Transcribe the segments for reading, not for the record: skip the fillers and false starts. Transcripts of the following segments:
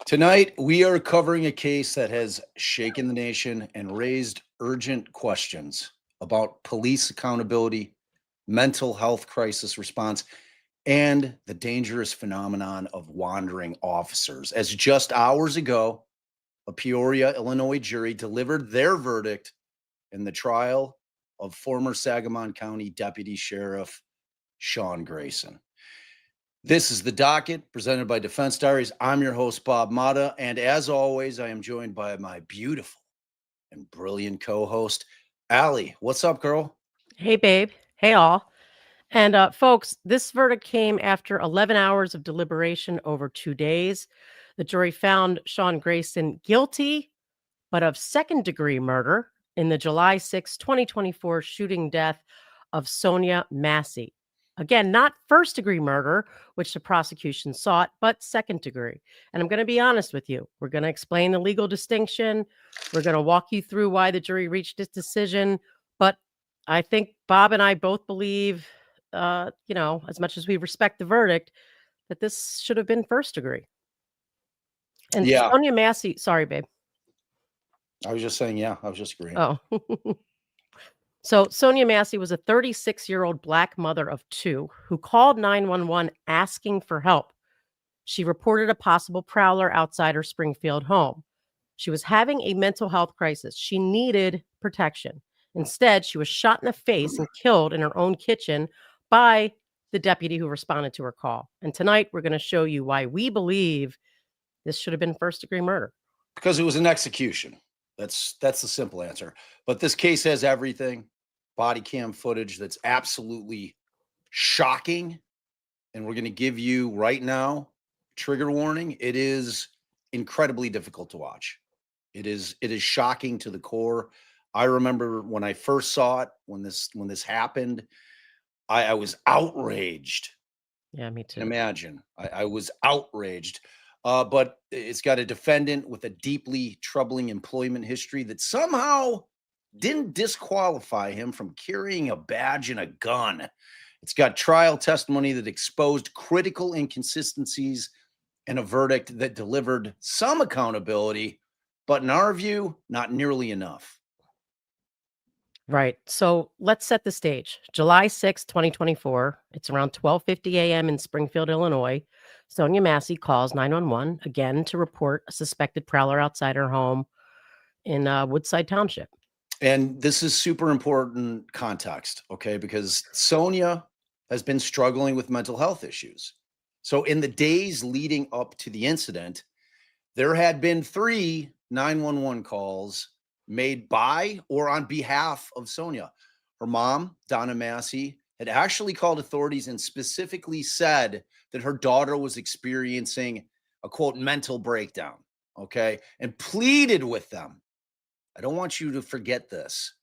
Tonight, we are covering a case that has shaken the nation and raised urgent questions about police accountability, mental health crisis response, and the dangerous phenomenon of wandering officers. As just hours ago, a Peoria, Illinois jury delivered their verdict in the trial of former Sangamon County Deputy Sheriff Sean Grayson. This is the docket presented by Defense Diaries. I'm your host, Bob Mata, and as always, I am joined by my beautiful and brilliant co-host, Allie. What's up, girl? Hey, babe. Hey, all. And folks, this verdict came after 11 hours of deliberation over 2 days. The jury found Sean Grayson guilty, but of second-degree murder in the July 6, 2024 shooting death of Sonya Massey. Again, not first-degree murder, which the prosecution sought, but second-degree. And I'm going to be honest with you. We're going to explain the legal distinction. We're going to walk you through why the jury reached this decision. But I think Bob and I both believe, as much as we respect the verdict, that this should have been first-degree. And Yeah. Sonya Massey, sorry, babe. I was just saying, yeah, I was just agreeing. Oh. So Sonya Massey was a 36-year-old Black mother of two who called 911 asking for help. She reported a possible prowler outside her Springfield home. She was having a mental health crisis. She needed protection. Instead, she was shot in the face and killed in her own kitchen by the deputy who responded to her call. And tonight, we're going to show you why we believe this should have been first-degree murder. Because it was an execution. That's the simple answer. But this case has everything. Body cam footage that's absolutely shocking. And we're going to give you right now, trigger warning. It is incredibly difficult to watch. It is shocking to the core. I remember when I first saw it, when this happened, I was outraged. Yeah, me too. Imagine. I was outraged. But it's got a defendant with a deeply troubling employment history that somehow didn't disqualify him from carrying a badge and a gun. It's got trial testimony that exposed critical inconsistencies and a verdict that delivered some accountability, but in our view, not nearly enough. Right. So let's set the stage. July 6, 2024. It's around 12:50 a.m. in Springfield, Illinois. Sonya Massey calls 911 again to report a suspected prowler outside her home in Woodside Township. And this is super important context, okay? Because Sonya has been struggling with mental health issues. So in the days leading up to the incident, there had been 3 911 calls made by or on behalf of Sonya. Her mom, Donna Massey, had actually called authorities and specifically said that her daughter was experiencing a, quote, mental breakdown, okay? And pleaded with them. I don't want you to forget this,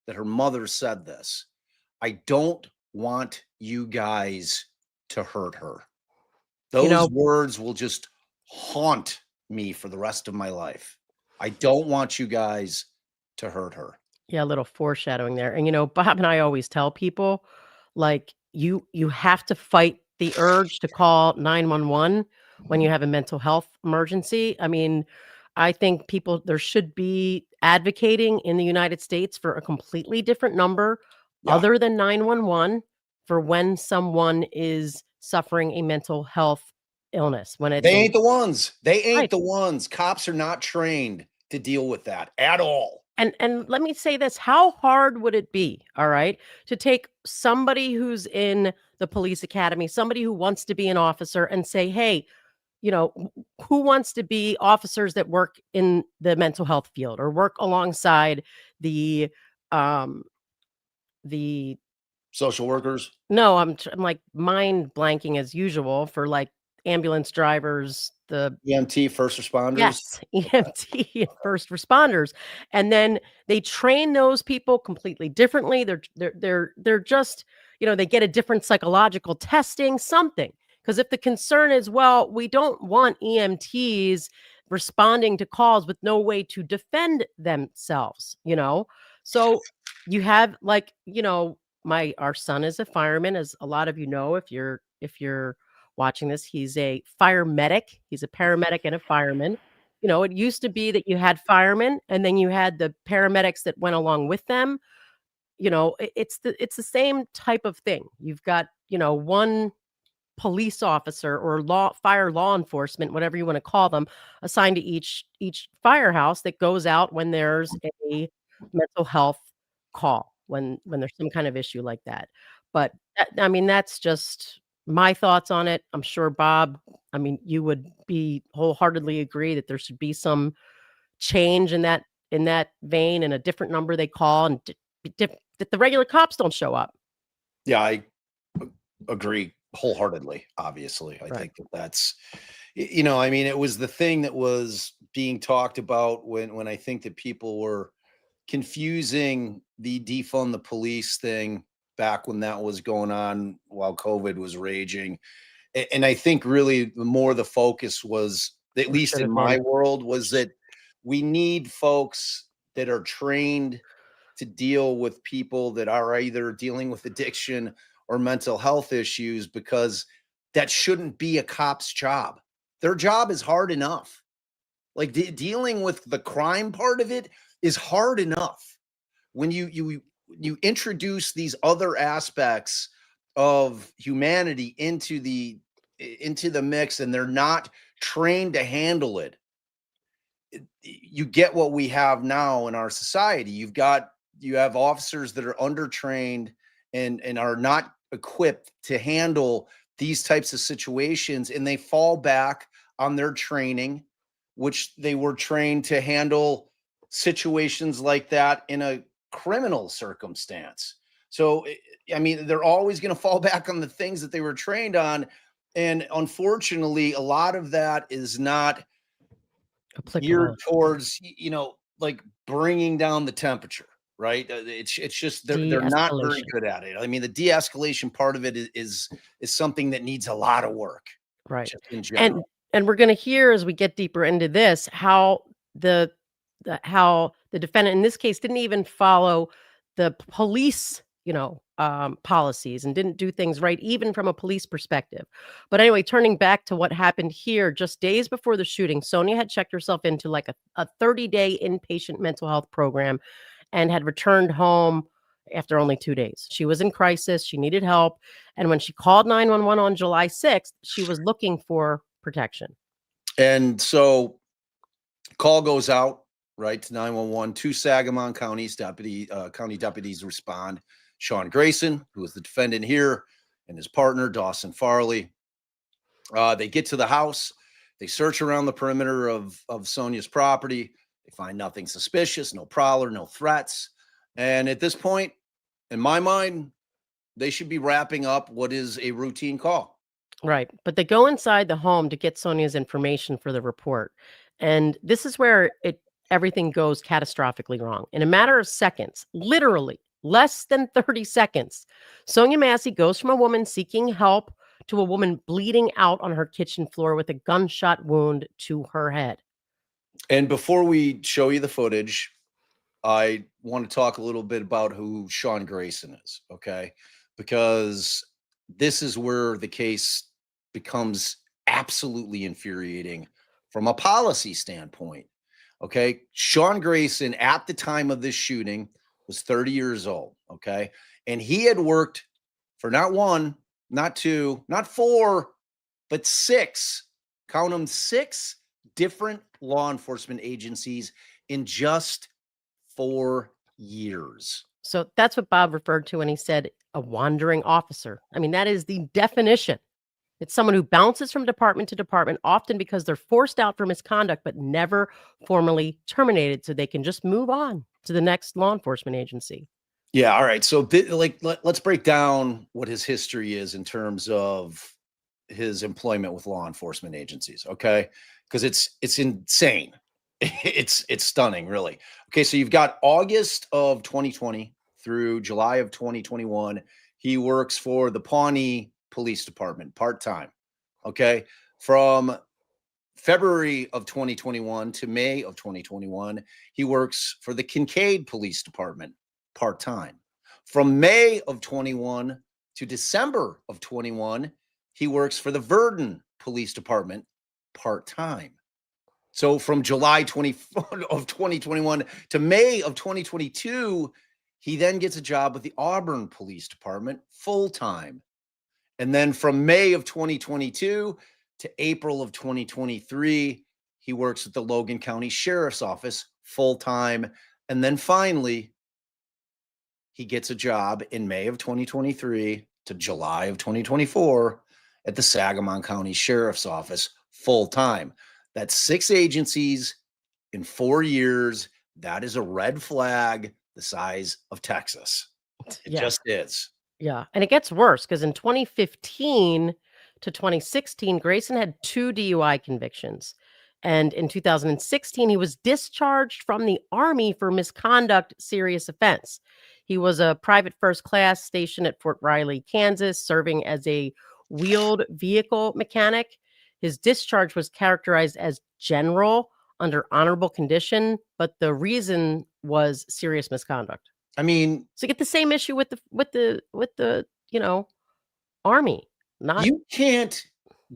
that her mother said this. I don't want you guys to hurt her. Those words will just haunt me for the rest of my life. I don't want you guys to hurt her. Yeah, a little foreshadowing there. And, Bob and I always tell people, like, you have to fight the urge to call 911 when you have a mental health emergency. I mean, I think there should be advocating in the United States for a completely different number Yeah. other than 911 for when someone is suffering a mental health illness, when it's They a ain't the ones. They ain't right. the ones. Cops are not trained to deal with that at all. And let me say this, how hard would it be, all right, to take somebody who's in the police academy, somebody who wants to be an officer and say, "Hey, who wants to be officers that work in the mental health field or work alongside the um the Social workers, no, I'm like mind blanking as usual for like ambulance drivers, the EMT, first responders. yes, EMT and first responders, and then they train those people completely differently. They're just, they get a different psychological testing, something. Because if the concern is, well, we don't want EMTs responding to calls with no way to defend themselves. So you have like, our son is a fireman, as a lot of you know, if you're watching this, he's a fire medic. He's a paramedic and a fireman. It used to be that you had firemen and then you had the paramedics that went along with them. It's the same type of thing. You've got, one police officer or fire law enforcement, whatever you want to call them, assigned to each firehouse that goes out when there's a mental health call, when there's some kind of issue like that. But I mean, that's just my thoughts on it. I'm sure Bob, I mean, you would be wholeheartedly agree that there should be some change in that vein, and a different number they call, and that the regular cops don't show up. Yeah, I agree wholeheartedly. Obviously, I Right. think that's, I mean, it was the thing that was being talked about when I think that people were confusing the defund the police thing back when that was going on while COVID was raging. And I think really the more the focus was, at Or least should in have been. my world, was that we need folks that are trained to deal with people that are either dealing with addiction or mental health issues, because that shouldn't be a cop's job. Their job is hard enough. Like dealing with the crime part of it is hard enough. When you introduce these other aspects of humanity into the mix, and they're not trained to handle it, you get what we have now in our society. You have officers that are undertrained and are not equipped to handle these types of situations, and they fall back on their training, which they were trained to handle situations like that in a criminal circumstance. So I mean, they're always going to fall back on the things that they were trained on, and unfortunately a lot of that is not geared Applicable. towards, like bringing down the temperature, right? It's just they're not very De-escalation. good at it. I mean, the de-escalation part of it is something that needs a lot of work, Right. just in And general. and we're gonna hear as we get deeper into this how the defendant in this case didn't even follow the police, policies, and didn't do things right even from a police perspective. But anyway, turning back to what happened here, just days before the shooting, Sonia had checked herself into like a 30-day inpatient mental health program and had returned home after only 2 days. She was in crisis, she needed help, and when she called 911 on July 6th, she was looking for protection. And so call goes out, right, to 911. Two Sangamon county deputies respond. Sean Grayson, who is the defendant here, and his partner, Dawson Farley. They get to the house. They search around the perimeter of Sonia's property. They find nothing suspicious, no prowler, no threats. And at this point, in my mind, they should be wrapping up what is a routine call. Right, but they go inside the home to get Sonia's information for the report, and this is where everything goes catastrophically wrong. In a matter of seconds, literally less than 30 seconds, Sonya Massey goes from a woman seeking help to a woman bleeding out on her kitchen floor with a gunshot wound to her head. And before we show you the footage, I want to talk a little bit about who Sean Grayson is, okay? Because this is where the case becomes absolutely infuriating from a policy standpoint. Okay. Sean Grayson, at the time of this shooting, was 30 years old. Okay. And he had worked for not one, not two, not four, but six, count them, six different law enforcement agencies in just 4 years. So that's what Bob referred to when he said a wandering officer. I mean, that is the definition. It's someone who bounces from department to department, often because they're forced out for misconduct, but never formally terminated, so they can just move on to the next law enforcement agency. Yeah. All right. So, let's break down what his history is in terms of his employment with law enforcement agencies. Okay, because it's insane. It's stunning, really. Okay, so you've got August of 2020 through July of 2021. He works for the Pawnee Police Department part-time. Okay, from February of 2021 to May of 2021, he works for the Kincaid Police Department part-time. From May of 21 to December of 21, he works for the Verdon Police Department part-time. So from July 24 of 2021 to May of 2022, he then gets a job with the Auburn Police Department full-time. And then from May of 2022 to April of 2023, he works with the Logan County Sheriff's Office full-time. And then finally, he gets a job in May of 2023 to July of 2024 at the Sangamon County Sheriff's Office full-time. That's 6 agencies in 4 years. That is a red flag the size of Texas. It just is. Yeah. And it gets worse because in 2015 to 2016, Grayson had 2 DUI convictions. And in 2016, he was discharged from the Army for misconduct, serious offense. He was a private first class stationed at Fort Riley, Kansas, serving as a wheeled vehicle mechanic. His discharge was characterized as general under honorable condition, but the reason was serious misconduct. I mean, So you get the same issue with the Army. you can't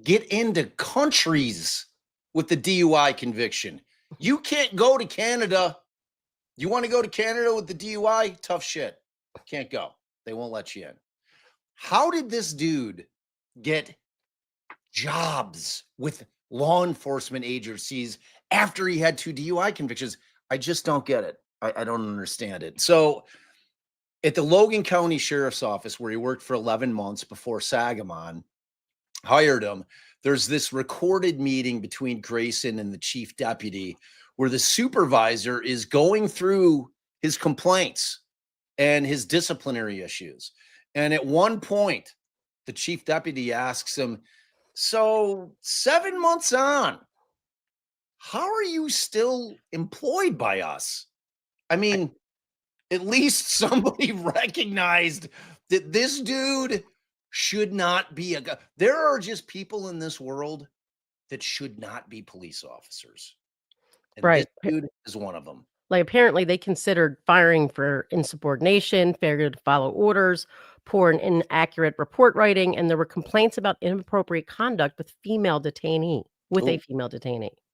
get into countries with the DUI conviction. You can't go to Canada. You want to go to Canada with the DUI? Tough shit. Can't go. They won't let you in. How did this dude get jobs with law enforcement agencies after he had 2 DUI convictions? I just don't get it. I don't understand it. So at the Logan County Sheriff's Office, where he worked for 11 months before Sangamon hired him, there's this recorded meeting between Grayson and the chief deputy where the supervisor is going through his complaints and his disciplinary issues. And at one point, the chief deputy asks him, so 7 months on, how are you still employed by us? I mean, at least somebody recognized that this dude should not be a guy. There are just people in this world that should not be police officers. And Right. this dude is one of them. Like, apparently they considered firing for insubordination, failure to follow orders, poor and inaccurate report writing, and there were complaints about inappropriate conduct with a female detainee.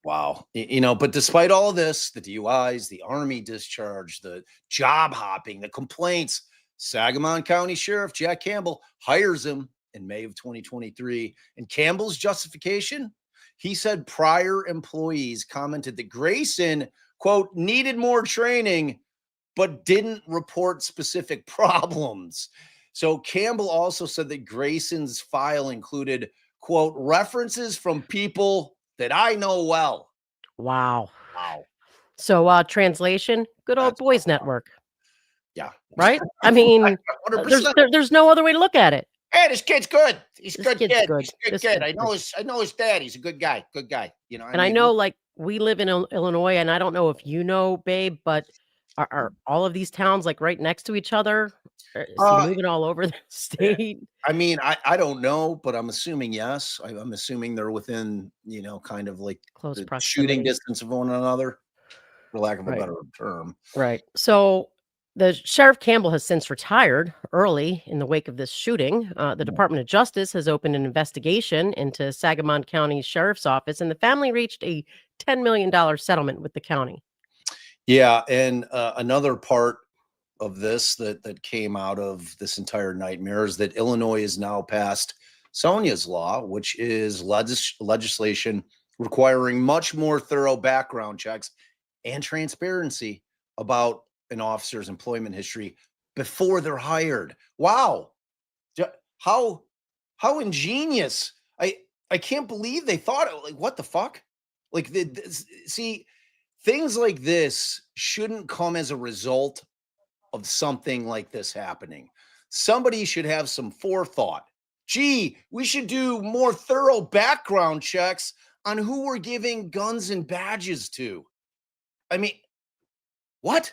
Wow. But despite all of this, the DUIs, the Army discharge, the job hopping, the complaints, Sangamon County Sheriff Jack Campbell hires him in May of 2023. And Campbell's justification, he said prior employees commented that Grayson, quote, needed more training, but didn't report specific problems. So Campbell also said that Grayson's file included, quote, references from people that I know well. Wow. So translation, good old boys network. Yeah. Right? I mean, there's no other way to look at it. Hey, this kid's good. He's a This good kid's kid. good. He's a good This kid. kid's I know his dad. He's a good guy. Good guy. And I know, like, we live in Illinois, and I don't know if you know, babe, but are all of these towns like right next to each other? Or is he moving all over the state? I mean, I don't know, but I'm assuming yes. I'm assuming they're within, kind of like Close the proximity. shooting distance of one another, for lack of a better term. Right. So The Sheriff Campbell has since retired early in the wake of this shooting. The Department of Justice has opened an investigation into Sangamon County Sheriff's Office, and the family reached a $10 million settlement with the county. Yeah, and another part of this that came out of this entire nightmare is that Illinois has now passed Sonya's law, which is legislation requiring much more thorough background checks and transparency about an officer's employment history before they're hired. Wow. How ingenious. I can't believe they thought it. Like, what the fuck? Like, see, things like this shouldn't come as a result of something like this happening. Somebody should have some forethought. Gee, we should do more thorough background checks on who we're giving guns and badges to. I mean, what?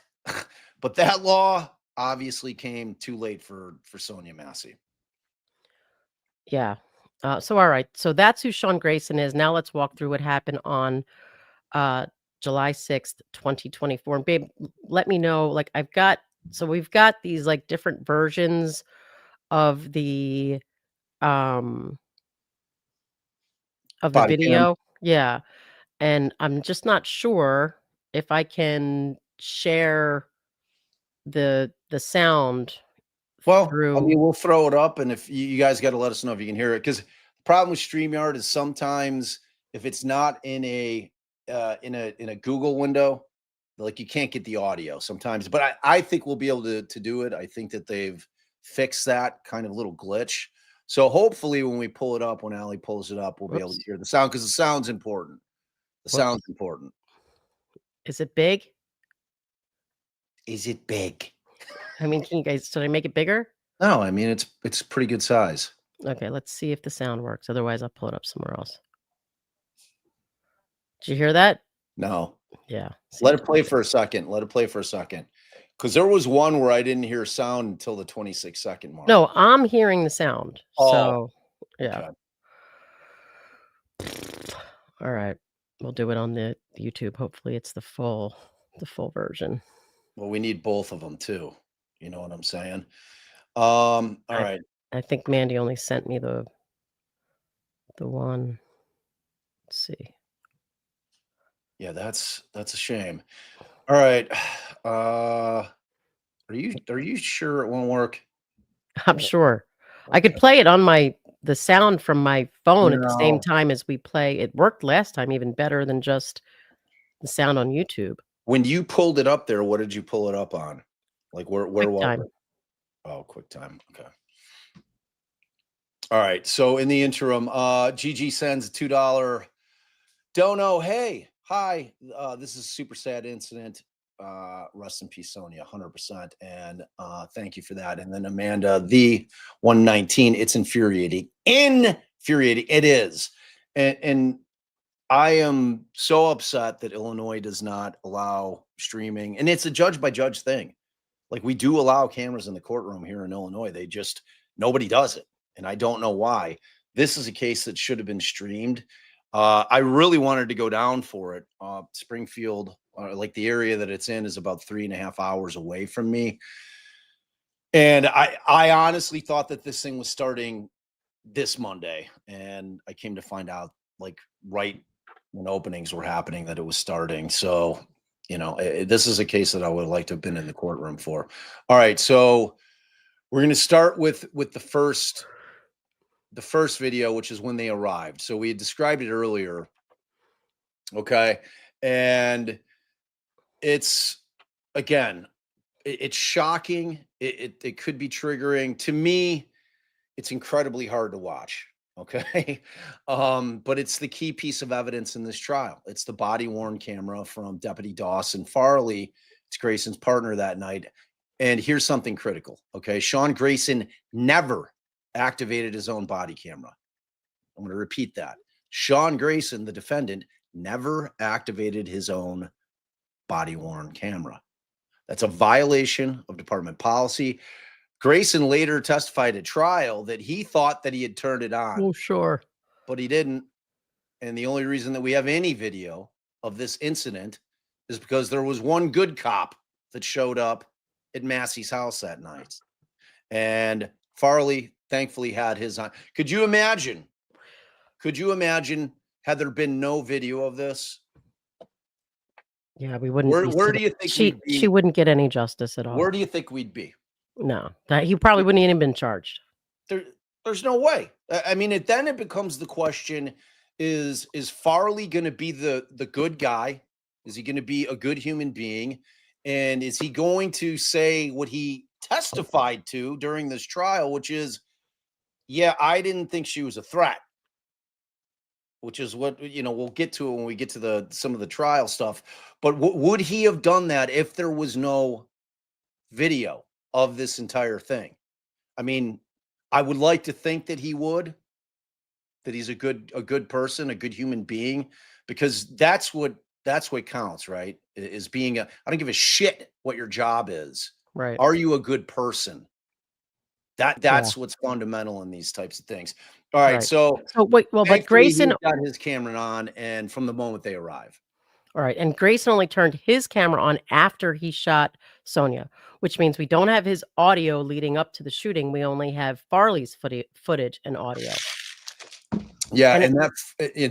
But that law obviously came too late for Sonya Massey. Yeah. So, all right. So that's who Sean Grayson is. Now let's walk through what happened on July 6th, 2024. And babe, let me know. Like, we've got these like different versions of the um Body cam. video. Yeah. And I'm just not sure if I can share the sound Well, I through. mean, we'll throw it up, and if you guys got to let us know if you can hear it, because the problem with StreamYard is sometimes if it's not in a Google window, like you can't get the audio sometimes. But I think we'll be able to do it. I think that they've fixed that kind of little glitch. So hopefully, when we pull it up, when Allie pulls it up, we'll be able to Whoops. hear the sound because the sound's important. The sound's Whoops. important. Is it big? Is it big? I mean, should I make it bigger? No, I mean it's pretty good size. Okay, let's see if the sound works. Otherwise, I'll pull it up somewhere else. Did you hear that? No. Yeah. See, Let I it play told you. for a second. Let it play for a second. Because there was one where I didn't hear sound until the 26-second mark. No, I'm hearing the sound. Oh, So, yeah. okay. All right. We'll do it on the YouTube. Hopefully, it's the full version. Well, we need both of them too. You know what I'm saying? All I right. I think Mandy only sent me the one. Let's see. Yeah, that's a shame. All right. Are you sure it won't work? I'm sure. I could Okay. play it on the sound from my phone at the same No. time as we play. It worked last time even better than just the sound on YouTube. When you pulled it up there, what did you pull it up on? Like where was QuickTime. it? Oh, QuickTime. Okay. All right. So in the interim, GG sends a $2 dono. Hey, hi. This is a super sad incident. Rest in peace, Sonya, 100%. And thank you for that. And then Amanda, the 119. It's infuriating. Infuriating. It is. And I am so upset that Illinois does not allow streaming. And it's a judge by judge thing. Like we do allow cameras in the courtroom here in Illinois. Nobody does it. And I don't know why. This is a case that should have been streamed. I really wanted to go down for it. Springfield, like the area that it's in, is about 3.5 hours away from me. And I honestly thought that this thing was starting this Monday. And I came to find out, like, right when openings were happening, that it was starting. So, this is a case that I would like to have been in the courtroom for. All right. So we're going to start with the first video, which is when they arrived. So we had described it earlier. Okay. And it's, again, it's shocking. It could be triggering. To me, it's incredibly hard to watch. Okay. But it's the key piece of evidence in this trial. It's the body worn camera from Deputy Dawson Farley. It's Grayson's partner that night. And here's something critical. Okay. Sean Grayson never activated his own body camera. I'm going to repeat that. Sean Grayson, the defendant, never activated his own body worn camera. That's a violation of department policy. Grayson later testified at trial that he thought that he had turned it on. Oh, sure. But he didn't. And the only reason that we have any video of this incident is because there was one good cop that showed up at Massey's house that night. And Farley thankfully had his on. Could you imagine? Could you imagine had there been no video of this? Yeah, we wouldn't Where be where sitting do you think she we'd be? she wouldn't get any justice at all. Where do you think we'd be? No, that he probably wouldn't even been charged. There's no way. I mean, then it becomes the question: is Farley going to be the good guy? Is he going to be a good human being? And is he going to say what he testified to during this trial, which is, yeah, I didn't think she was a threat, which is what, we'll get to it when we get to some of the trial stuff. But would he have done that if there was no video of this entire thing? I mean, I would like to think that he would, that he's a good person, a good human being, because that's what counts, right? Is being I don't give a shit what your job is. Right. Are you a good person? That's what's fundamental in these types of things. All right. Right. So wait, well, but thankfully, he's Grayson, got his camera on, and from the moment they arrive. all right, and Grayson only turned his camera on after he shot Sonya, which means we don't have his audio leading up to the shooting. We only have Farley's footage and audio. Yeah, and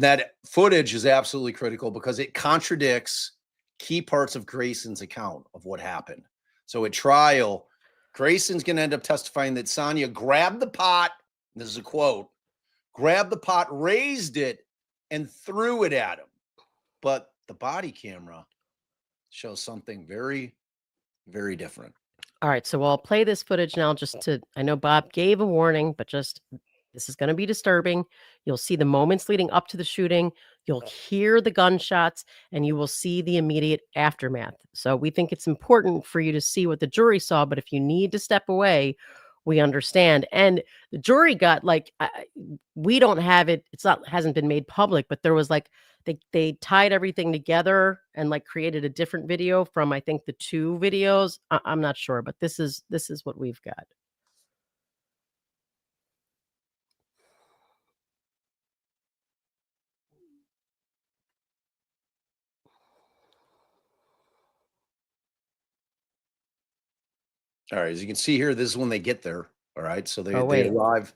that footage is absolutely critical because it contradicts key parts of Grayson's account of what happened. So at trial, Grayson's going to end up testifying that Sonya grabbed the pot. This is a quote: grabbed the pot, raised it, and threw it at him. But the body camera shows something very, very different. All right, so I'll play this footage now I know Bob gave a warning, but this is going to be disturbing. You'll see the moments leading up to the shooting. You'll hear the gunshots, and you will see the immediate aftermath. So we think it's important for you to see what the jury saw, but if you need to step away, we understand. And the jury got we don't have it. Hasn't been made public, but there was they tied everything together and created a different video from, I think, the two videos. I'm not sure, but this is what we've got. All right, as you can see here, this is when they get there. All right, so they arrive.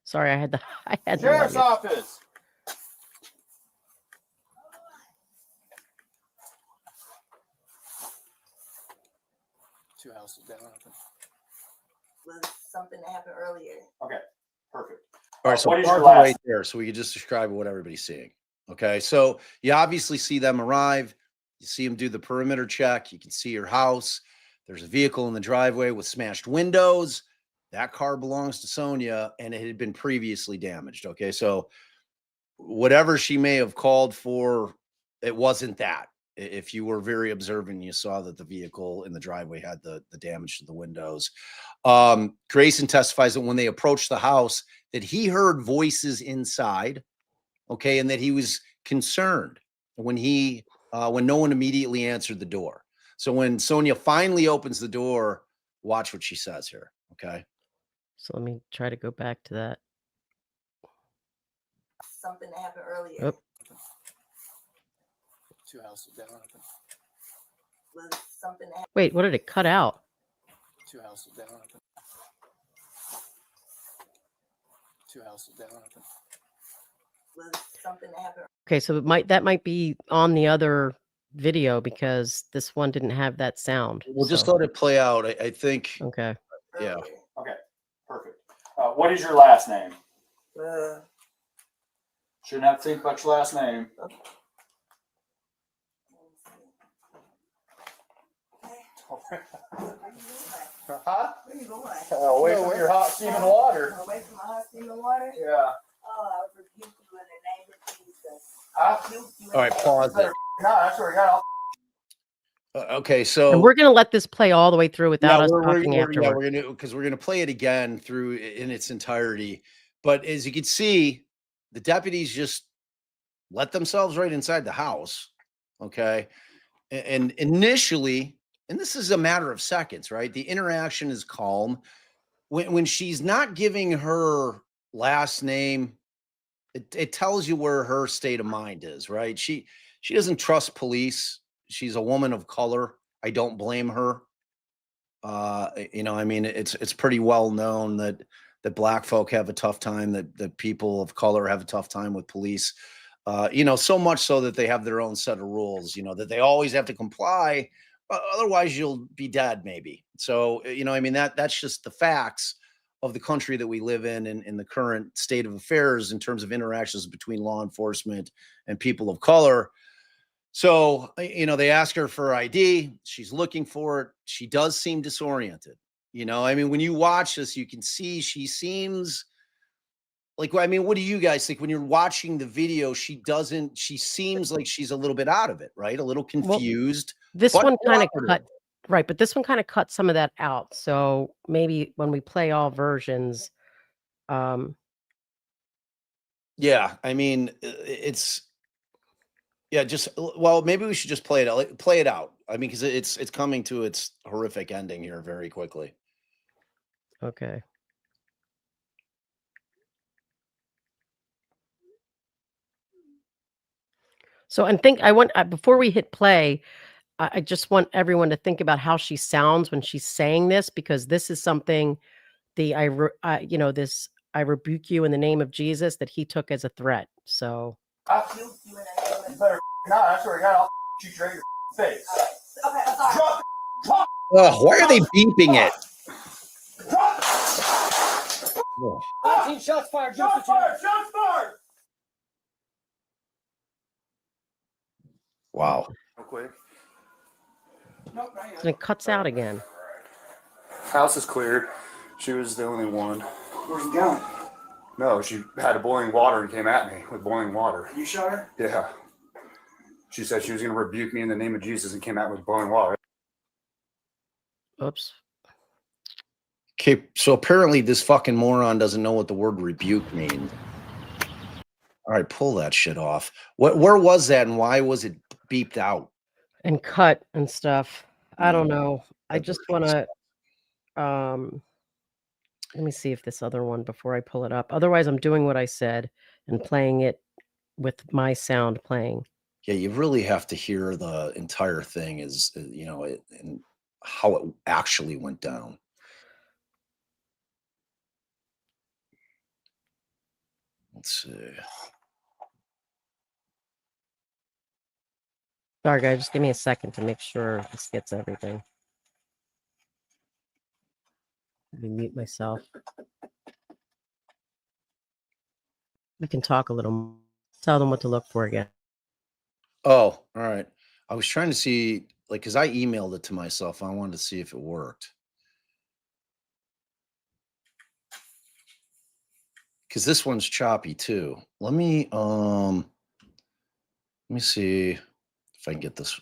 Sorry, I had Sheriff's office. Two houses down. Was something that happened earlier. Okay, perfect. All right, so what is your right last? there, so we could just describe what everybody's seeing. Okay, so you obviously see them arrive. You see them do the perimeter check. You can see your house. There's a vehicle in the driveway with smashed windows. That car belongs to Sonya, and it had been previously damaged. Okay, so whatever she may have called for, it wasn't that. If you were very observant, you saw that the vehicle in the driveway had the damage to the windows. Grayson testifies that when they approached the house, that he heard voices inside, okay, and that he was concerned when no one immediately answered the door. So when Sonya finally opens the door, watch what she says here, okay? So let me try to go back to that. Something that happened earlier. Oh. Two houses down. Was something that happened. Wait, what did it cut out? Two houses down. Two houses down. Was something that happened. Okay, so that might be on the other video because this one didn't have that sound. We'll just let it play out. I think. Okay. Yeah. Earlier. Okay, perfect. What is your last name? Shouldn't have to think about your last name. Okay. Huh? Where you going? Away from your hot steaming water. Away from my hot steaming water? Yeah. Oh, I rebuke you in the name of Jesus. Huh? I rebuke you in All right, the name pause of it. No, that's where we got. Okay, so And we're going to let this play all the way through without us talking afterward. we're gonna play it again through in its entirety. But as you can see, the deputies just let themselves right inside the house. Okay, and initially, and this is a matter of seconds, right? The interaction is calm. When she's not giving her last name, it tells you where her state of mind is, right? She doesn't trust police. She's a woman of color. I don't blame her. You know, I mean, it's pretty well known that black folk have a tough time, that people of color have a tough time with police. You know, so much so that they have their own set of rules, you know, that they always have to comply. Otherwise, you'll be dead, maybe. So, you know, I mean, that's just the facts of the country that we live in the current state of affairs in terms of interactions between law enforcement and people of color. So, you know, they ask her for ID. She's looking for it. She does seem disoriented. You know, I mean, when you watch this, you can see she seems like, I mean, what do you guys think when you're watching the video? She seems like she's a little bit out of it, right? A little Well, confused. this but one kind of cooperative. cut, right, but this one kind of cut some of that out. So maybe when we play all versions, um, Yeah, I mean, it's yeah, just well, maybe we should just play it out. Play it out. I mean, because it's coming to its horrific ending here very quickly. okay. So, and think I want before we hit play, I just want everyone to think about how she sounds when she's saying this, because this is something you know, this I rebuke you in the name of Jesus that he took as a threat. So, You and I. You better not. I swear to God, I'll shoot you right in your face. Okay, I'm sorry. Drop, drop, Oh, why are they beeping it? drop. Oh, 19 shots fired. Shots fired! Shots fired! wow. Real quick. Nope, not yet. and it cuts out again. House is cleared. She was the only one. Where's the gun? No, she had a boiling water and came at me with boiling water. You shot her? Yeah. She said she was going to rebuke me in the name of Jesus and came at me with boiling water. Oops. Okay, so apparently this fucking moron doesn't know what the word rebuke means. All right, pull that shit off. Where was that and why was it beeped out? And cut and stuff. I don't know. I That just version want to let me see if this other one before I pull it up. Otherwise, I'm doing what I said and playing it with my sound playing. Yeah, you really have to hear the entire thing you know, and how it actually went down. Let's see. Sorry, guys, just give me a second to make sure this gets everything. Let me mute myself. We can talk a little more. Tell them what to look for again. Oh, all right. I was trying to see, like, because I emailed it to myself. I wanted to see if it worked. Because this one's choppy too. Let me see if I can get this.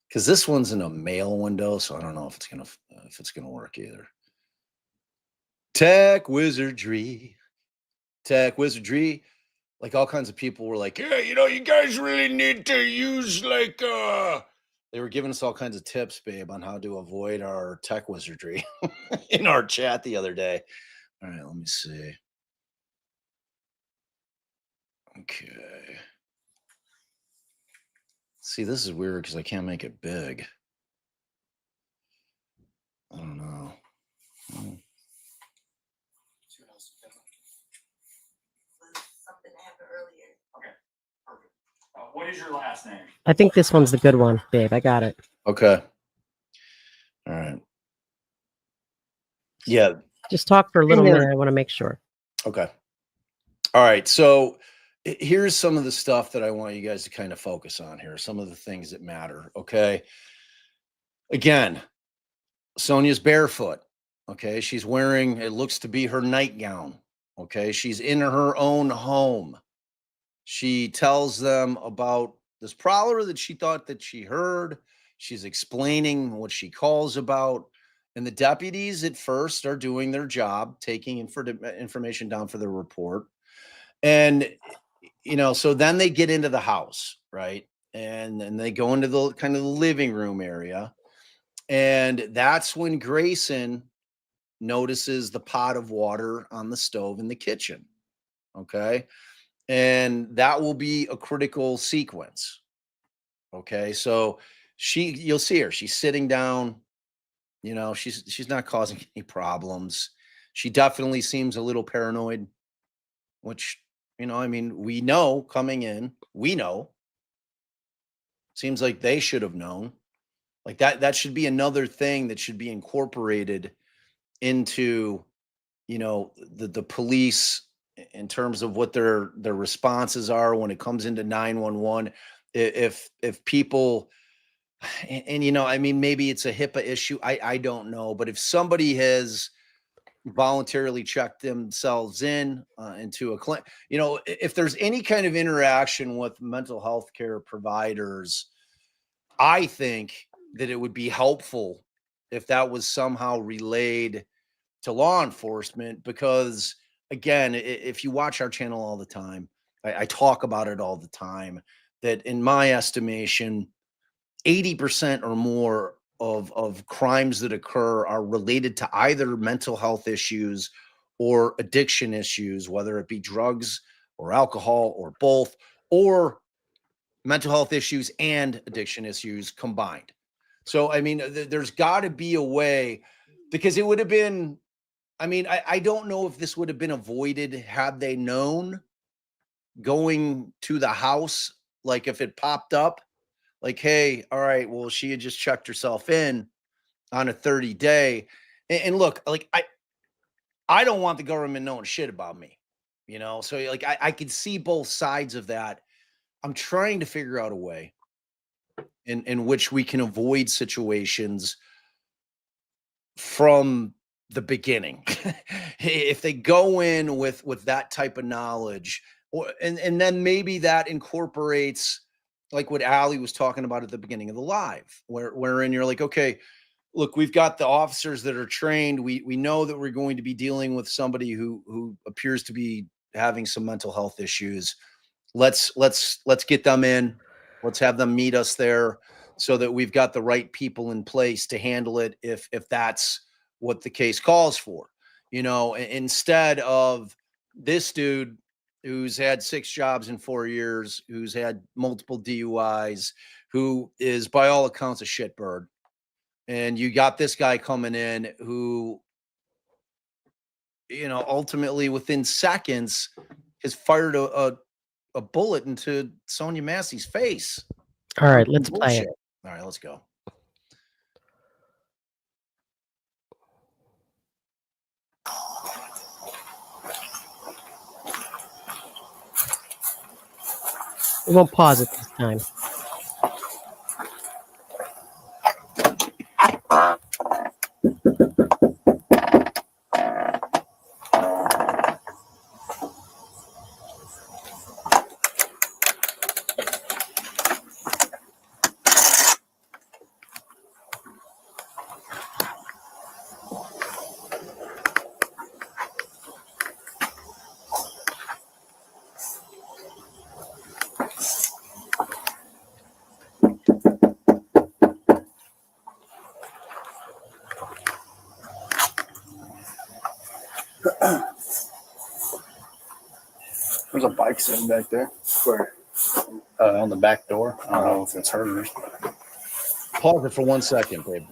Because this one's in a mail window, so I don't know if it's gonna work either. Tech wizardry. Like all kinds of people were like, yeah, you know, you guys really need to use like they were giving us all kinds of tips, babe, on how to avoid our tech wizardry in our chat the other day. All right, let me see. Okay. See, this is weird because I can't make it big. I don't know. Something that happened earlier. Okay, perfect. What is your last name? I think this one's the good one, babe. I got it. Okay. All right. Yeah. Just talk for a little minute. I want to make sure. Okay. All right. So here's some of the stuff that I want you guys to kind of focus on here. Some of the things that matter. Okay. Again, Sonya's barefoot. Okay. She's wearing, it looks to be her nightgown. Okay. She's in her own home. She tells them about this prowler that she thought that she heard. She's explaining what she calls about. And the deputies at first are doing their job, taking information down for the report. And, you know, so then they get into the house, right? And then they go into the kind of the living room area. And that's when Grayson notices the pot of water on the stove in the kitchen. Okay. And that will be a critical sequence. Okay. So you'll see her, she's sitting down. You know, she's not causing any problems. She definitely seems a little paranoid, which, you know, I mean, we know coming in, we know. Seems like they should have known. Like that should be another thing that should be incorporated into, you know, the police in terms of what their responses are when it comes into 911. If people and you know, I mean, maybe it's a HIPAA issue. I don't know, but if somebody has voluntarily checked themselves in into a clinic, you know, if there's any kind of interaction with mental health care providers, I think that it would be helpful if that was somehow relayed to law enforcement, because again, if you watch our channel all the time, I talk about it all the time, that in my estimation, 80% or more of crimes that occur are related to either mental health issues or addiction issues, whether it be drugs or alcohol or both, or mental health issues and addiction issues combined. So, I mean, there's got to be a way, because it would have been, I mean, I don't know if this would have been avoided had they known going to the house, like if it popped up, like, hey, all right, well, she had just checked herself in on a 30-day. And look, like, I don't want the government knowing shit about me, you know? So, like, I could see both sides of that. I'm trying to figure out a way in which we can avoid situations from the beginning. If they go in with that type of knowledge, or and then maybe that incorporates like what Allie was talking about at the beginning of the live, wherein you're like, okay, look, we've got the officers that are trained. We know that we're going to be dealing with somebody who appears to be having some mental health issues. Let's get them in. Let's have them meet us there so that we've got the right people in place to handle it if that's what the case calls for. You know, instead of this dude who's had 6 jobs in 4 years, who's had multiple DUIs, who is by all accounts a shitbird. And you got this guy coming in who, you know, ultimately within seconds has fired a bullet into Sonya Massey's face. All right, let's play it. All right, let's go. We won't pause it this time. There's a bike sitting back there. Where? On the back door. I don't know if it's hers. Pause it for 1 second, babe.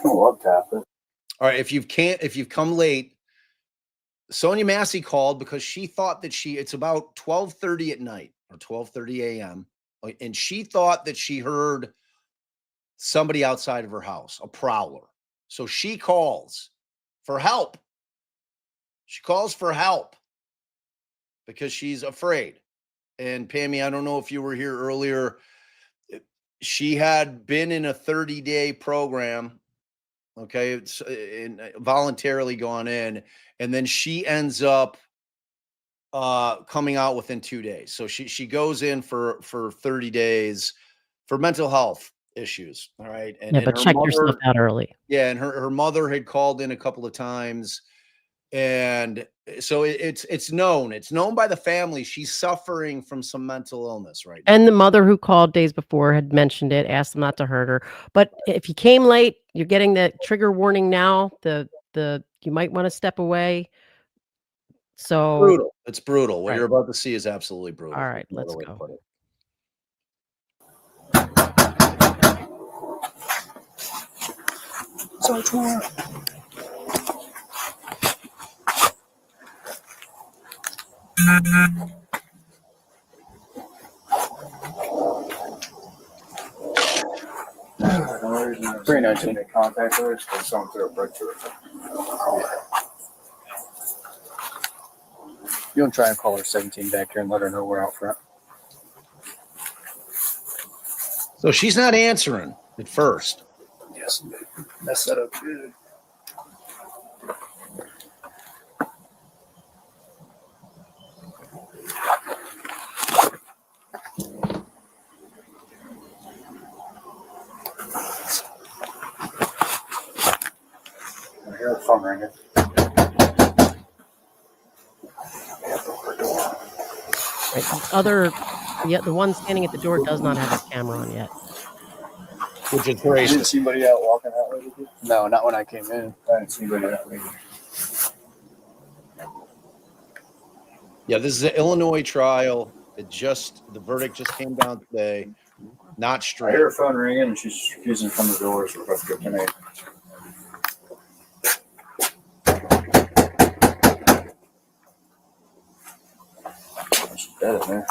I'll tap it. All right, if you've come late, Sonya Massey called because she thought that it's about 12:30 at night or 12:30 a.m. And she thought that she heard somebody outside of her house, a prowler. So she calls for help. She calls for help because she's afraid. And Pammy, I don't know if you were here earlier. She had been in a 30-day program. Okay. It's voluntarily gone in. And then she ends up coming out within 2 days. So she goes in for 30 days for mental health issues. All right. And, Yeah, but check yourself out early. Yeah. And her mother had called in a couple of times. And so it's known by the family. She's suffering from some mental illness right now. And the mother who called days before had mentioned it, asked them not to hurt her. But if you came late, you're getting the trigger warning now. You might want to step away. So Brutal. It's brutal. What Right. you're about to see is absolutely brutal. All right, That's let's another way to go. put it. Search warrant. The only reason I was 319. making contact with her is because someone threw a brick to her. You want to try and call her 17 back here and let her know we're out front. So she's not answering at first. Yes, mess that up good. I hear the phone ringing. Right. The one standing at the door does not have his camera on yet. Which is You didn't gracious. see anybody out walking that way, did you? No, not when I came in. I didn't see anybody that way. Yeah, this is an Illinois trial. The verdict just came down today. Not I straight. hear her phone ringing and she's refusing to come to the door, so we're about to go tonight. She's dead in there.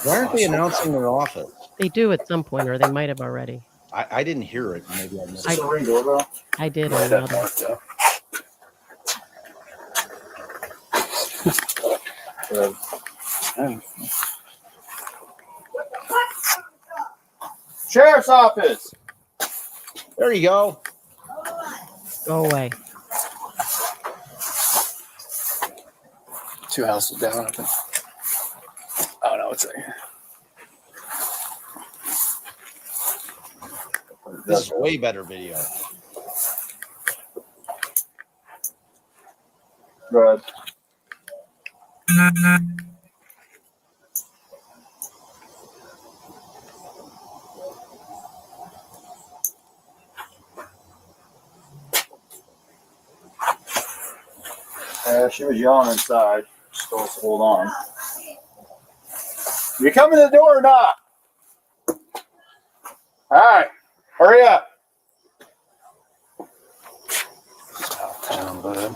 Why aren't they announcing their office? They do at some point, or they might have already. I didn't hear it. Maybe I missed Is it. this a ring doorbell? I did Yeah, on that another. marked up. Sheriff's office! There you go. Go away. 2 houses down, I think. Oh, no, it's right here. This is way better video. Go ahead. She was yelling inside. Just told us to hold on. You coming to the door or not? All right. Hurry up. Town, bud.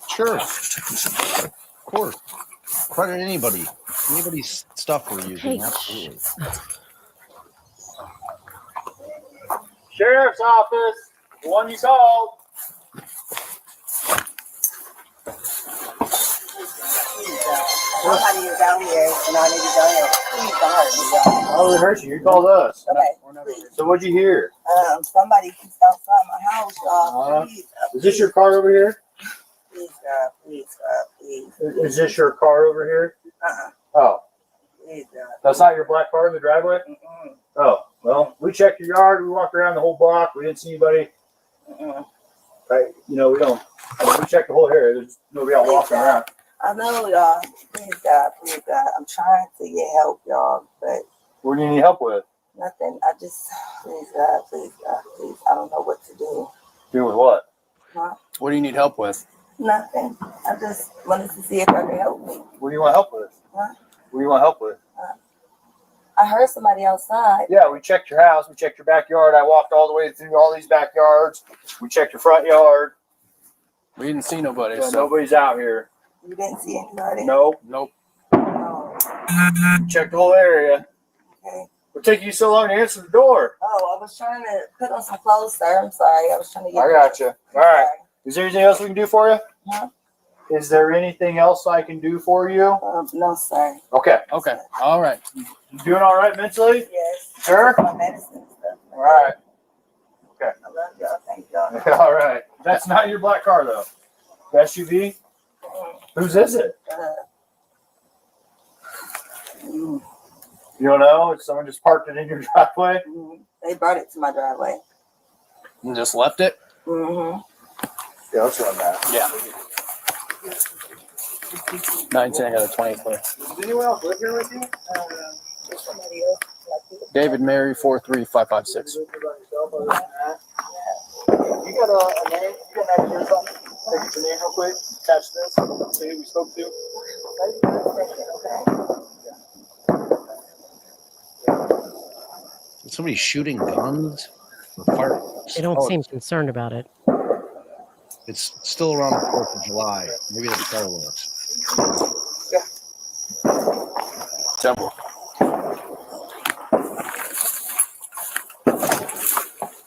Sure. Of course. Credit anybody's stuff we're using. Hey, Absolutely. Sheriff's office. The one you called. Somebody is out here and I need to go here. Please don't hurt me, y'all. Oh, we heard you. You called us. Okay, please. So what'd you hear? Somebody keeps outside my house, y'all. Please, Is this your car over here? please, God, please, God, please. Is this your car over here? Oh, Please, God. that's not your black car in the driveway? Mm-mm, Oh, well, we checked your yard. We walked around the whole block. We didn't see anybody. mm-mm. Right? You know, we don't. We checked the whole area. There's nobody out walking around. I know, y'all. Please, God, please, God. I'm trying to get help, y'all, but What do you need help with? nothing. I just, please, God, please, God, please. I don't know what to do. Do with what? Huh? What do you need help with? Nothing. I just wanted to see if I could help me. What do you want help with? Huh? What do you want help with? I heard somebody outside. Yeah, we checked your house. We checked your backyard. I walked all the way through all these backyards. We checked your front yard. We didn't see nobody, Yeah, so nobody's out here. You didn't see anybody? Nope. nope. Oh, Checked the whole area. okay. What took you so long to answer the door? Oh, I was trying to put on some clothes, sir. I'm sorry. I was trying to get. I got you. All right. Is there anything else we can do for you? Huh? Is there anything else I can do for you? No, sir. Okay. Okay. All right. You doing all right mentally? Yes. Sure. My medicine and stuff. All right. I love y'all. Thank y'all. All right. That's not your black car, though. The SUV? Whose is it? Mm, You don't know? Someone just parked it in your driveway? They brought it to my driveway. You just left it? Mm-hmm. Yeah, let's run that. Yeah. 19, I got a 20 clear. Does anyone else live here with you? Somebody else. David Mary 43556. You got a name? You got out of here or something? Take it to me real quick. Catch this. See who we spoke to. Is somebody shooting guns or fireworks? They don't Oh, seem concerned about it. it's still around the 4th of July. Maybe that's fireworks. Temple.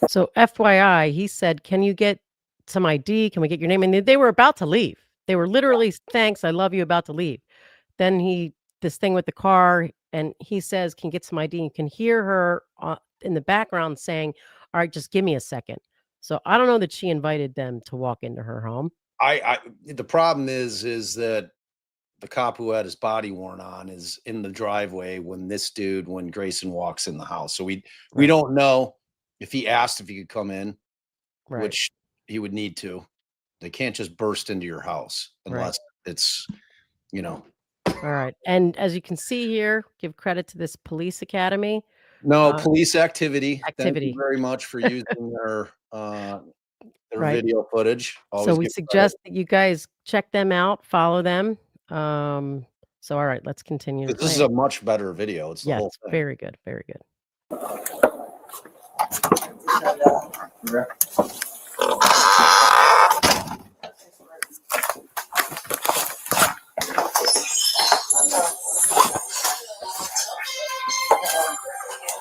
So FYI, he said, "Can you get some ID? Can we get your name?" And they were about to leave. They were literally, "Thanks, I love you," about to leave. Then this thing with the car, and he says, "Can you get some ID?" You can hear her in the background saying, "All right, just give me a second." So I don't know that she invited them to walk into her home. The problem is that the cop who had his body worn on is in the driveway when Grayson walks in the house. So we don't know if he asked if he could come in, Right. which he would need to. They can't just burst into your house unless it's, All right. And as you can see here, give credit to this police academy. no police activity. Thank Activity. you very much for using their Right. video footage. So we suggest that you guys check them out, follow them. So all right, let's continue. to This is play. a much better video. It's the Yes, whole thing. very good, very good.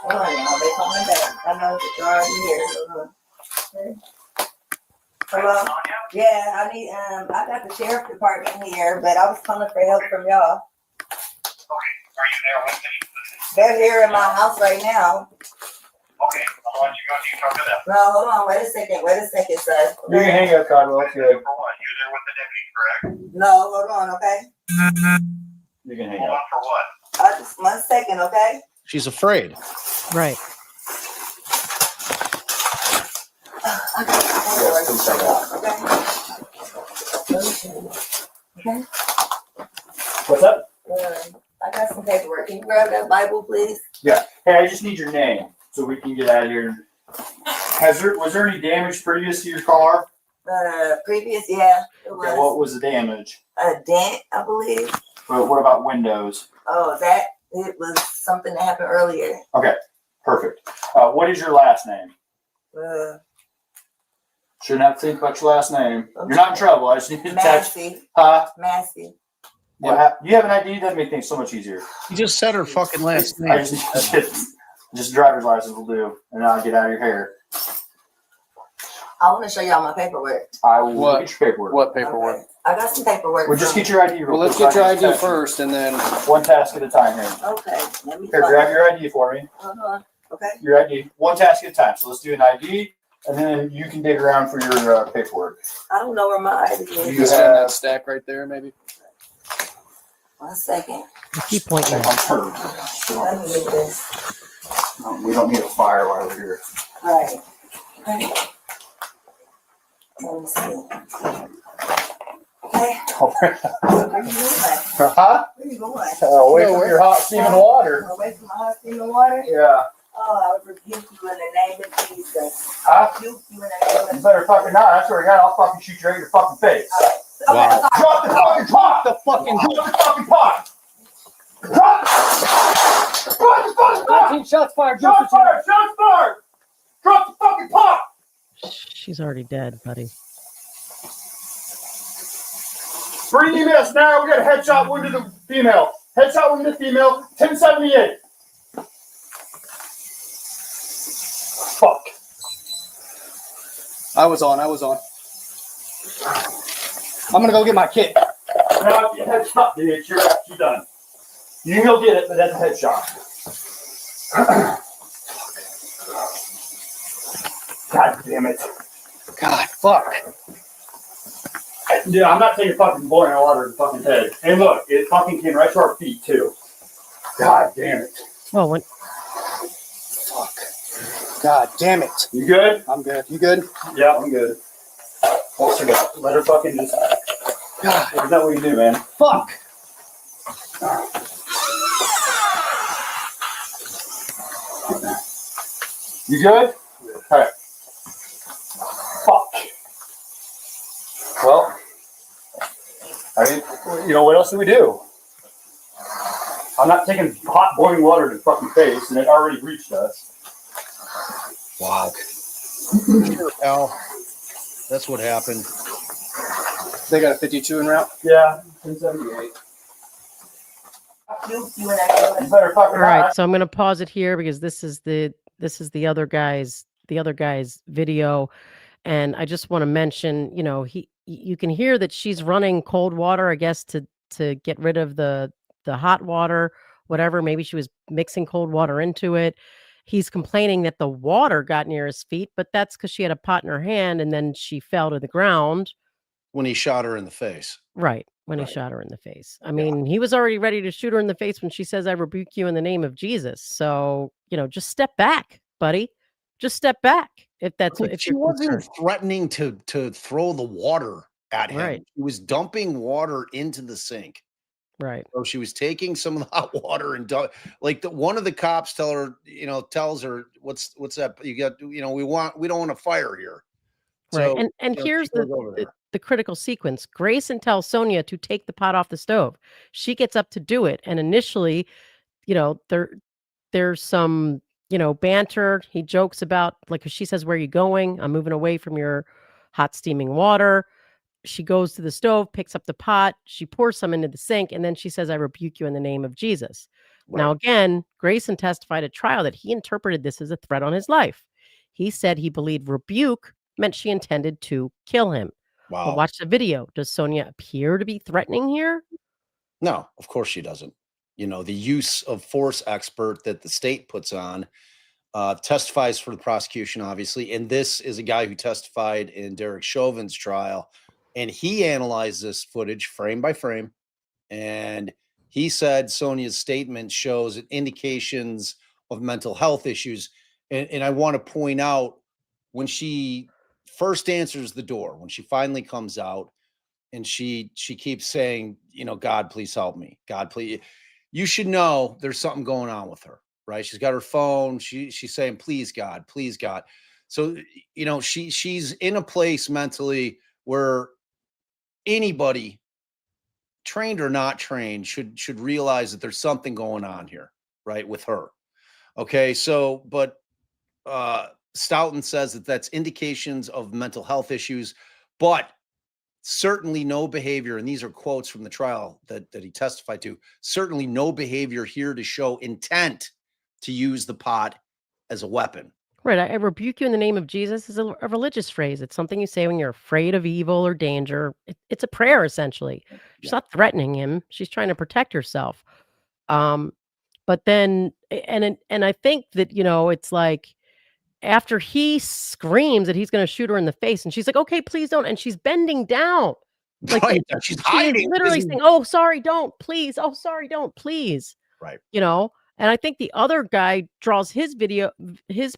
They coming back. I know you're already here. Hello? Yeah, I need, I got the sheriff department here, but I was calling for help from y'all. Are you there with me? They're here in my house right now. Okay, I'll let you go. You talk to them. No, hold on, wait a second, sir. You can hang up, Codwell. That's good. For what? You're there with the deputy, correct? No, hold on, okay? You can hang Hold up. on for what? Just 1 second, okay? She's afraid. Right. I got the okay? What's up? I got some paperwork. Can you grab that Bible, please? Yeah. Hey, I just need your name so we can get out of here. Was there any damage previous to your car? Previous, yeah, it Okay, was what was the damage? a dent, I believe. What about windows? Oh, it was something that happened earlier. Okay, perfect. What is your last name? Shouldn't have to think about your last name. You're not in trouble. I just need to text. Massey. Huh? Massey. You have an ID? That'd make things so much easier. You just said her fucking last I name. just driver's license will do, and I'll get out of your hair. I want to show y'all my paperwork. I will What? get your paperwork. What paperwork? Okay. I got some paperwork. Well, just from- get your ID real Well, let's quick. get your I'll ID just text you. first, and then One task at a time here. Okay, let me Here, find- grab your ID for me. Okay. Your ID. One task at a time. So let's do an ID, and then you can dig around for your paperwork. I don't know where my ID You is. just in that stack right there, maybe. 1 second. Keep pointing. Check on her. Let me get this. We don't need a fire while we're here. Right. Okay. Let me see. Okay. Where you going? Huh? Where you going? Away from your hot steaming water. Away from my hot steaming water? Yeah. Oh, I rebuke you in the name of Jesus. Huh? Rebuke you in the name You of better fucking not. I swear to God, I'll fucking shoot you right in your fucking face. Okay, Wow. I'm sorry. Drop the fucking pot! Drop the fucking pot! Drop the fucking pot! 19 shots fired. Shots fired! Shots fired! Drop the fucking pot! She's already dead, buddy. Bring EMS now. We got a headshot wound to the female. Headshot wound to the female. 1078. Fuck. I was on. I'm gonna go get my kit. No, you headshot, bitch. You're done. You can go get it, but that's a headshot. God damn it. God, fuck. Dude, I'm not taking fucking boiling water in the fucking head. And look, it fucking came right to our feet, too. God damn it. Well, when Fuck. God damn it. You good? I'm good. You good? Yeah, I'm good. What's her got? Let her fucking just. God. Isn't that what you do, man? Fuck. You good? Alright. Fuck. Well, I mean, you know, what else do we do? I'm not taking hot boiling water to the fucking face, and it already reached us. Wow. Sure, Al. That's what happened. They got a 52 en route. Yeah, 1078. You and I. You better fucking All right, not. so I'm going to pause it here because this is the other guy's video, and I just want to mention, you know, you can hear that she's running cold water, I guess, to get rid of the hot water, whatever. Maybe she was mixing cold water into it. He's complaining that the water got near his feet, but that's because she had a pot in her hand and then she fell to the ground. When he shot her in the face. Right. When Right. he shot her in the face. I mean, he was already ready to shoot her in the face when she says, "I rebuke you in the name of Jesus." So, you know, just step back, buddy. Just step back if that's But if she you're wasn't concerned. threatening to throw the water at him. Right. She was dumping water into the sink. Right. So she was taking some of the hot water and like one of the cops tells her, what's that? You got, we don't want a fire here. Right. So, And she here's goes over there. the critical sequence. Grayson tells Sonya to take the pot off the stove. She gets up to do it. And initially, you know, there's some, you know, banter. He jokes about, like, 'cause she says, "Where are you going? I'm moving away from your hot steaming water." She goes to the stove, picks up the pot, she pours some into the sink, and then she says, "I rebuke you in the name of Jesus." Now, Right. again, Grayson testified at trial that he interpreted this as a threat on his life. He said he believed rebuke meant she intended to kill him. But Wow. watch the video. Does Sonya appear to be threatening here? No, of course she doesn't. You know, the use of force expert that the state puts on testifies for the prosecution, obviously. And this is a guy who testified in Derek Chauvin's trial. And he analyzed this footage frame by frame. And he said Sonia's statement shows indications of mental health issues. And I want to point out, when she first answers the door, when she finally comes out, and she keeps saying, "God, please help me. God, please." You should know there's something going on with her, right? She's got her phone. She's saying, "Please, God, please, God." So, she's in a place mentally where anybody, trained or not trained, should realize that there's something going on here, right, with her. Okay, so but Stoughton says that that's indications of mental health issues, but certainly no behavior, and these are quotes from the trial that he testified to, certainly no behavior here to show intent to use the pot as a weapon. Right. I rebuke you in the name of Jesus is a religious phrase. It's something you say when you're afraid of evil or danger. It's a prayer, essentially. She's not threatening him. She's trying to protect herself. But then, and I think that, it's like, after he screams that he's going to shoot her in the face, and she's like, "Okay, please don't." And she's bending down. Like, Right. She's she is hiding. literally saying, "Oh, sorry, don't, please. Oh, sorry, don't, please." Right. And I think the other guy draws his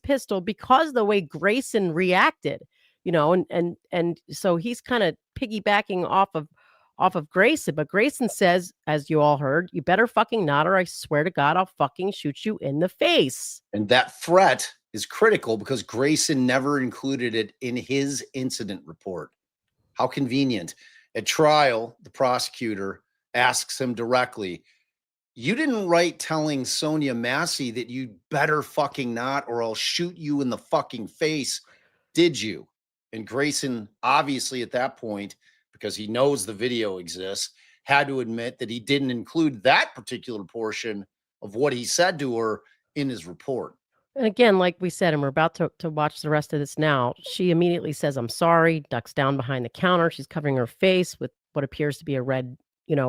pistol because of the way Grayson reacted, and so he's kind of piggybacking off of Grayson. But Grayson says, as you all heard, "You better fucking not, or I swear to God, I'll fucking shoot you in the face." And that threat is critical because Grayson never included it in his incident report. How convenient. At trial, the prosecutor asks him directly, "You didn't write telling Sonya Massey that you better fucking not, or I'll shoot you in the fucking face, did you?" And Grayson, obviously at that point, because he knows the video exists, had to admit that he didn't include that particular portion of what he said to her in his report. And again, like we said, and we're about to watch the rest of this now, she immediately says, "I'm sorry," ducks down behind the counter. She's covering her face with what appears to be a red,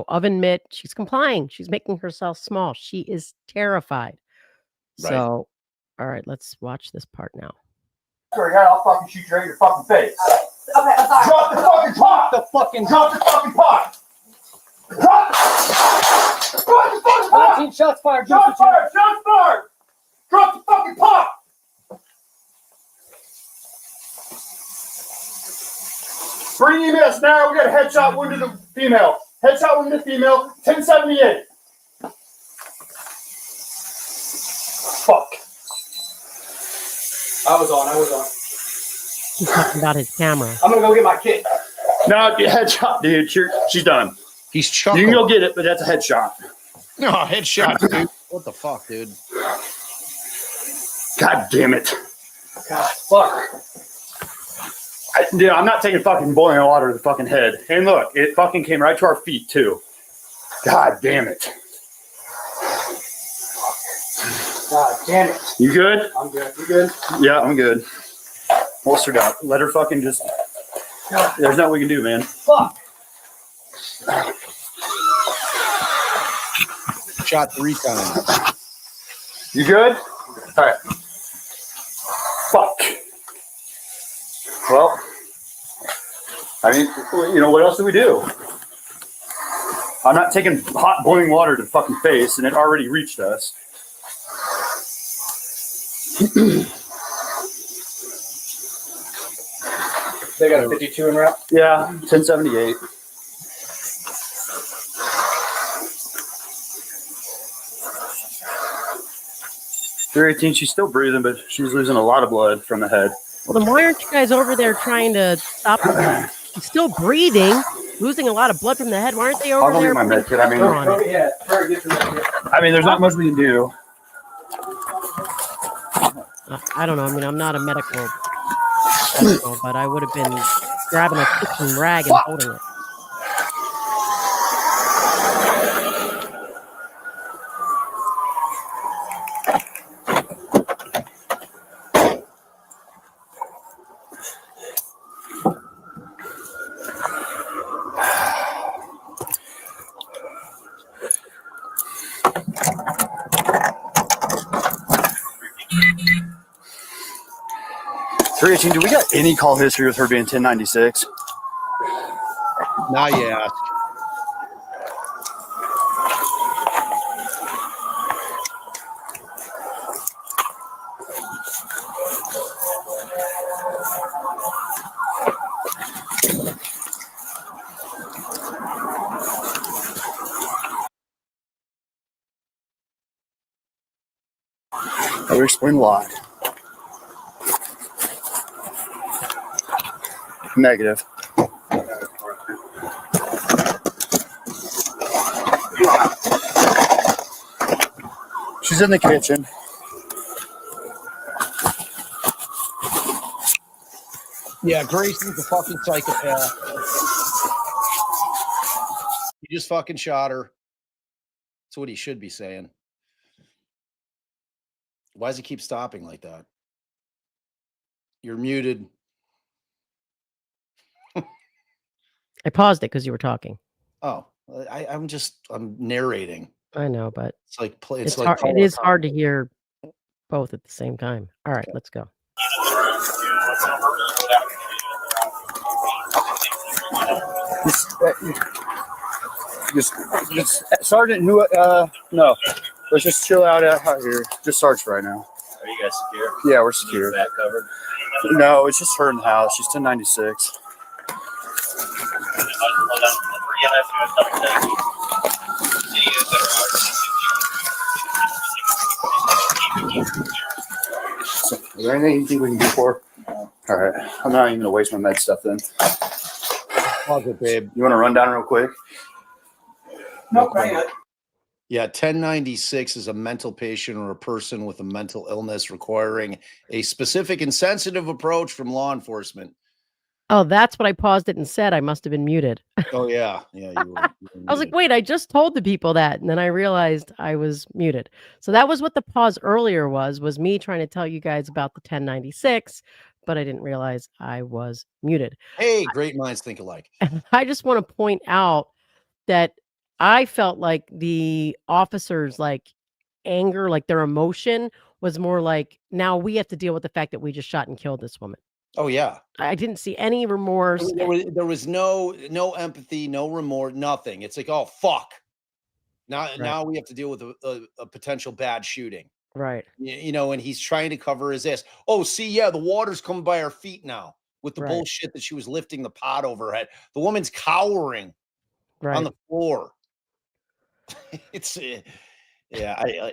oven mitt. She's complying. She's making herself small. She is terrified. Right. So, all right, let's watch this part now. Sorry, God, I'll fucking shoot you right in your fucking face. Okay, I'm sorry. Drop the fucking pot! Drop the fucking pot! Drop the fucking pot! 19 shots fired. Shots fired! Shots fired! Drop the fucking pot! Bring EMS now. We got a headshot wound to the female. Headshot wound to the female. 1078. Fuck. I was on. He's talking about his camera. I'm gonna go get my kit. No, headshot, dude. She's done. He's You chuckling. can go get it, but that's a headshot. No, headshot, dude. What the fuck, dude? God damn it. God, fuck. Dude, I'm not taking fucking boiling water to the fucking head. And look, it fucking came right to our feet, too. God damn it. God damn it. You good? I'm good. You good? Yeah, I'm good. Holstered up. Let her fucking just. There's nothing we can do, man. Fuck. Shot 3 times. You good? All right. Fuck. Well, I mean, what else do we do? I'm not taking hot boiling water to the fucking face, and it already reached us. They got a 52 in route. Yeah, 1078. She's still breathing, but she's losing a lot of blood from the head. Well, then why aren't you guys over there trying to stop him? He's still breathing, losing a lot of blood from the head. Why aren't they over I'll go there? get my med kit. I mean, Yeah, hurry, get your med kit. there's not much we can do. I don't know. I mean, I'm not a medical professional, but I would have been grabbing a kitchen rag and holding it. Do we got any call history with her being 1096? Now you ask. That would explain a lot. Negative. She's in the kitchen. Yeah, Grayson's a fucking psychopath. He just fucking shot her. That's what he should be saying. Why does he keep stopping like that? You're muted. I paused it because you were talking. Oh, I'm narrating. I know, but It's like play. it's like hard, it color is hard to hear both at the same time. All right, let's go. Just Sergeant, no, let's just chill out here. Just Sarge right now. Are you guys secure? Yeah, we're secure. That covered? No, it's just her in the house. She's 1096. Hold on. Is there anything you think we can do for her? All right. I'm not even going to waste my med stuff then. Pause it, babe. You want to run down real quick? Nope, not yet. Yeah, 1096 is a mental patient or a person with a mental illness requiring a specific and sensitive approach from law enforcement. Oh, that's what I paused it and said. I must have been muted. Oh, yeah. Yeah. You were I was like, wait, I just told the people that. And then I realized I was muted. So that was what the pause earlier was me trying to tell you guys about the 1096, but I didn't realize I was muted. Hey, great minds think alike. I just want to point out that I felt like the officers' anger, their emotion was more like, now we have to deal with the fact that we just shot and killed this woman. Oh, yeah. I didn't see any remorse. There was no empathy, no remorse, nothing. It's like, oh, fuck. Now we have to deal with a potential bad shooting. Right. And he's trying to cover his ass. Oh, see, yeah, the water's coming by our feet now with the bullshit that she was lifting the pot over her head. The woman's cowering on the floor. It's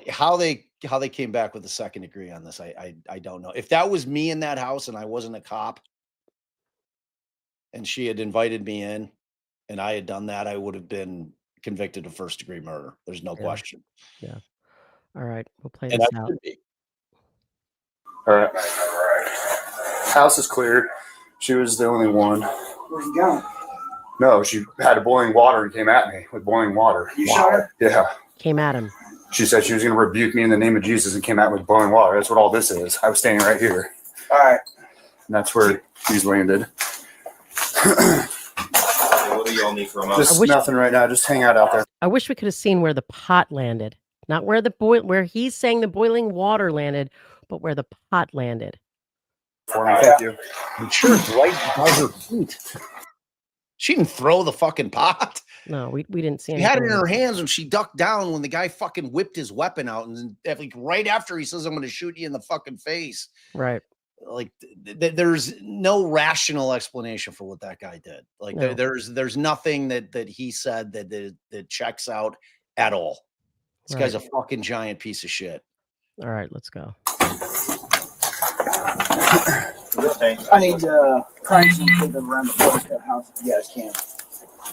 how they came back with the second degree on this. I don't know. If that was me in that house and I wasn't a cop, and she had invited me in and I had done that, I would have been convicted of first-degree murder. There's no question. Yeah. All right. We'll play And this I out. should be. All right. House is clear. She was the only one. Where's he going? No, she had boiling water and came at me with boiling water. You shot her? Yeah. Came at him. She said she was going to rebuke me in the name of Jesus and came at me with boiling water. That's what all this is. I was standing right here. All right. And that's where she's landed. What do y'all need from us? Just nothing right now. Just hang out there. I wish we could have seen where the pot landed. Not where where he's saying the boiling water landed, but where the pot landed. For me. Thank you. I'm sure it's right by her feet. She didn't throw the fucking pot. No, we didn't see She anything. had it in her hands and she ducked down when the guy fucking whipped his weapon out. And like right after he says, I'm going to shoot you in the fucking face. Right. Like there's no rational explanation for what that guy did. Like No. there's nothing that he said that checks out at all. This guy's a fucking giant piece of shit. All right, let's go. I need cranks and put them around the Bodycam house if you guys can.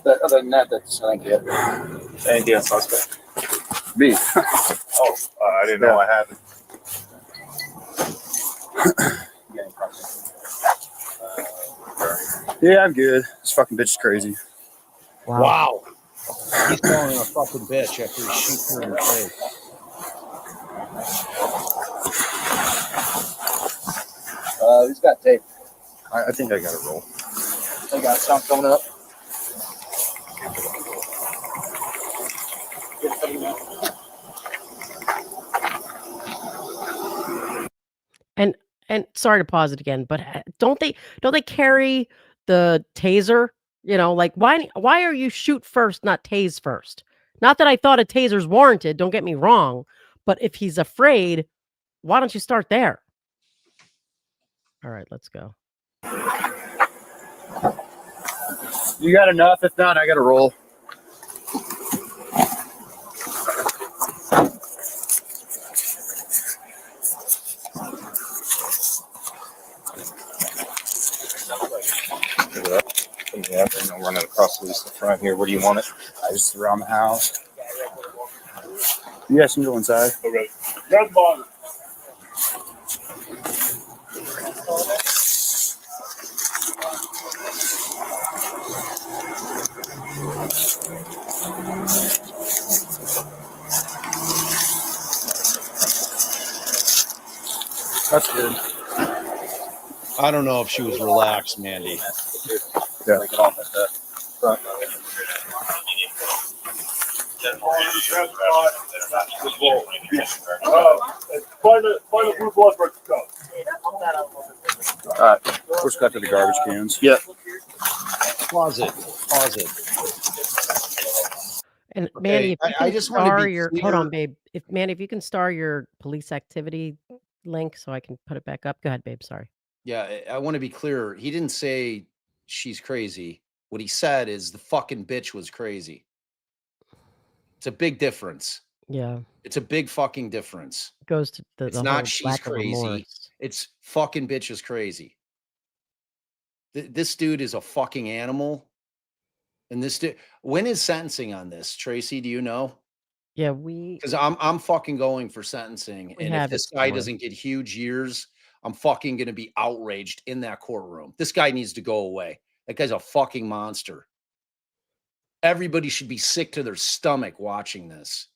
But other than that, that's I think it. Anything else, suspect? B. Oh, I didn't know I had it. Yeah, I'm good. This fucking bitch is crazy. Wow. He's calling her a fucking bitch after he shoots her in the face. He's got tape. I think I got to roll. They got something coming up. And sorry to pause it again, but don't they carry the taser? You know, like why are you shoot first, not tase first? Not that I thought a taser's warranted, don't get me wrong, but if he's afraid, why don't you start there? All right, let's go. You got enough? If not, I got to roll. Yeah, I'm running across the front here. Where do you want it? I just around the house. You guys can go inside. Okay. Red bottom. That's good. I don't know if she was relaxed, Mandy. Yeah. Take it off at the front. Find a blue blood for the cup. All right. Let's cut to the garbage cans. Yep. Closet. And Okay, Mandy, if you I can just wanna star be your clear. hold on, babe. If you can star your police activity link so I can put it back up. Go ahead, babe. Sorry. Yeah, I want to be clear. He didn't say she's crazy. What he said is the fucking bitch was crazy. It's a big difference. Yeah. It's a big fucking difference. It goes to the It's whole not she's lack of crazy. remorse. It's fucking bitch is crazy. This dude is a fucking animal. And this dude, when is sentencing on this? Tracy, do you know? Yeah, Because I'm fucking going for sentencing. We And if have this it guy for. doesn't get huge years, I'm fucking gonna be outraged in that courtroom. This guy needs to go away. That guy's a fucking monster. Everybody should be sick to their stomach watching this.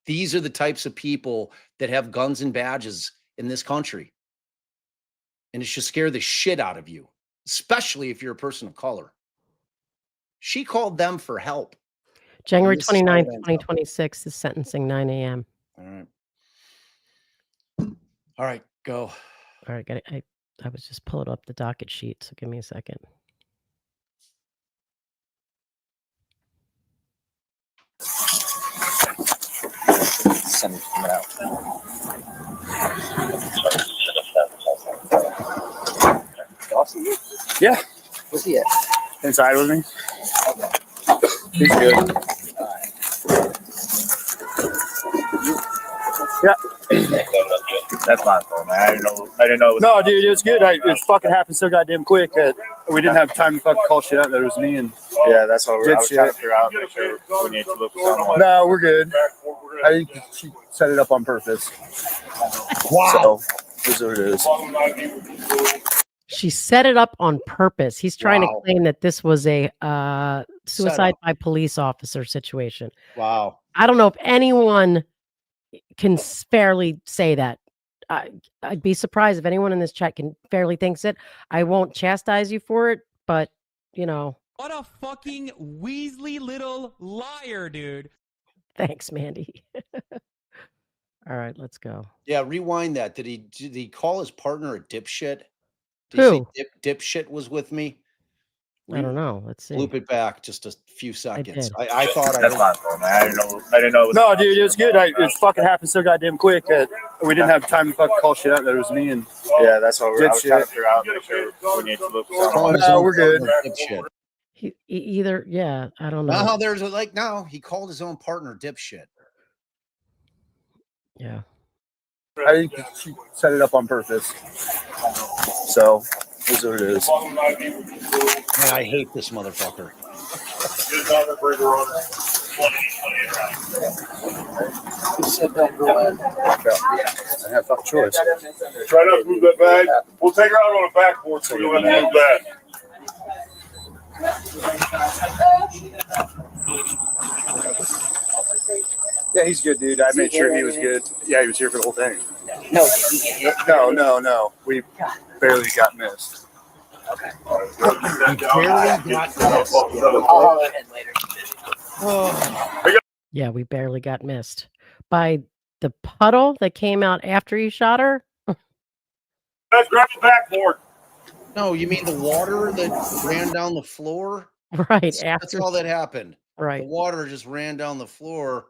These are the types of people that have guns and badges in this country. And it should scare the shit out of you, especially if you're a person of color. She called them for help. January this is how it 29th, ends up. 2026 is sentencing 9 a.m. All right. All right, go. All right, got it. I was just pulling up the docket sheet, so give me a second. Send it coming out. Yeah. Where's he at? Inside with me. He's good. Yeah. That's my fault, man. I didn't know. No, dude, it's good. It fucking happened so goddamn quick that we didn't have time to fucking call shit out. That it was me and. Yeah, that's what I was Dipshit. trying to figure out. Make sure we need to look for someone. No, we're good. I think she set it up on purpose. Wow. So, this is what it is. She set it up on purpose. He's trying to Wow. claim that this was a suicide Setup. by police officer situation. Wow. I don't know if anyone can fairly say that. I'd be surprised if anyone in this chat can fairly thinks it. I won't chastise you for it, but you know. What a fucking Weasley little liar, dude. Thanks, Mandy. All right, let's go. Yeah, rewind that. Did he call his partner a dipshit? Did Who? he say dipshit was with me? I don't know. Let's see. Loop it back just a few seconds. did. I thought That's I my fault, man. I didn't know. It was No, dude, it was good. It fucking happened so goddamn quick that we didn't have time to fucking call shit out. That it was me and. Yeah, that's what I was trying to Dipshit. figure out. Make sure we need to look for someone. calling his No, own we're good. partner dipshit. He either, yeah, I don't know. No, there's like no. He called his own partner dipshit. Yeah. I think she set it up on purpose. So, this is what it is. Man, I hate this motherfucker. He said don't go in. I have fucking choice. Try not to move that bag. We'll take her out on a backboard so you don't have to move back. Yeah, he's good, dude. I made sure he was good. Yeah, he was here for the whole thing. No, did he get hit? No. We barely got missed. Okay. He barely got this. I'll holler at him later. Yeah, we barely got missed by the puddle that came out after you shot her. Let's grab the backboard. No, you mean the water that ran down the floor? Right That's after. all that happened. Right. The water just ran down the floor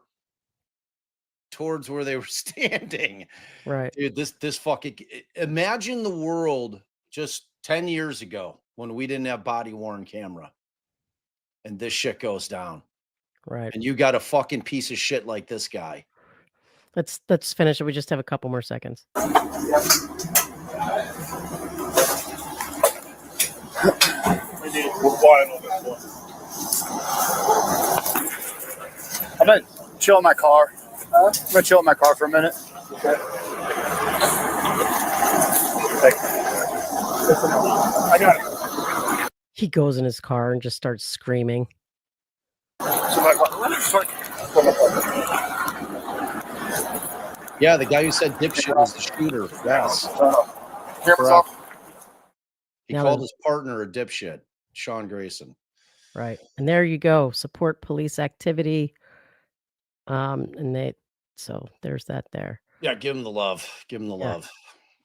towards where they were standing. Right. Dude, this fucking imagine the world just 10 years ago when we didn't have body worn camera and this shit goes down. Right. And you got a fucking piece of shit like this guy. Let's finish it. We just have a couple more seconds. We're quiet on this one. I'm gonna chill in my car. I'm gonna chill in my car for a minute. I got it. He goes in his car and just starts screaming. Yeah, the guy who said dipshit was the shooter. Yes. Camera's off. He Now called then- his partner a dipshit, Sean Grayson. Right. And there you go. Support police activity. So there's that there. Yeah, give him the love. Give him the Yeah. love.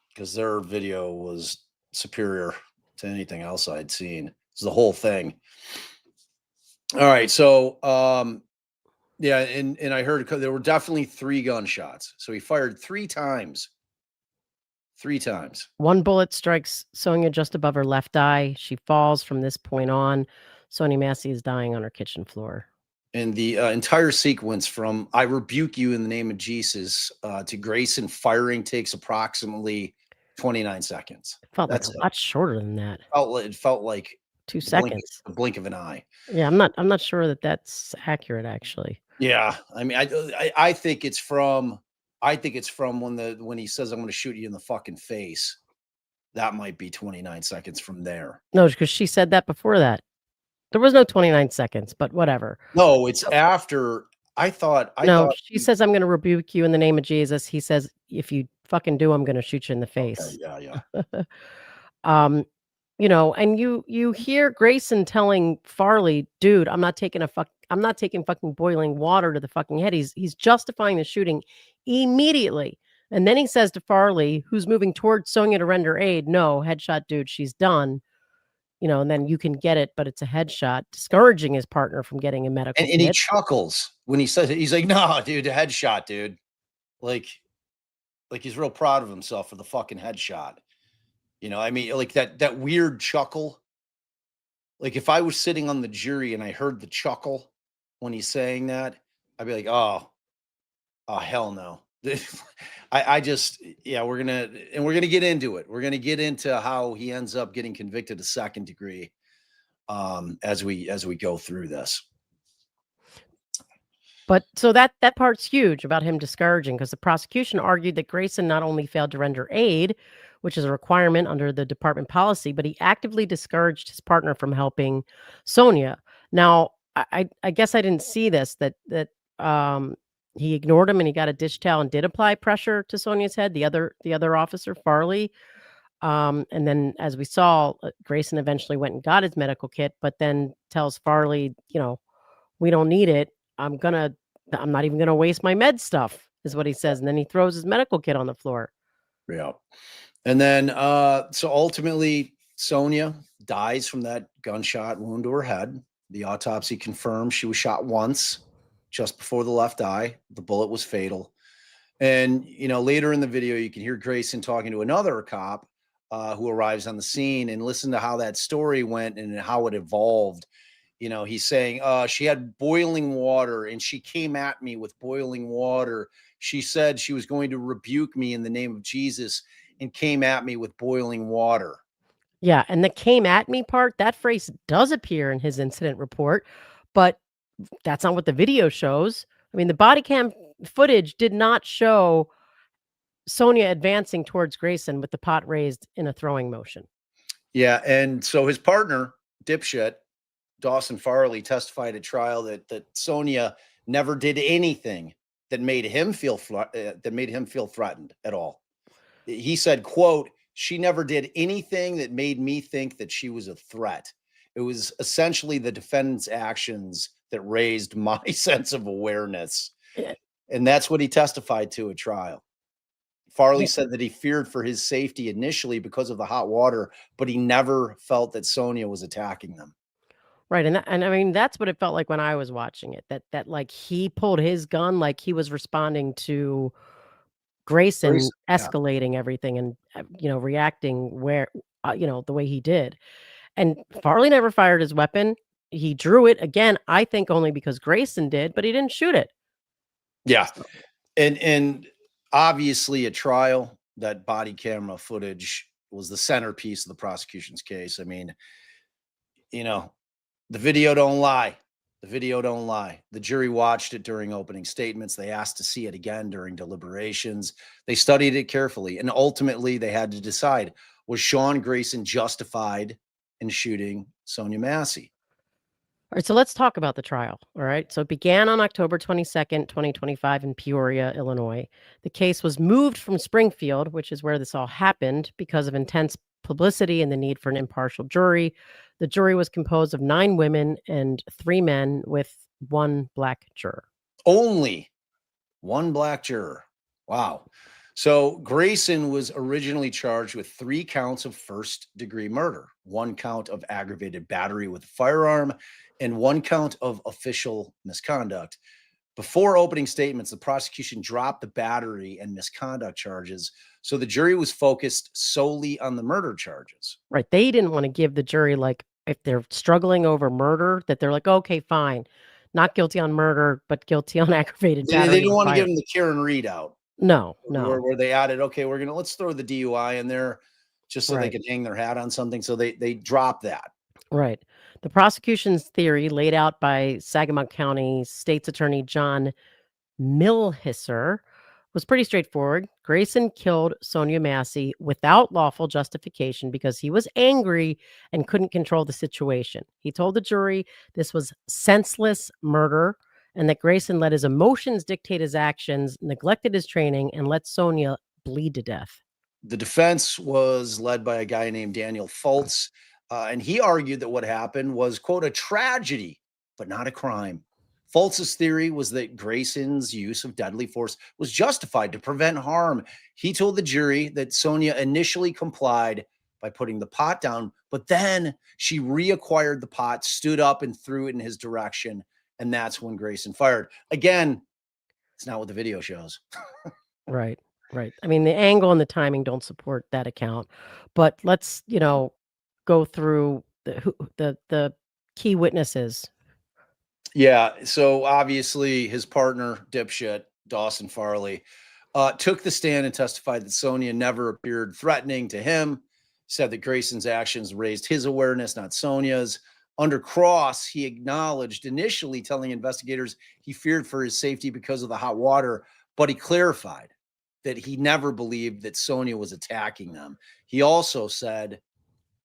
Because their video was superior to anything else I'd seen. It's the whole thing. All right. So yeah, and I heard there were definitely 3 gunshots. So he fired 3 times. 3 times. One bullet strikes Sonya just above her left eye. She falls from this point on. Sonya Massey is dying on her kitchen floor. And the entire sequence from I rebuke you in the name of Jesus to Grayson firing takes approximately 29 seconds. It felt like That's a lot shorter than that. It felt like 2 the blink- seconds. the blink of an eye. Yeah, I'm not sure that that's accurate actually. Yeah, I mean, I think it's from when he says I'm going to shoot you in the fucking face. That might be 29 seconds from there. No, because she said that before that. There was no 29 seconds, but whatever. No, it's after. I thought She says I'm going to rebuke you in the name of Jesus. He says if you fucking do, I'm going to shoot you in the face. Okay, yeah. And you hear Grayson telling Farley, dude, I'm not taking fucking boiling water to the fucking head. He's justifying the shooting immediately. And then he says to Farley, who's moving towards Sonya to render aid, no, headshot, dude, she's done. And then you can get it, but it's a headshot, discouraging his partner from getting a medical And he kit. chuckles when he says it. He's like, "No, dude, a headshot, dude." Like he's real proud of himself for the fucking headshot. I mean, like that weird chuckle. Like if I was sitting on the jury and I heard the chuckle when he's saying that, I'd be like, "Oh, hell no." I just, yeah, we're gonna get into it. We're gonna get into how he ends up getting convicted of second degree as we go through this. But so that part's huge about him discouraging, because the prosecution argued that Grayson not only failed to render aid, which is a requirement under the department policy, but he actively discouraged his partner from helping Sonya. Now, I guess I didn't see this, that he ignored him and he got a dish towel and did apply pressure to Sonya's head, the other officer, Farley. And then, as we saw, Grayson eventually went and got his medical kit, but then tells Farley, we don't need it. I'm not even gonna waste my med stuff, is what he says. And then he throws his medical kit on the floor. Yeah. And then so ultimately Sonya dies from that gunshot wound to her head. The autopsy confirms she was shot once, just before the left eye. The bullet was fatal. And later in the video, you can hear Grayson talking to another cop who arrives on the scene, and listen to how that story went and how it evolved. He's saying, she had boiling water and she came at me with boiling water. She said she was going to rebuke me in the name of Jesus and came at me with boiling water. Yeah. And the came at me part, that phrase does appear in his incident report, but that's not what the video shows. I mean, the body cam footage did not show Sonya advancing towards Grayson with the pot raised in a throwing motion. Yeah. And so his partner, dipshit, Dawson Farley, testified at trial that Sonya never did anything that made him feel threatened at all. He said, quote, "She never did anything that made me think that she was a threat. It was essentially the defendant's actions that raised my sense of awareness." And that's what he testified to at trial. Farley said that he feared for his safety initially because of the hot water, but he never felt that Sonya was attacking them. Right. And I mean, that's what it felt like when I was watching it, that like he pulled his gun, like he was responding to Grayson escalating everything and, reacting where, the way he did. And Farley never fired his weapon. He drew it again, I think only because Grayson did, but he didn't shoot it. Yeah. And obviously at trial, that body camera footage was the centerpiece of the prosecution's case. I mean, the video don't lie. The video don't lie. The jury watched it during opening statements. They asked to see it again during deliberations. They studied it carefully. And ultimately, they had to decide, was Sean Grayson justified in shooting Sonya Massey? All right, so let's talk about the trial. All right. So it began on October 22nd, 2025 in Peoria, Illinois. The case was moved from Springfield, which is where this all happened, because of intense publicity and the need for an impartial jury. The jury was composed of 9 women and 3 men with 1 black juror. Only 1 black juror. Wow. So Grayson was originally charged with 3 counts of first-degree murder, 1 count of aggravated battery with a firearm, and 1 count of official misconduct. Before opening statements, the prosecution dropped the battery and misconduct charges, so the jury was focused solely on the murder charges. Right. They didn't want to give the jury, like, if they're struggling over murder, that they're like, okay, fine, not guilty on murder, but guilty on aggravated battery. They didn't want to give them the Karen Reed out. No. Where they added, okay, let's throw the DUI in there just so they can hang their hat on something. So they dropped that. Right. The prosecution's theory, laid out by Sangamon County State's Attorney John Milhisser, was pretty straightforward. Grayson killed Sonya Massey without lawful justification because he was angry and couldn't control the situation. He told the jury this was senseless murder and that Grayson let his emotions dictate his actions, neglected his training, and let Sonya bleed to death. The defense was led by a guy named Daniel Fultz. And he argued that what happened was, quote, a tragedy, but not a crime. Fultz's theory was that Grayson's use of deadly force was justified to prevent harm. He told the jury that Sonya initially complied by putting the pot down, but then she reacquired the pot, stood up and threw it in his direction. And that's when Grayson fired. Again, it's not what the video shows. Right. I mean, the angle and the timing don't support that account, but let's, go through the key witnesses. Yeah. So obviously his partner, dipshit, Dawson Farley, took the stand and testified that Sonya never appeared threatening to him, said that Grayson's actions raised his awareness, not Sonya's. Under cross, he acknowledged initially telling investigators he feared for his safety because of the hot water, but he clarified that he never believed that Sonya was attacking them. He also said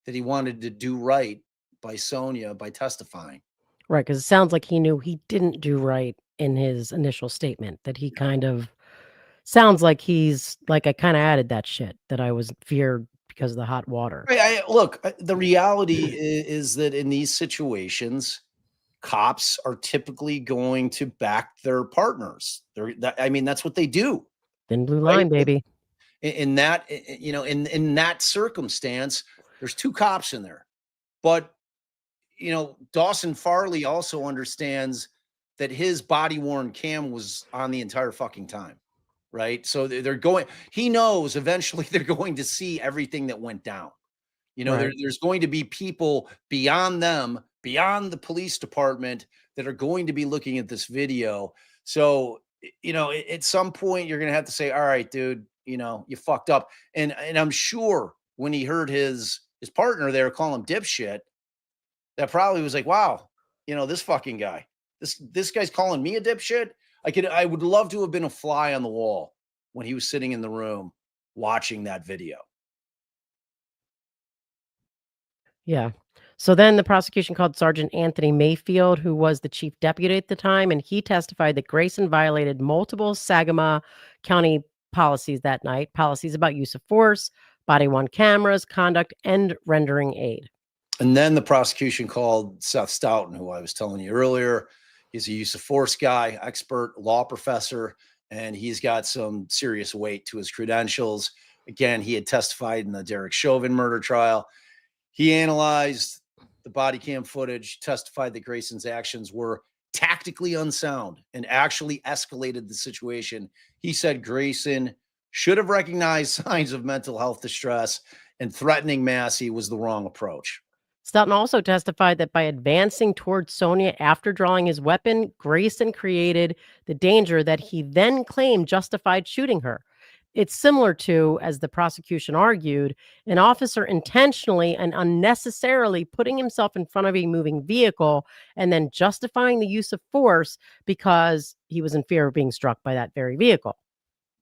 that he wanted to do right by Sonya by testifying. Right, because it sounds like he knew he didn't do right in his initial statement, that he kind of sounds like he's like, I kind of added that shit, that I was feared because of the hot water. Look, the reality is that in these situations, cops are typically going to back their partners. That's what they do. Thin blue line, baby. In that, in that circumstance, there's two cops in there. But, Dawson Farley also understands that his body-worn cam was on the entire fucking time, right? So he knows eventually they're going to see everything that went down. Right. There's going to be people beyond them, beyond the police department, that are going to be looking at this video. So, at some point you're going to have to say, all right, dude, you fucked up. And I'm sure when he heard his partner there call him dipshit, that probably was like, wow, this fucking guy, this guy's calling me a dipshit. I would love to have been a fly on the wall when he was sitting in the room watching that video. Yeah. So then the prosecution called Sergeant Anthony Mayfield, who was the chief deputy at the time, and he testified that Grayson violated multiple Saginaw County policies that night, policies about use of force, body-worn cameras, conduct, and rendering aid. And then the prosecution called Seth Stoughton, who I was telling you earlier. He's a use of force guy, expert, law professor, and he's got some serious weight to his credentials. Again, he had testified in the Derek Chauvin murder trial. He analyzed the body cam footage, testified that Grayson's actions were tactically unsound and actually escalated the situation. He said Grayson should have recognized signs of mental health distress, and threatening Massey was the wrong approach. Stoughton also testified that by advancing towards Sonya after drawing his weapon, Grayson created the danger that he then claimed justified shooting her. It's similar to, as the prosecution argued, an officer intentionally and unnecessarily putting himself in front of a moving vehicle and then justifying the use of force because he was in fear of being struck by that very vehicle.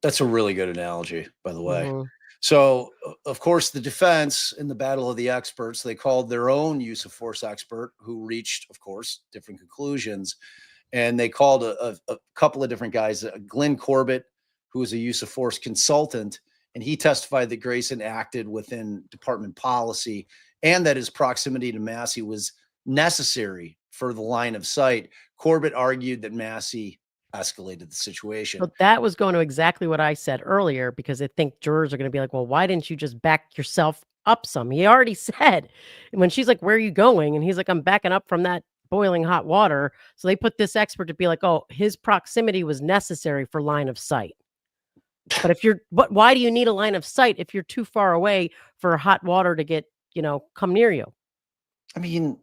That's a really good analogy, by the way. Mm-hmm. So, of course, the defense in the battle of the experts, they called their own use of force expert who reached, of course, different conclusions. And they called a couple of different guys, Glenn Corbett, who was a use of force consultant, and he testified that Grayson acted within department policy and that his proximity to Massey was necessary for the line of sight. Corbett argued that Massey escalated the situation. So that was going to exactly what I said earlier, because I think jurors are going to be like, well, why didn't you just back yourself up some? He already said, when she's like, where are you going? And he's like, I'm backing up from that boiling hot water. So they put this expert to be like, oh, his proximity was necessary for line of sight. But why do you need a line of sight if you're too far away for hot water to get, come near you? I mean,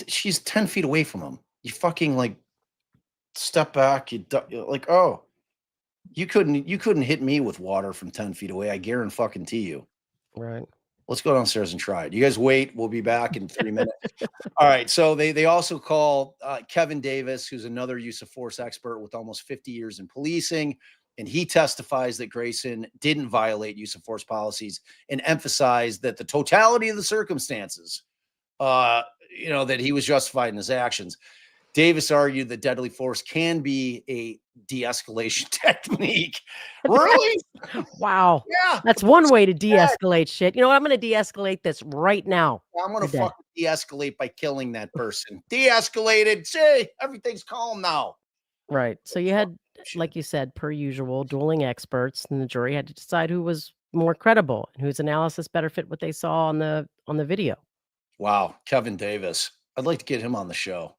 she's 10 feet away from him. You fucking step back. Oh, you couldn't hit me with water from 10 feet away. I guarantee you. Right. Let's go downstairs and try it. You guys wait. We'll be back in 3 minutes. All right. So they also call Kevin Davis, who's another use of force expert with almost 50 years in policing. And he testifies that Grayson didn't violate use of force policies and emphasized that the totality of the circumstances, that he was justified in his actions. Davis argued that deadly force can be a de-escalation technique. Really? Wow. Yeah. That's one way to de-escalate shit. You know what? I'm going to de-escalate this right now. I'm going to fucking de-escalate by killing that person. De-escalated. Say, everything's calm now. Right. So you had, like you said, per usual, dueling experts, and the jury had to decide who was more credible and whose analysis better fit what they saw on the video. Wow. Kevin Davis. I'd like to get him on the show.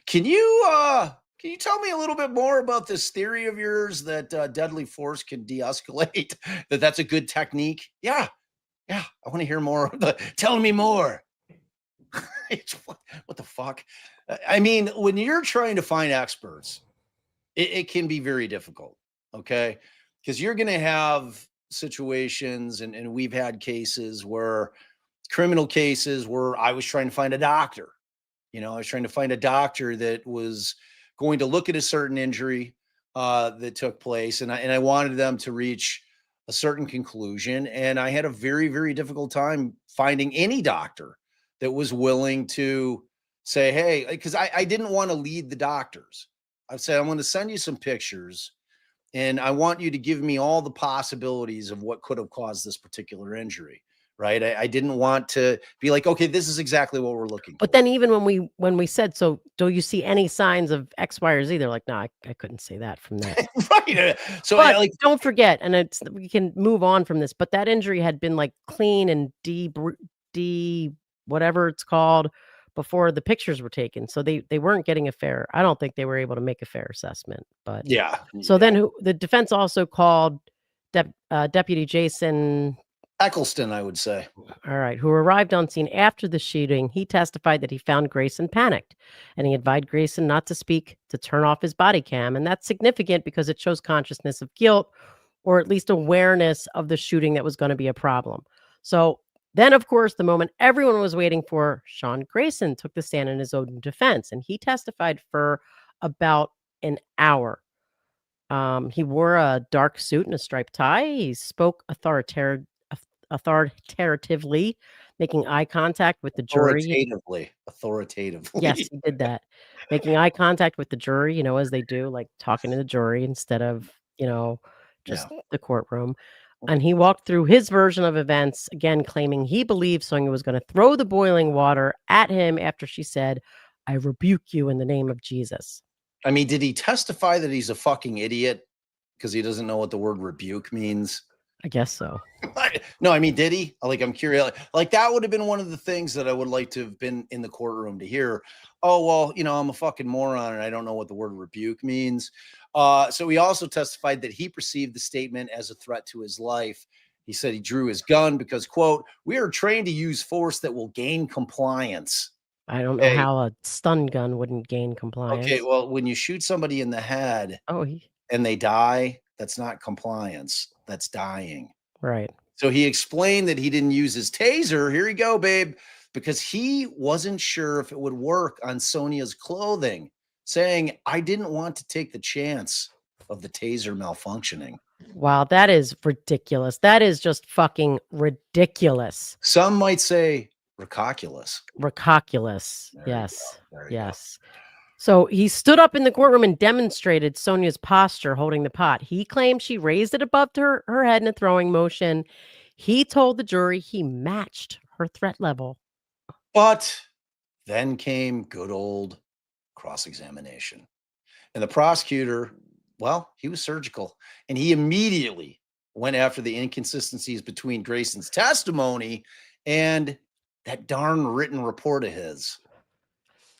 Can you tell me a little bit more about this theory of yours that deadly force can de-escalate? That's a good technique? Yeah. I want to hear more. Tell me more. What the fuck? I mean, when you're trying to find experts, it can be very difficult. Okay. Because you're going to have situations, and we've had cases where criminal cases where I was trying to find a doctor. I was trying to find a doctor that was going to look at a certain injury that took place, and I wanted them to reach a certain conclusion. And I had a very, very difficult time finding any doctor that was willing to say, hey, because I didn't want to lead the doctors. I said, I'm going to send you some pictures, and I want you to give me all the possibilities of what could have caused this particular injury. Right. I didn't want to be like, okay, this is exactly what we're looking for. But then even when we said, so do you see any signs of X, Y, or Z? They're like, no, I couldn't say that from that. Right. So but like, don't forget, and we can move on from this, but that injury had been like clean and whatever it's called before the pictures were taken. So they weren't getting I don't think they were able to make a fair assessment. But yeah. So then the defense also called Deputy Jason Eccleston, I would say. All right, who arrived on scene after the shooting. He testified that he found Grayson panicked, and he advised Grayson not to speak, to turn off his body cam. And that's significant because it shows consciousness of guilt, or at least awareness of the shooting that was going to be a problem. So then, of course, the moment everyone was waiting for, Sean Grayson took the stand in his own defense, and he testified for about an hour. He wore a dark suit and a striped tie. He spoke authoritatively, making eye contact with the jury. Authoritatively. Yes, he did that. Making eye contact with the jury, as they do, like talking to the jury instead of, just the courtroom. And he walked through his version of events, again, claiming he believed Sonya was going to throw the boiling water at him after she said, "I rebuke you in the name of Jesus." I mean, did he testify that he's a fucking idiot because he doesn't know what the word rebuke means? I guess so. No, I mean, did he? Like, I'm curious. Like, that would have been one of the things that I would like to have been in the courtroom to hear. Oh, well, I'm a fucking moron and I don't know what the word rebuke means. So he also testified that he perceived the statement as a threat to his life. He said he drew his gun because, quote, "We are trained to use force that will gain compliance." I don't know how a stun gun wouldn't gain compliance. Okay, well, when you shoot somebody in the head and they die, that's not compliance. That's dying. Right. So he explained that he didn't use his taser. Here you go, babe. Because he wasn't sure if it would work on Sonya's clothing, saying, "I didn't want to take the chance of the taser malfunctioning." Wow, that is ridiculous. That is just fucking ridiculous. Some might say ridiculous. Yes. Yes. So he stood up in the courtroom and demonstrated Sonya's posture holding the pot. He claimed she raised it above her head in a throwing motion. He told the jury he matched her threat level. But then came good old cross-examination. And the prosecutor, well, he was surgical. And he immediately went after the inconsistencies between Grayson's testimony and that darn written report of his.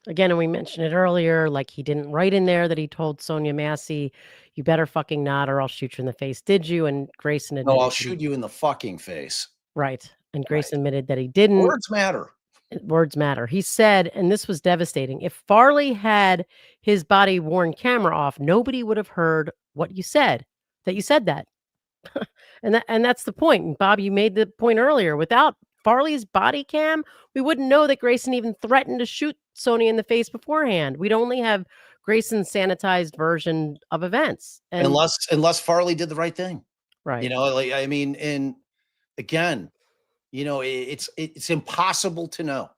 Again, and we mentioned it earlier, like he didn't write in there that he told Sonya Massey, "You better fucking not or I'll shoot you in the face." Did you? And Grayson admitted. No, I'll shoot you in the fucking face. Right. And Grayson admitted that he didn't. Words matter. Words matter. He said, and this was devastating, if Farley had his body worn camera off, nobody would have heard what you said, that you said that. and that's the point. And Bob, you made the point earlier. Without Farley's body cam, we wouldn't know that Grayson even threatened to shoot Sonya in the face beforehand. We'd only have Grayson's sanitized version of events. And unless Farley did the right thing. Right. And again, it's impossible to know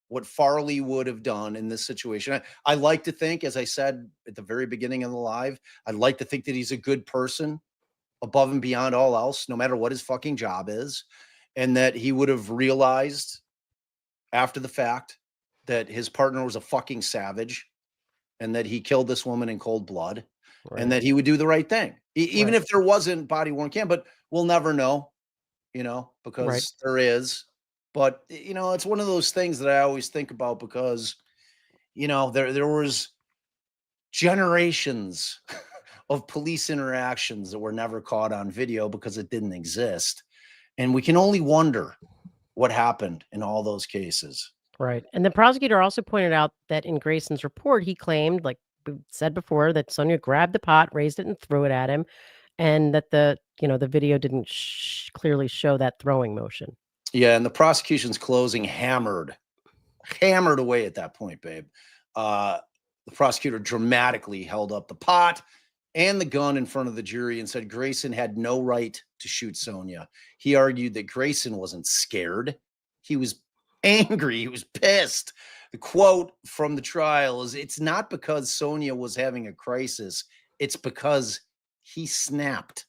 what Farley would have done in this situation. I like to think, as I said at the very beginning of the live, I'd like to think that he's a good person above and beyond all else, no matter what his fucking job is. And that he would have realized after the fact that his partner was a fucking savage and that he killed this woman in cold blood, and that he would do the right thing. Even if there wasn't body worn cam, but we'll never know, because there is. But, it's one of those things that I always think about because, there was generations of police interactions that were never caught on video because it didn't exist. And we can only wonder what happened in all those cases. Right. And the prosecutor also pointed out that in Grayson's report, he claimed, like we said before that Sonya grabbed the pot, raised it, and threw it at him, and that the video didn't clearly show that throwing motion. Yeah, and the prosecution's closing hammered away at that point, babe. The prosecutor dramatically held up the pot and the gun in front of the jury and said Grayson had no right to shoot Sonya. He argued that Grayson wasn't scared. He was angry. He was pissed. The quote from the trial is, "It's not because Sonya was having a crisis. It's because he snapped."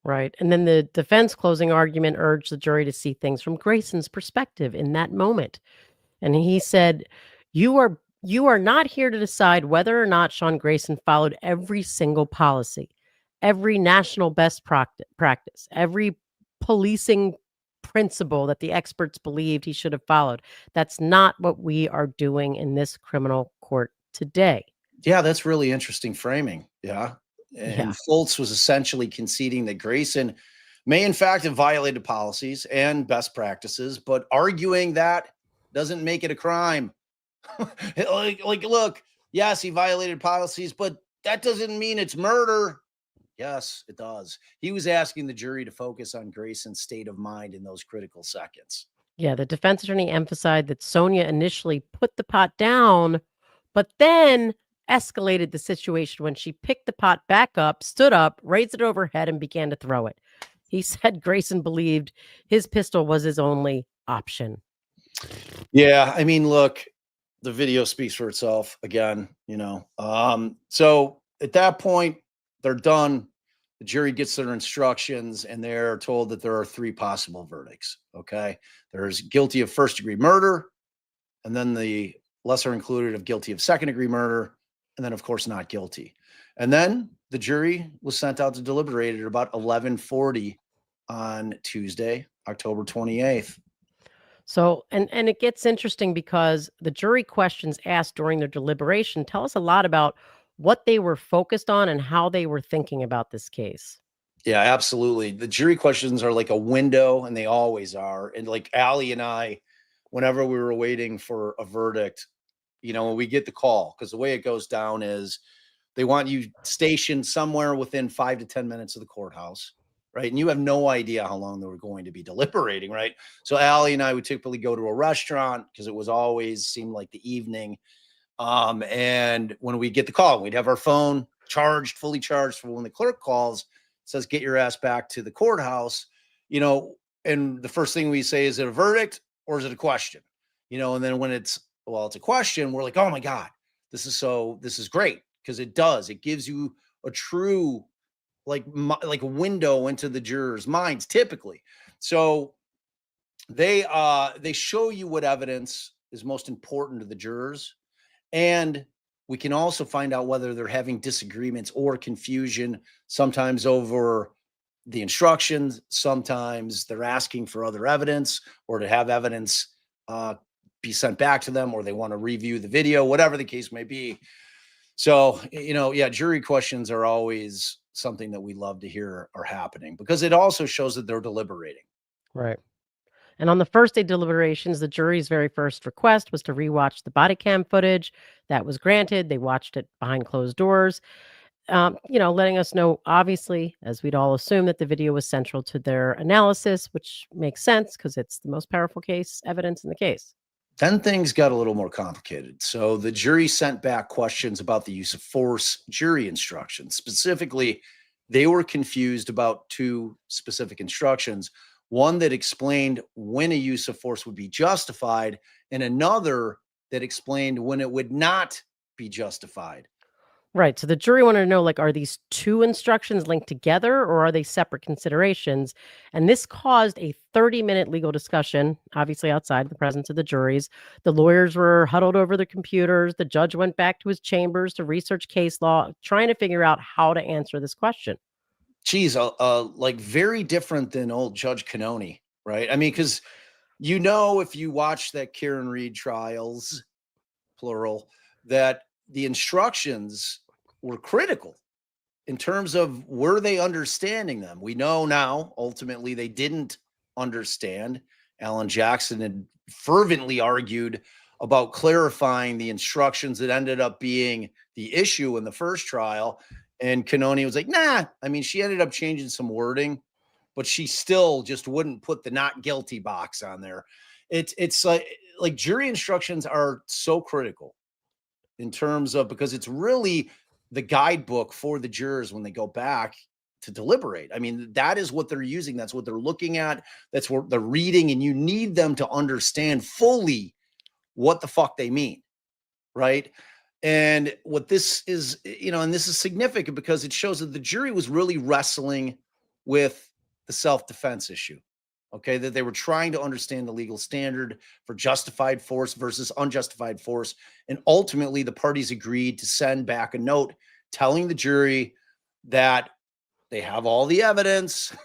Right. And then the defense closing argument urged the jury to see things from Grayson's perspective in that moment. And he said, you are not here to decide whether or not Sean Grayson followed every single policy, every national best practice, every policing principle that the experts believed he should have followed. That's not what we are doing in this criminal court today. Yeah, that's really interesting framing. Yeah. And Yeah. Foltz was essentially conceding that Grayson may, in fact, have violated policies and best practices, but arguing that doesn't make it a crime. Look, yes, he violated policies, but that doesn't mean it's murder. Yes, it does. He was asking the jury to focus on Grayson's state of mind in those critical seconds. Yeah, the defense attorney emphasized that Sonya initially put the pot down, but then escalated the situation when she picked the pot back up, stood up, raised it overhead, and began to throw it. He said Grayson believed his pistol was his only option. Yeah, I mean, look, the video speaks for itself again, So at that point, they're done. The jury gets their instructions, and they're told that there are 3 possible verdicts. Okay. There's guilty of first-degree murder, and then the lesser included of guilty of second-degree murder, and then, of course, not guilty. And then the jury was sent out to deliberate at about 11:40 on Tuesday, October 28th. So, and it gets interesting because the jury questions asked during their deliberation tell us a lot about what they were focused on and how they were thinking about this case. Yeah, absolutely. The jury questions are like a window, and they always are. And like Allie and I, whenever we were waiting for a verdict, when we get the call, because the way it goes down is they want you stationed somewhere within 5 to 10 minutes of the courthouse, right? And you have no idea how long they were going to be deliberating, right? So Allie and I would typically go to a restaurant because it was always seemed like the evening. And when we get the call, we'd have our phone charged, fully charged for when the clerk calls, says, "Get your ass back to the courthouse," and the first thing we say, is it a verdict or is it a question? And then when it's a question, we're like, "Oh my God, this is great." Because it gives you a true, like a window into the jurors' minds typically. So they show you what evidence is most important to the jurors. And we can also find out whether they're having disagreements or confusion, sometimes over the instructions. Sometimes they're asking for other evidence or to have evidence be sent back to them, or they want to review the video, whatever the case may be. So, jury questions are always something that we love to hear are happening because it also shows that they're deliberating. Right. And on the first day deliberations, the jury's very first request was to rewatch the body cam footage. That was granted. They watched it behind closed doors, letting us know, obviously, as we'd all assume, that the video was central to their analysis, which makes sense because it's the most powerful evidence in the case. Then things got a little more complicated. So the jury sent back questions about the use of force jury instructions. Specifically, they were confused about 2 specific instructions. One that explained when a use of force would be justified, and another that explained when it would not be justified. Right. So the jury wanted to know, are these 2 instructions linked together or are they separate considerations? And this caused a 30-minute legal discussion, obviously outside the presence of the juries. The lawyers were huddled over their computers. The judge went back to his chambers to research case law, trying to figure out how to answer this question. Geez, very different than old Judge Cannoni, right? I mean, because if you watch that Karen Reed trials, plural, that the instructions were critical in terms of were they understanding them. We know now, ultimately, they didn't understand. Alan Jackson had fervently argued about clarifying the instructions that ended up being the issue in the first trial. And Canoni was like, nah. I mean, she ended up changing some wording, but she still just wouldn't put the not guilty box on there. It's like jury instructions are so critical in terms of, because it's really the guidebook for the jurors when they go back to deliberate. I mean, that is what they're using. That's what they're looking at. That's what they're reading. And you need them to understand fully what the fuck they mean. Right. And what this is, and this is significant because it shows that the jury was really wrestling with the self-defense issue. Okay. That they were trying to understand the legal standard for justified force versus unjustified force. And ultimately the parties agreed to send back a note telling the jury that they have all the evidence.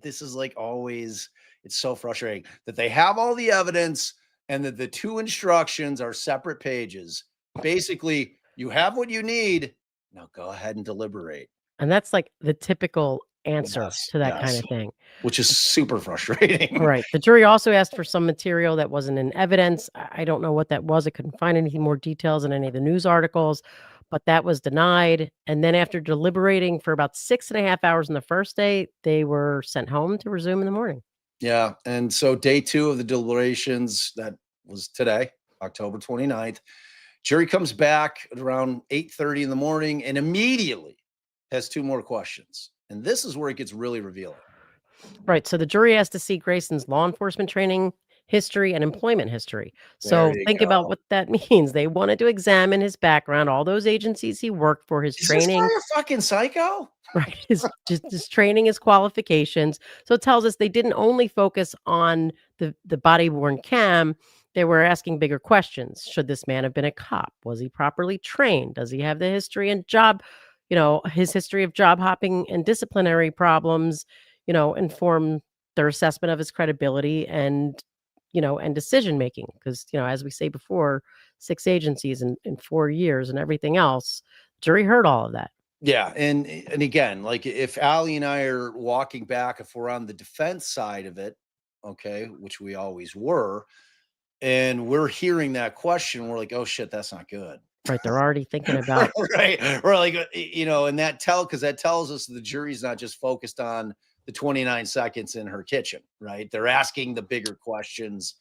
This is like always, it's so frustrating that they have all the evidence and that the two instructions are separate pages. Basically, you have what you need. Now go ahead and deliberate. And that's like the typical answer to that kind of thing, which is super frustrating. Right. The jury also asked for some material that wasn't in evidence. I don't know what that was. I couldn't find anything more details in any of the news articles, but that was denied. And then after deliberating for about 6.5 hours on the first day, they were sent home to resume in the morning. Yeah. And so day 2 of the deliberations, that was today, October 29th, jury comes back at around 8:30 in the morning and immediately has 2 more questions. And this is where it gets really revealing. Right. So the jury has to see Grayson's law enforcement training history and employment history. So think about what that means. They wanted to examine his background, all those agencies he worked for, his training. Is this guy a fucking psycho? Right. His training, his qualifications. So it tells us they didn't only focus on the body-worn cam. They were asking bigger questions. Should this man have been a cop? Was he properly trained? Does he have the history and job, his history of job hopping and disciplinary problems, inform their assessment of his credibility and decision making? Because, as we say before, 6 agencies in 4 years and everything else, jury heard all of that. Yeah. And again, like if Allie and I are walking back, if we're on the defense side of it, okay, which we always were, and we're hearing that question, we're like, oh shit, that's not good. Right. They're already thinking about right. We're like, and that tells us the jury's not just focused on the 29 seconds in her kitchen, right? They're asking the bigger questions.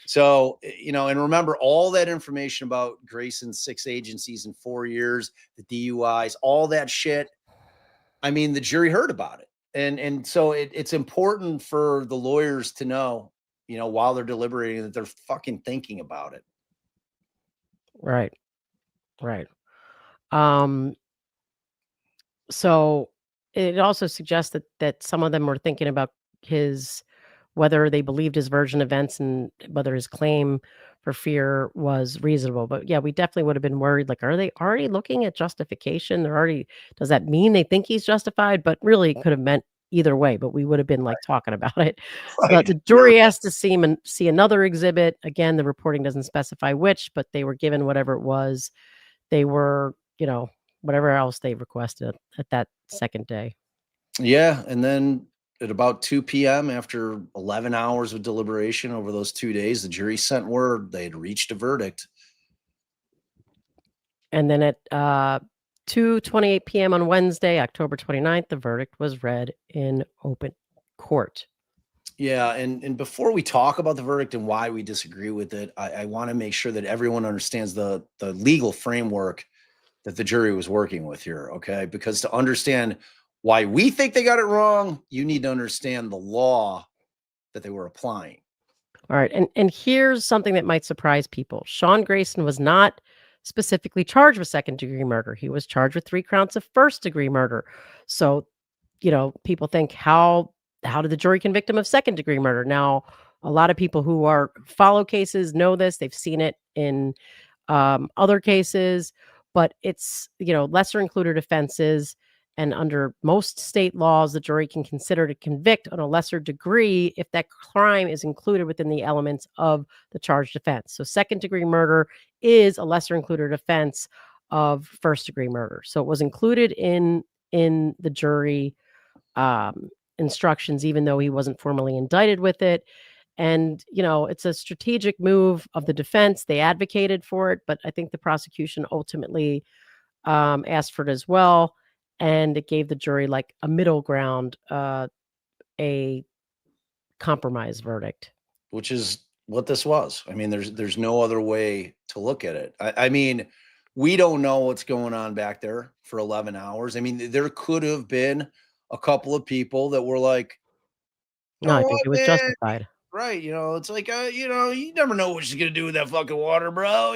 So, and remember all that information about Grayson's 6 agencies in 4 years, the DUIs, all that shit. I mean, the jury heard about it. And so it's important for the lawyers to know, while they're deliberating, that they're fucking thinking about it. Right. Right. So it also suggests that some of them were thinking about whether they believed his version of events and whether his claim for fear was reasonable. But yeah, we definitely would have been worried. Like, are they already looking at justification? Does that mean they think he's justified? But really it could have meant either way, but we would have been like talking about it. Right. But the jury asked to see another exhibit. Again, the reporting doesn't specify which, but they were given whatever it was. They were, whatever else they requested at that second day. Yeah. And then at about 2 p.m., after 11 hours of deliberation over those 2 days, the jury sent word they had reached a verdict. And then at 2:28 p.m. on Wednesday, October 29th, the verdict was read in open court. Yeah. And before we talk about the verdict and why we disagree with it, I want to make sure that everyone understands the legal framework that the jury was working with here. Okay. Because to understand why we think they got it wrong, you need to understand the law that they were applying. All right. And here's something that might surprise people. Sean Grayson was not specifically charged with second-degree murder. He was charged with 3 counts of first-degree murder. So, people think, how did the jury convict him of second-degree murder? Now, a lot of people who follow cases know this. They've seen it in other cases, but it's, lesser included offenses. And under most state laws, the jury can consider to convict on a lesser degree if that crime is included within the elements of the charged offense. So second-degree murder is a lesser included offense of first-degree murder. So it was included in the jury instructions, even though he wasn't formally indicted with it. And, it's a strategic move of the defense. They advocated for it, but I think the prosecution ultimately asked for it as well. And it gave the jury like a middle ground, a compromise verdict. Which is what this was. I mean, there's no other way to look at it. I mean, we don't know what's going on back there for 11 hours. I mean, there could have been a couple of people that were like, No, I "Oh, think it was man," justified. right? It's like, you never know what she's gonna do with that fucking water, bro.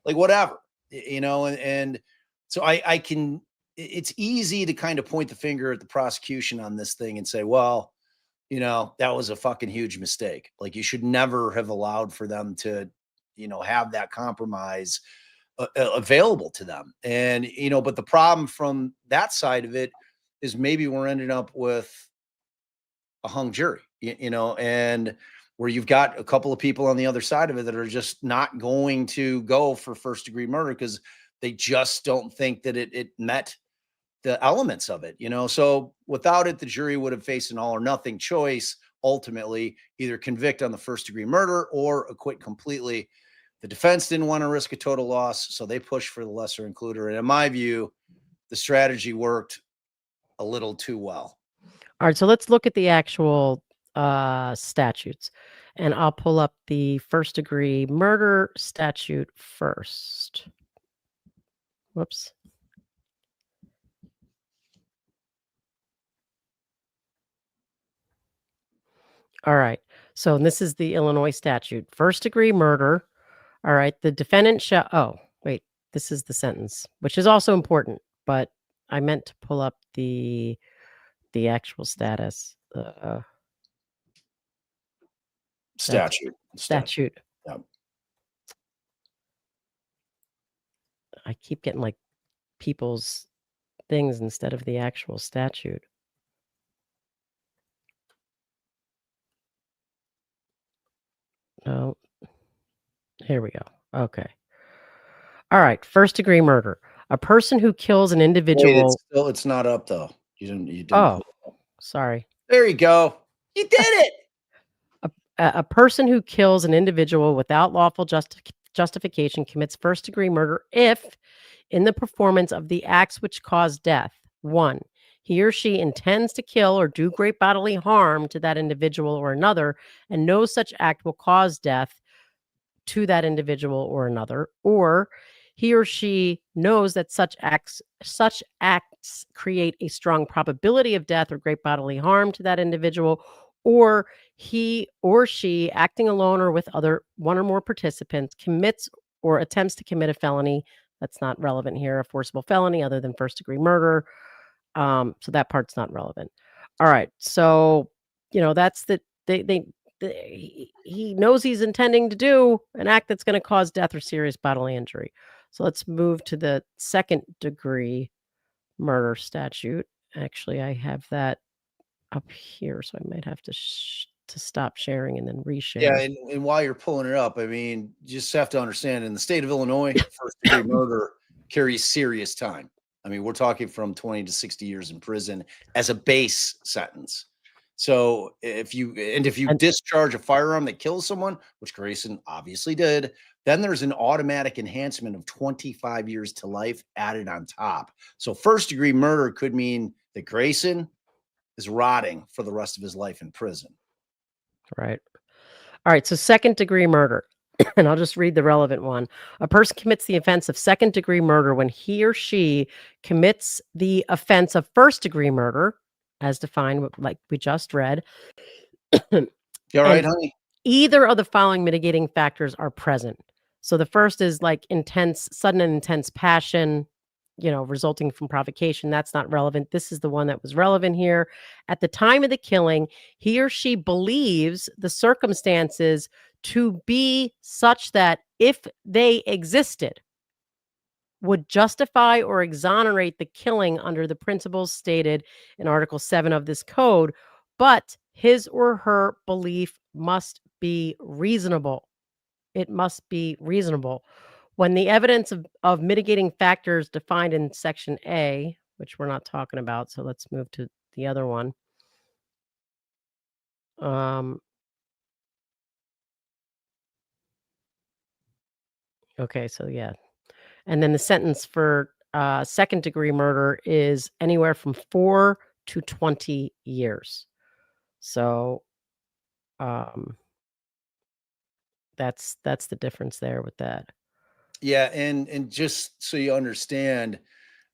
Like whatever, and so I can. It's easy to kind of point the finger at the prosecution on this thing and say, well, that was a fucking huge mistake. Like you should never have allowed for them to, have that compromise available to them. And, but the problem from that side of it is maybe we're ending up with a hung jury, and where you've got a couple of people on the other side of it that are just not going to go for first degree murder because they just don't think that it met the elements of it, So without it, the jury would have faced an all or nothing choice. Ultimately, either convict on the first degree murder or acquit completely. The defense didn't want to risk a total loss, so they pushed for the lesser includer. And in my view, the strategy worked a little too well. All right, so let's look at the actual statutes. And I'll pull up the first degree murder statute first. Whoops. All right. So this is the Illinois statute. First degree murder. All right. The defendant shall. Oh, wait. This is the sentence, which is also important. But I meant to pull up the actual status. Statute. Yep. I keep getting like people's things instead of the actual statute. No. Here we go. Okay. All right. First degree murder. A person who kills an individual. Wait, it's not up though. You didn't. Oh, sorry. There you go. You did it. A person who kills an individual without lawful justification commits first degree murder if, in the performance of the acts which cause death, 1, he or she intends to kill or do great bodily harm to that individual or another, and no such act will cause death to that individual or another, or he or she knows that such acts create a strong probability of death or great bodily harm to that individual, or he or she, acting alone or with one or more participants, commits or attempts to commit a felony. That's not relevant here, a forcible felony other than first degree murder. So that part's not relevant. All right. So, that's he knows he's intending to do an act that's going to cause death or serious bodily injury. So let's move to the second degree murder statute. Actually, I have that up here, so I might have to stop sharing and then reshare. Yeah, and while you're pulling it up, I mean, you just have to understand in the state of Illinois, first degree murder carries serious time. I mean, we're talking from 20 to 60 years in prison as a base sentence. So if you discharge a firearm that kills someone, which Grayson obviously did, then there's an automatic enhancement of 25 years to life added on top. So first degree murder could mean that Grayson is rotting for the rest of his life in prison. Right. All right. So second degree murder, and I'll just read the relevant one. A person commits the offense of second degree murder when he or she commits the offense of first degree murder, as defined, like we just read. You all right, honey? Either of the following mitigating factors are present. So the first is like sudden and intense passion, resulting from provocation. That's not relevant. This is the one that was relevant here. At the time of the killing, he or she believes the circumstances to be such that if they existed, would justify or exonerate the killing under the principles stated in Article 7 of this code, but his or her belief must be reasonable. It must be reasonable. When the evidence of mitigating factors defined in Section A, which we're not talking about, so let's move to the other one. Okay, so yeah. And then the sentence for second-degree murder is anywhere from 4 to 20 years. So um, that's the difference there with that. Yeah, and just so you understand,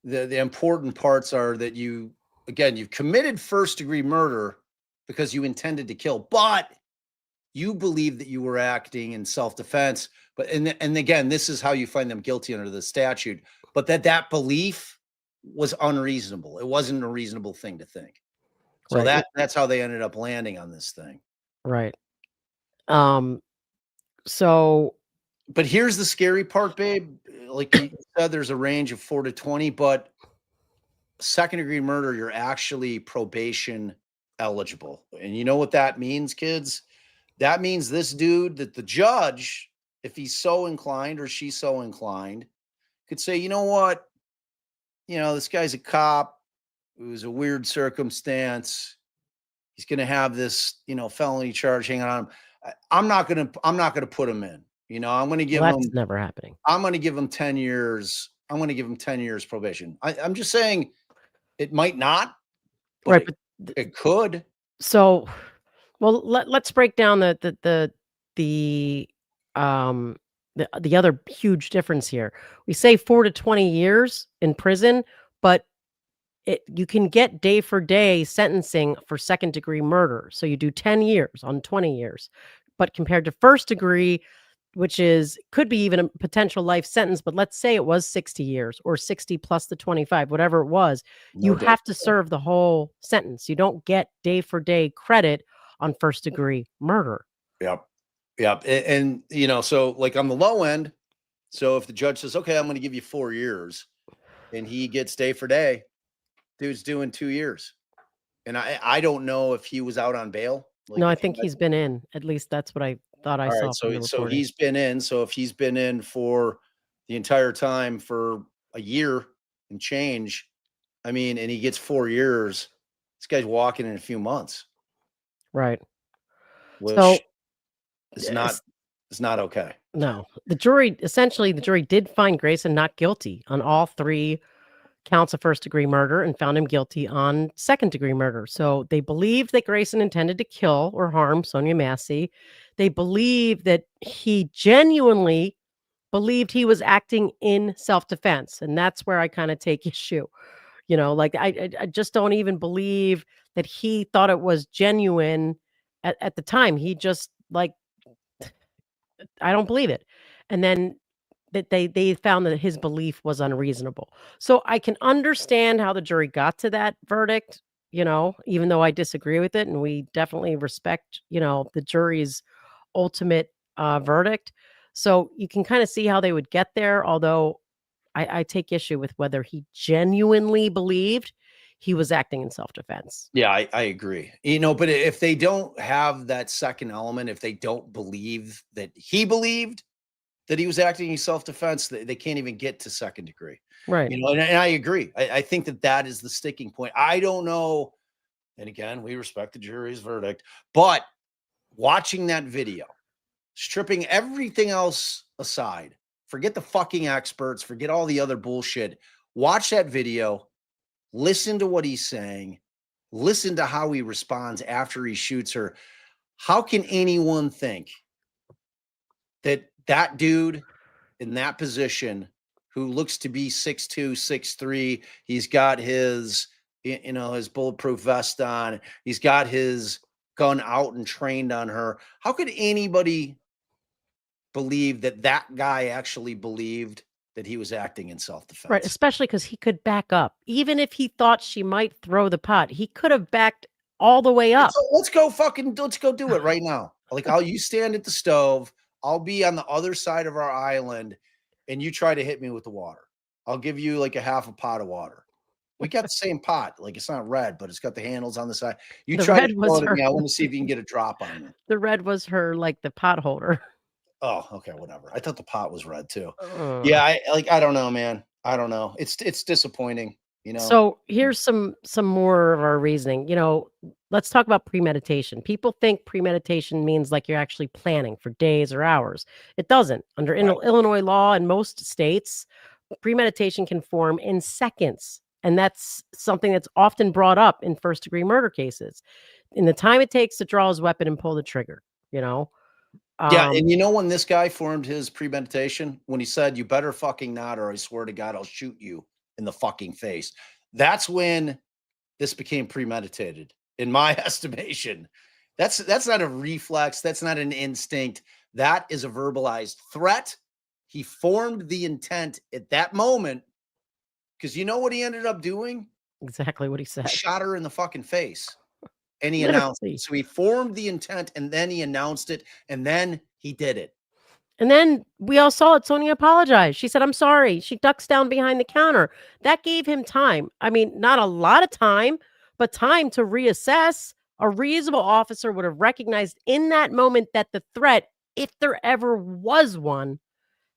the important parts are that you've committed first-degree murder because you intended to kill, but you believe that you were acting in self-defense. But and again, this is how you find them guilty under the statute. But that belief was unreasonable. It wasn't a reasonable thing to think. So Right. that's how they ended up landing on this thing. Right. So But here's the scary part, babe. Like you said, there's a range of 4 to 20, but second-degree murder, you're actually probation eligible. And you know what that means, kids? That means this dude, that the judge, if he's so inclined or she's so inclined, could say, you know what? This guy's a cop. It was a weird circumstance. He's going to have this, felony charge hanging on him. I'm not going to put him in. I'm going to give that's him never happening. I'm going to give him 10 years. I'm going to give him 10 years probation. I'm just saying it might not, but Right, it could. So, well, let's break down the other huge difference here. We say 4 to 20 years in prison, but you can get day for day sentencing for second degree murder. So you do 10 years on 20 years. But compared to first degree, which could be even a potential life sentence, but let's say it was 60 years or 60 plus the 25, whatever it was, you have to serve the whole sentence. You don't get day for day credit on first degree murder. Yep. And so like on the low end, so if the judge says, okay, I'm going to give you 4 years and he gets day for day, dude's doing 2 years. And I don't know if he was out on bail. No, I think he's been in. At least that's what I thought I saw. So he's been in. So if he's been in for the entire time for a year and change, and he gets 4 years, this guy's walking in a few months. Right. Which is not okay. No. The jury did find Grayson not guilty on all 3 counts of first degree murder and found him guilty on second degree murder. So they believed that Grayson intended to kill or harm Sonya Massey. They believe that he genuinely believed he was acting in self-defense. And that's where I kind of take issue. I just don't even believe that he thought it was genuine at the time. He just I don't believe it. And then that they found that his belief was unreasonable. So I can understand how the jury got to that verdict, even though I disagree with it. And we definitely respect, the jury's ultimate verdict. So you can kind of see how they would get there. Although I take issue with whether he genuinely believed he was acting in self-defense. Yeah, I agree. But if they don't have that second element, if they don't believe that he believed that he was acting in self-defense, they can't even get to second degree. Right. And I agree. I think that is the sticking point. I don't know. And again, we respect the jury's verdict, but watching that video, stripping everything else aside, forget the fucking experts, forget all the other bullshit. Watch that video, listen to what he's saying, listen to how he responds after he shoots her. How can anyone think that dude in that position who looks to be 6'2", 6'3", he's got his, his bulletproof vest on, he's got his gun out and trained on her. How could anybody believe that guy actually believed that he was acting in self-defense? Right, especially because he could back up. Even if he thought she might throw the pot, he could have backed all the way up. Let's go do it right now. Like, you stand at the stove, I'll be on the other side of our island, and you try to hit me with the water. I'll give you like a half a pot of water. We got the same pot. Like, it's not red, but it's got the handles on the side. You try to throw it at me. I want to see if you can get a drop on me. The red was her, the pot holder. Oh, okay, whatever. I thought the pot was red too. Yeah, I don't know, man. I don't know. It's disappointing. You know, So here's some more of our reasoning. Let's talk about premeditation. People think premeditation means like you're actually planning for days or hours. It doesn't. Under Illinois law in most states, premeditation can form in seconds. And that's something that's often brought up in first degree murder cases. In the time it takes to draw his weapon and pull the trigger, you know? yeah. Um, And you know, when this guy formed his premeditation, when he said, "You better fucking not, or I swear to God, I'll shoot you in the fucking face." That's when this became premeditated, in my estimation. That's not a reflex. That's not an instinct. That is a verbalized threat. He formed the intent at that moment because you know what he ended up doing? exactly what he He said. shot her in the fucking face. And he announced Literally. it. So he formed the intent and then he announced it and then he did it. And then we all saw it. Sonya apologized. She said, "I'm sorry." She ducks down behind the counter. That gave him time. I mean, not a lot of time, but time to reassess. A reasonable officer would have recognized in that moment that the threat, if there ever was one,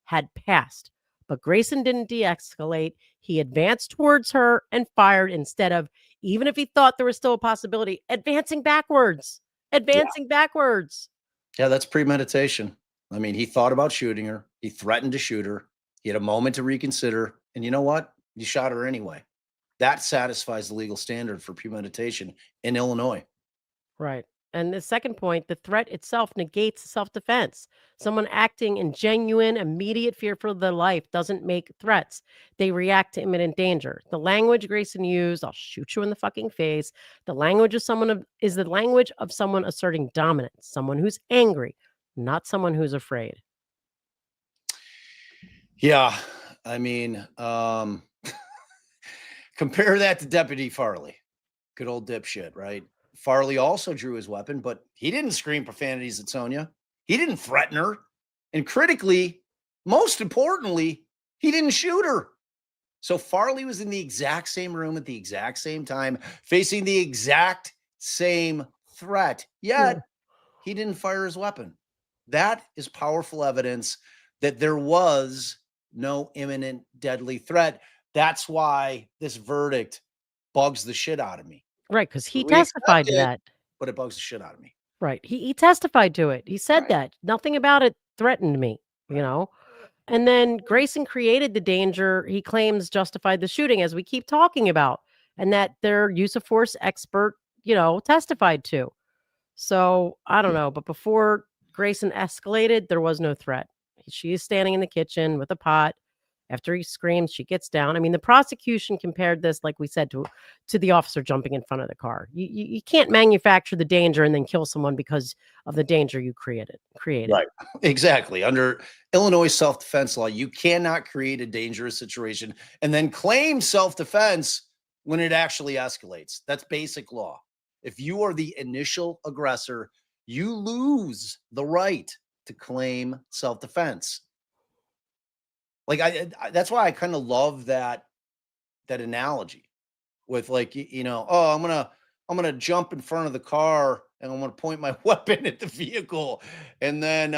had passed. But Grayson didn't de escalate. He advanced towards her and fired instead of, even if he thought there was still a possibility, advancing backwards. Advancing backwards. Yeah, that's premeditation. I mean, he thought about shooting her. He threatened to shoot her. He had a moment to reconsider. And you know what? You shot her anyway. That satisfies the legal standard for premeditation in Illinois. Right. And the second point, the threat itself negates self-defense. Someone acting in genuine, immediate fear for their life doesn't make threats. They react to imminent danger. The language Grayson used, "I'll shoot you in the fucking face," the language of is the language of someone asserting dominance, someone who's angry, not someone who's afraid. Yeah. I mean, compare that to Deputy Farley. Good old dipshit, right? Farley also drew his weapon, but he didn't scream profanities at Sonya. He didn't threaten her. And critically, most importantly, he didn't shoot her. So Farley was in the exact same room at the exact same time, facing the exact same threat. Yet he didn't fire his weapon. That is powerful evidence that there was no imminent deadly threat. That's why this verdict bugs the shit out of me. Right, because he We accept testified to it, that. but it bugs the shit out of me. Right. He testified to it. He said Right. that. Nothing about it threatened me, you know? And then Grayson created the danger he claims justified the shooting, as we keep talking about, and that their use of force expert, testified to. So I don't know. But before Grayson escalated, there was no threat. She is standing in the kitchen with a pot. After he screams, she gets down. I mean, the prosecution compared this, like we said, to the officer jumping in front of the car. You can't manufacture the danger and then kill someone because of the danger you created. Right. Exactly. Under Illinois self-defense law, you cannot create a dangerous situation and then claim self-defense when it actually escalates. That's basic law. If you are the initial aggressor, you lose the right to claim self-defense. Like that's why I kind of love that analogy with like, oh, I'm gonna jump in front of the car and I'm gonna point my weapon at the vehicle and then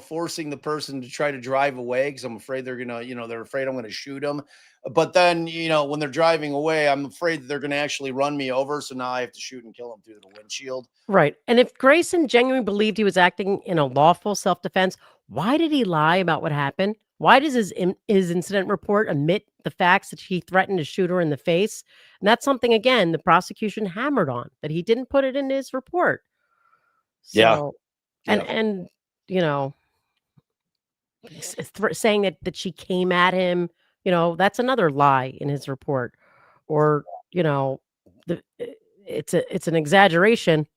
forcing the person to try to drive away because I'm afraid they're gonna, they're afraid I'm gonna shoot them. But then, when they're driving away, I'm afraid that they're gonna actually run me over. So now I have to shoot and kill them through the windshield. Right. And if Grayson genuinely believed he was acting in a lawful self-defense, why did he lie about what happened? Why does his incident report omit the facts that he threatened to shoot her in the face? And that's something, again, the prosecution hammered on, that he didn't put it in his report. So, Yeah. and saying that she came at him, that's another lie in his report. Or, it's an exaggeration.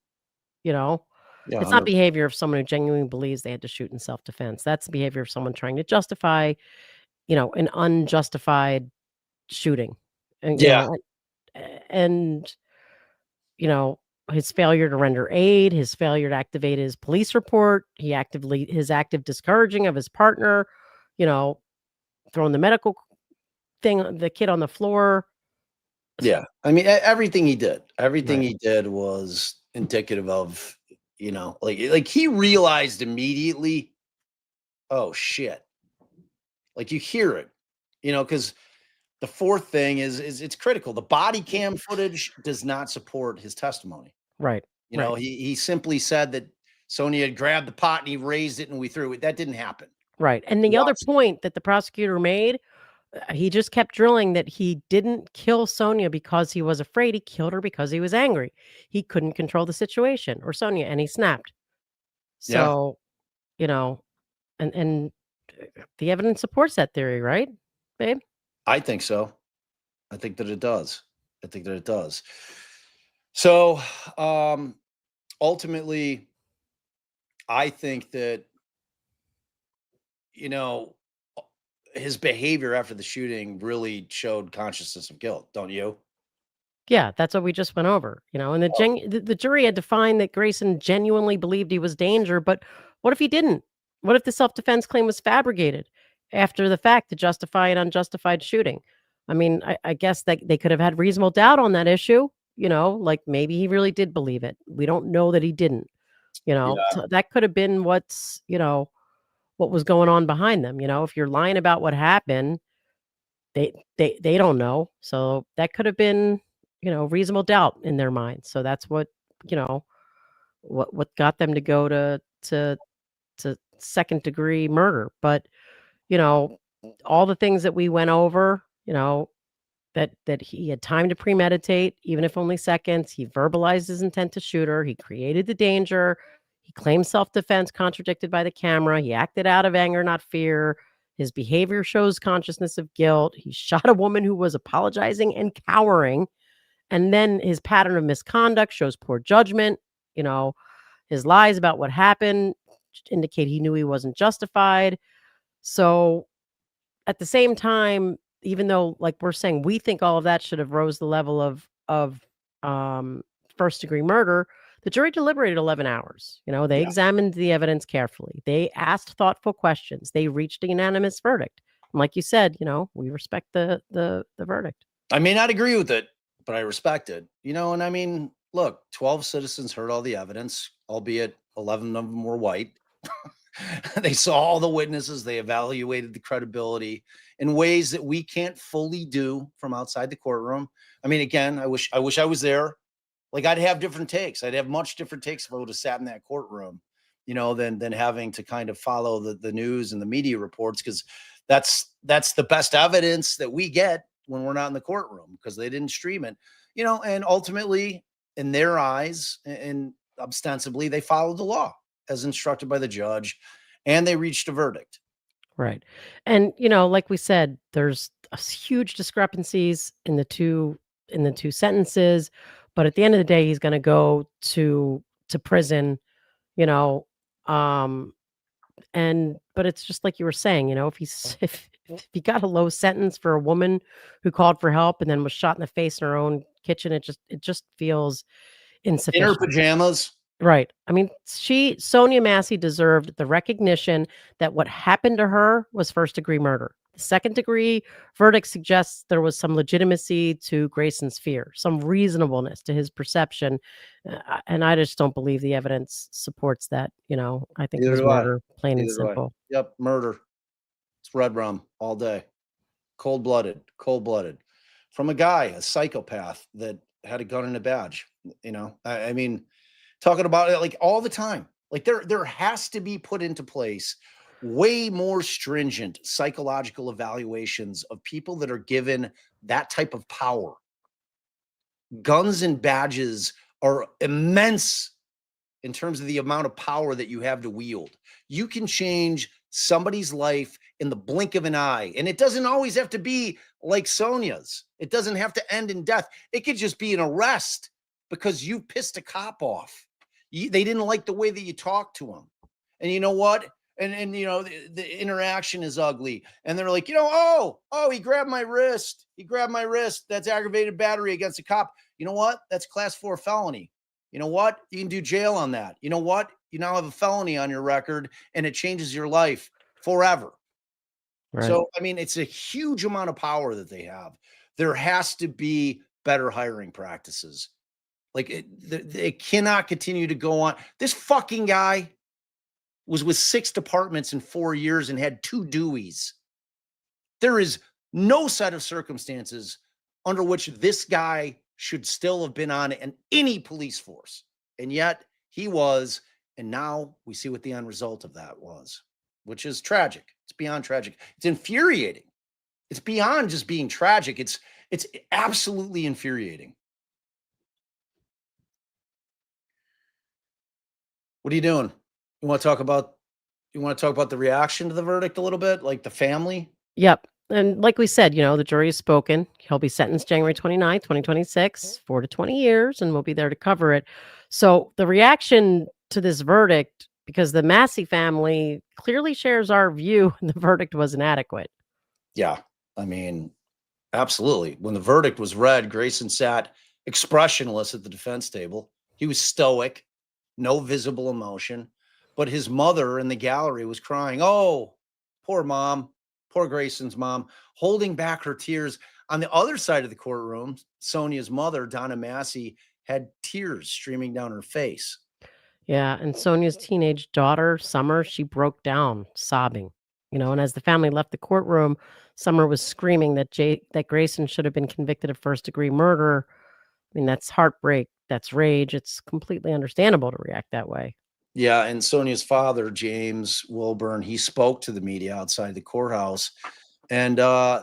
Yeah, It's not behavior of someone who genuinely believes they had to shoot in self-defense. That's the behavior of someone trying to justify, an unjustified shooting. And, and, his failure to render aid, his failure to activate his police report, his active discouraging of his partner, throwing the medical the kid on the floor. Yeah. I mean, everything he did was indicative of, like he realized immediately, oh shit. Like you hear it, because The fourth thing is it's critical. The body cam footage does not support his testimony. Right. You know, he simply said that Sonya had grabbed the pot and he raised it and we threw it. That didn't happen. Right. And the other point that the prosecutor made, he just kept drilling that he didn't kill Sonya because he was afraid. He killed her because he was angry. He couldn't control the situation, or Sonya, and he snapped. So, you know, and the evidence supports that theory, right, babe? I think so. I think that it does. I think that it does. So, ultimately, I think that, you know, his behavior after the shooting really showed consciousness of guilt, don't you? Yeah, that's what we just went over, you know, and the jury had to find that Grayson genuinely believed he was danger, but what if he didn't? What if the self-defense claim was fabricated after the fact to justify an unjustified shooting? I mean, I guess that they could have had reasonable doubt on that issue, you know, like maybe he really did believe it. We don't know that he didn't, you know. So that could have been what's, you know, what was going on behind them. You know, if you're lying about what happened, they don't know. So that could have been, you know, reasonable doubt in their minds. So that's what, you know, what got them to go to second degree murder. But, you know, all the things that we went over, you know, that he had time to premeditate, even if only seconds. He verbalized his intent to shoot her. He created the danger. He claimed self-defense contradicted by the camera. He acted out of anger, not fear. His behavior shows consciousness of guilt. He shot a woman who was apologizing and cowering. And then his pattern of misconduct shows poor judgment. You know, his lies about what happened indicate he knew he wasn't justified. So at the same time, even though, like we're saying, we think all of that should have rose the level of first degree murder, the jury deliberated 11 hours. You know, they examined the evidence carefully. They asked thoughtful questions. They reached a unanimous verdict. And like you said, you know, we respect the verdict. I may not agree with it, but I respect it. You know, and I mean, look, 12 citizens heard all the evidence, albeit 11 of them were white. They saw all the witnesses. They evaluated the credibility in ways that we can't fully do from outside the courtroom. I mean, again, I wish I was there. Like, I'd have different takes. I'd have much different takes if I would have sat in that courtroom, you know, than having to kind of follow the news and the media reports, because that's the best evidence that we get when we're not in the courtroom, because they didn't stream it, you know. And ultimately, in their eyes, and ostensibly, they followed the law as instructed by the judge, and they reached a verdict. Right. And, you know, like we said, there's huge discrepancies in the two sentences, but at the end of the day, he's going to go to prison, you know. But it's just like you were saying, you know, if he got a low sentence for a woman who called for help and then was shot in the face in her own kitchen, it just feels insufficient. In her pajamas. Right. I mean, Sonya Massey deserved the recognition that what happened to her was first degree murder. The second degree verdict suggests there was some legitimacy to Grayson's fear, some reasonableness to his perception. And I just don't believe the evidence supports that. You know, I think it was murder, plain and simple. Yep. Murder. It's red rum all day. Cold-blooded from a guy, a psychopath that had a gun and a badge. You know, I mean, talking about it like all the time. Like there has to be put into place way more stringent psychological evaluations of people that are given that type of power. Guns and badges are immense in terms of the amount of power that you have to wield. You can change somebody's life in the blink of an eye. And it doesn't always have to be like Sonya's. It doesn't have to end in death. It could just be an arrest because you pissed a cop off. They didn't like the way that you talked to them. And you know what? And you know, the interaction is ugly. And they're like, you know, oh, he grabbed my wrist. That's aggravated battery against a cop. You know what? That's class 4 felony. You know what? You can do jail on that. You know what? You now have a felony on your record and it changes your life forever. Right. So, I mean, it's a huge amount of power that they have. There has to be better hiring practices. Like it cannot continue to go on. This fucking guy was with 6 departments in 4 years and had 2 Deweys. There is no set of circumstances under which this guy should still have been on any police force. And yet he was. And now we see what the end result of that was, which is tragic. It's beyond tragic. It's infuriating. It's beyond just being tragic. It's absolutely infuriating. What are you doing? You want to talk about the reaction to the verdict a little bit, like the family? Yep. And like we said, the jury has spoken. He'll be sentenced January 29th, 2026, 4 to 20 years, and we'll be there to cover it. So the reaction to this verdict, because the Massey family clearly shares our view, the verdict was inadequate. Yeah. I mean, absolutely. When the verdict was read, Grayson sat expressionless at the defense table. He was stoic, no visible emotion, but his mother in the gallery was crying, "Oh, poor mom, poor Grayson's mom," holding back her tears. On the other side of the courtroom, Sonya's mother, Donna Massey, had tears streaming down her face. Yeah, and Sonya's teenage daughter, Summer, she broke down, sobbing. And as the family left the courtroom, Summer was screaming that Grayson should have been convicted of first-degree murder. I mean, that's heartbreak, that's rage. It's completely understandable to react that way. Yeah, and Sonya's father, James Wilburn, he spoke to the media outside the courthouse, and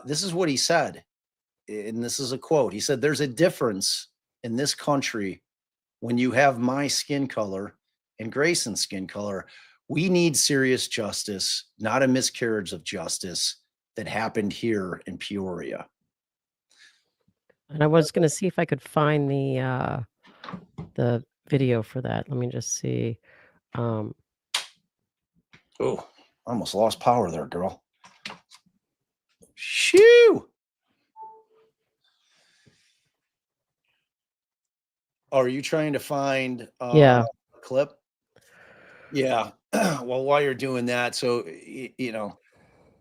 this is what he said, and this is a quote. He said, "There's a difference in this country when you have my skin color and Grayson's skin color. We need serious justice, not a miscarriage of justice that happened here in Peoria." And I was going to see if I could find the video for that. Let me just see. Oh, I almost lost power there, girl. Shoo! Are you trying to find Yeah. a clip? Yeah. Well, while you're doing that, so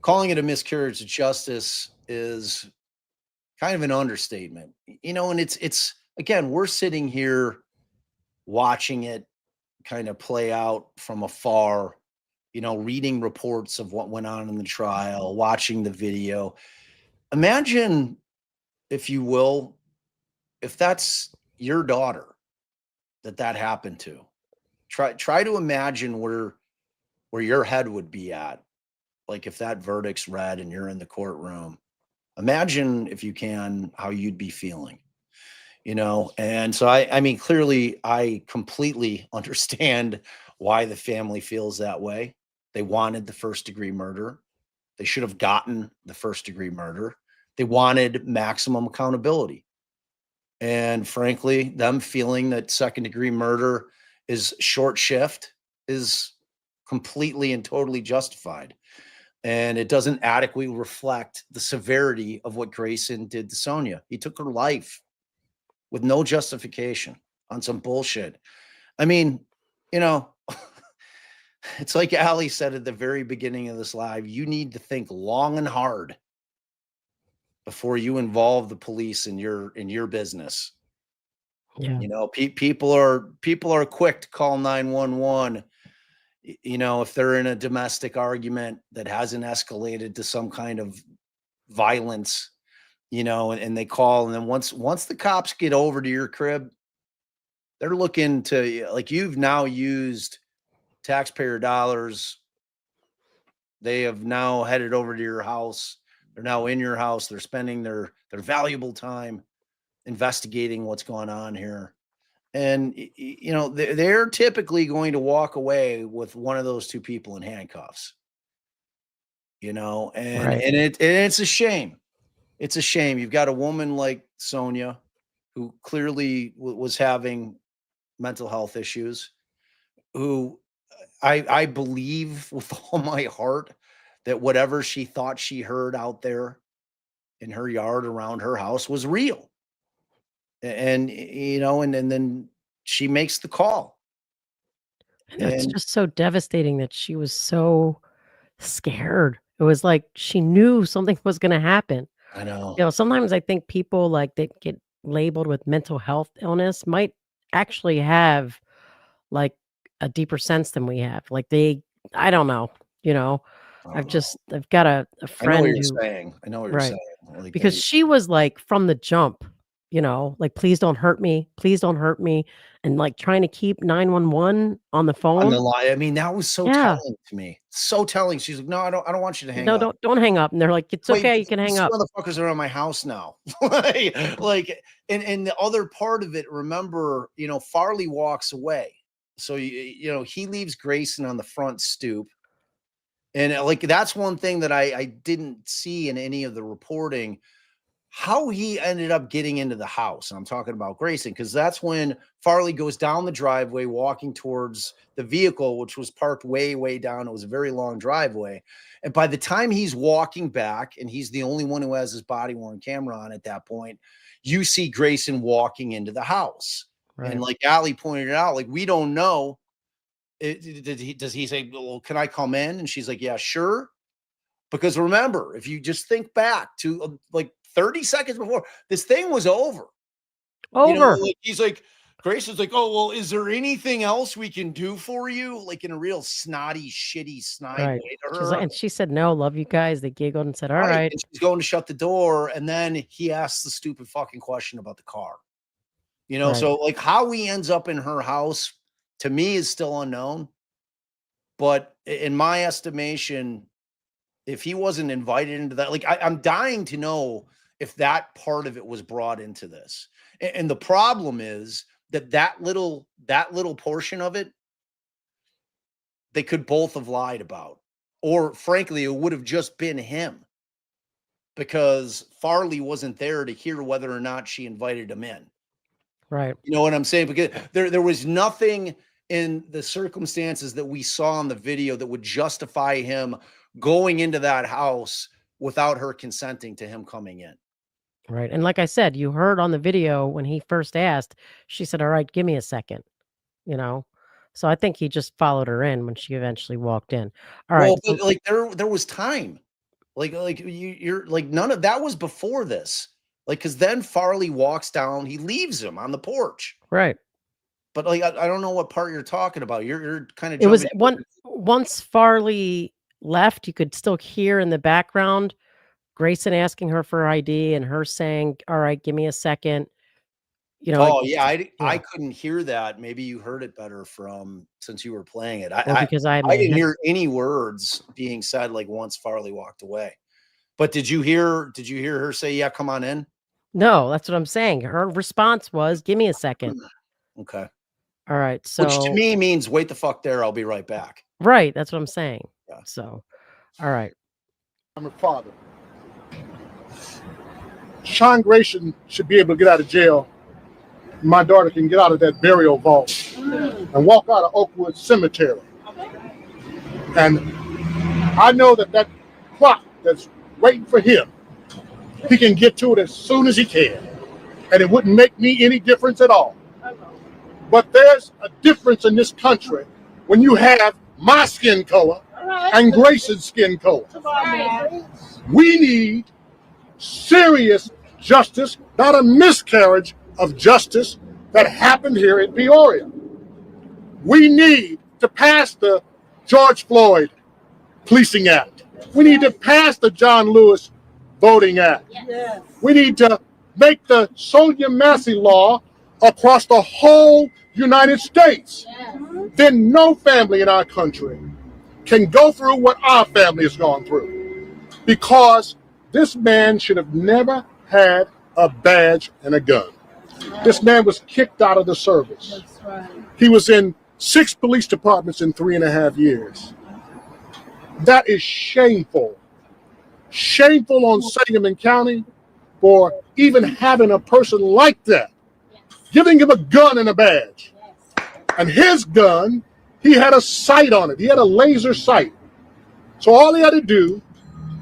calling it a miscarriage of justice is kind of an understatement. And it's again, we're sitting here watching it kind of play out from afar, reading reports of what went on in the trial, watching the video. Imagine, if you will, if that's your daughter that happened to. Try to imagine where your head would be at, like if that verdict's read and you're in the courtroom. Imagine, if you can, how you'd be feeling. And so I mean, clearly I completely understand why the family feels that way. They wanted the first degree murder. They should have gotten the first degree murder. They wanted maximum accountability. And frankly, them feeling that second degree murder is short shift is completely and totally justified. And it doesn't adequately reflect the severity of what Grayson did to Sonya. He took her life with no justification on some bullshit. I mean, it's like Ali said at the very beginning of this live, you need to think long and hard before you involve the police in your business. Yeah. People are quick to call 911, if they're in a domestic argument that hasn't escalated to some kind of violence, and they call, and then once the cops get over to your crib, they're looking to, like, you've now used taxpayer dollars. They have now headed over to your house. They're now in your house. They're spending their valuable time investigating what's going on here. And, they're typically going to walk away with one of those two people in handcuffs, and Right. it's a shame. It's a shame. You've got a woman like Sonya, who clearly was having mental health issues, who I believe with all my heart that whatever she thought she heard out there in her yard around her house was real. And, and then she makes the call. And it's And just so devastating that she was so scared. It was like she knew something was going to happen. I know. Sometimes I think people like that get labeled with mental health illness might actually have like a deeper sense than we have. Like I don't know, I don't know. I've got a I know what friend you're who, saying. I know what you're right. saying. Like, because she was like from the jump, you know, like, please don't hurt me. Please don't hurt me. And like trying to keep 911 on the on phone. the line. I mean, that was so Yeah. telling to me. So telling. She's like, no, I don't want you to hang No, up. don't hang up. And they're like, it's Wait, okay, you can hang these up. motherfuckers are on my house now. like, and the other part of it, remember, you know, Farley walks away. So, you know, he leaves Grayson on the front stoop. And like, that's one thing that I didn't see in any of the reporting, how he ended up getting into the house. And I'm talking about Grayson, because that's when Farley goes down the driveway, walking towards the vehicle, which was parked way, way down. It was a very long driveway. And by the time he's walking back, and he's the only one who has his body worn camera on at that point, you see Grayson walking into the house. Right. And like Ali pointed out, like, we don't know. Does he say, well, can I come in? And she's like, yeah, sure. Because remember, if you just think back to like 30 seconds before, this thing was over. You know, like, he's like, Grayson's like, oh, well, is there anything else we can do for you? Like in a real snotty, shitty, snide Right. way to her. And she said, no, love you guys. They giggled and said, all right. And she's going to shut the door. And then he asks the stupid fucking question about the car. You know, so like how he ends up in her house, to me, is still unknown. But in my estimation, if he wasn't invited into that, like I'm dying to know if that part of it was brought into this. And the problem is that little portion of it, they could both have lied about. Or frankly, it would have just been him, because Farley wasn't there to hear whether or not she invited him in. Right. You know what I'm saying? Because there was nothing in the circumstances that we saw on the video that would justify him going into that house without her consenting to him coming in. Right. And like I said, you heard on the video when he first asked, she said, all right, give me a second, you know? So I think he just followed her in when she eventually walked in. All right. But like there was time. Like you're like, none of that was before this. Like, because then Farley walks down, he leaves him on the porch. Right. But like, I don't know what part you're talking about. You're kind of. It was once Farley left, you could still hear in the background Grayson asking her for ID and her saying, all right, give me a second. You know. Oh, yeah. I couldn't hear that. Maybe you heard it better since you were playing it. Because I didn't hear any words being said like once Farley walked away. But did you hear her say, yeah, come on in? No, that's what I'm saying. Her response was, give me a second. Okay. All right. So, which to me means wait the fuck there. I'll be right back. Right. That's what I'm saying. Yeah. So, all right. I'm a father. Sean Grayson should be able to get out of jail. My daughter can get out of that burial vault and walk out of Oakwood Cemetery. And I know that clock that's waiting for him, he can get to it as soon as he can. And it wouldn't make me any difference at all. But there's a difference in this country when you have my skin color and Grayson's skin color. We need serious justice, not a miscarriage of justice that happened here in Peoria. We need to pass the George Floyd Policing Act. We need to pass the John Lewis Voting Act. Yes. We need to make the Sonya Massey law across the whole United States. Yes. Then no family in our country can go through what our family has gone through, because this man should have never had a badge and a gun. Right. This man was kicked out of the service. That's right. He was in 6 police departments in 3.5 years. That is shameful. Shameful on Sangamon County for even having a person like that, giving him a gun and a badge. And his gun, he had a sight on it. He had a laser sight. So all he had to do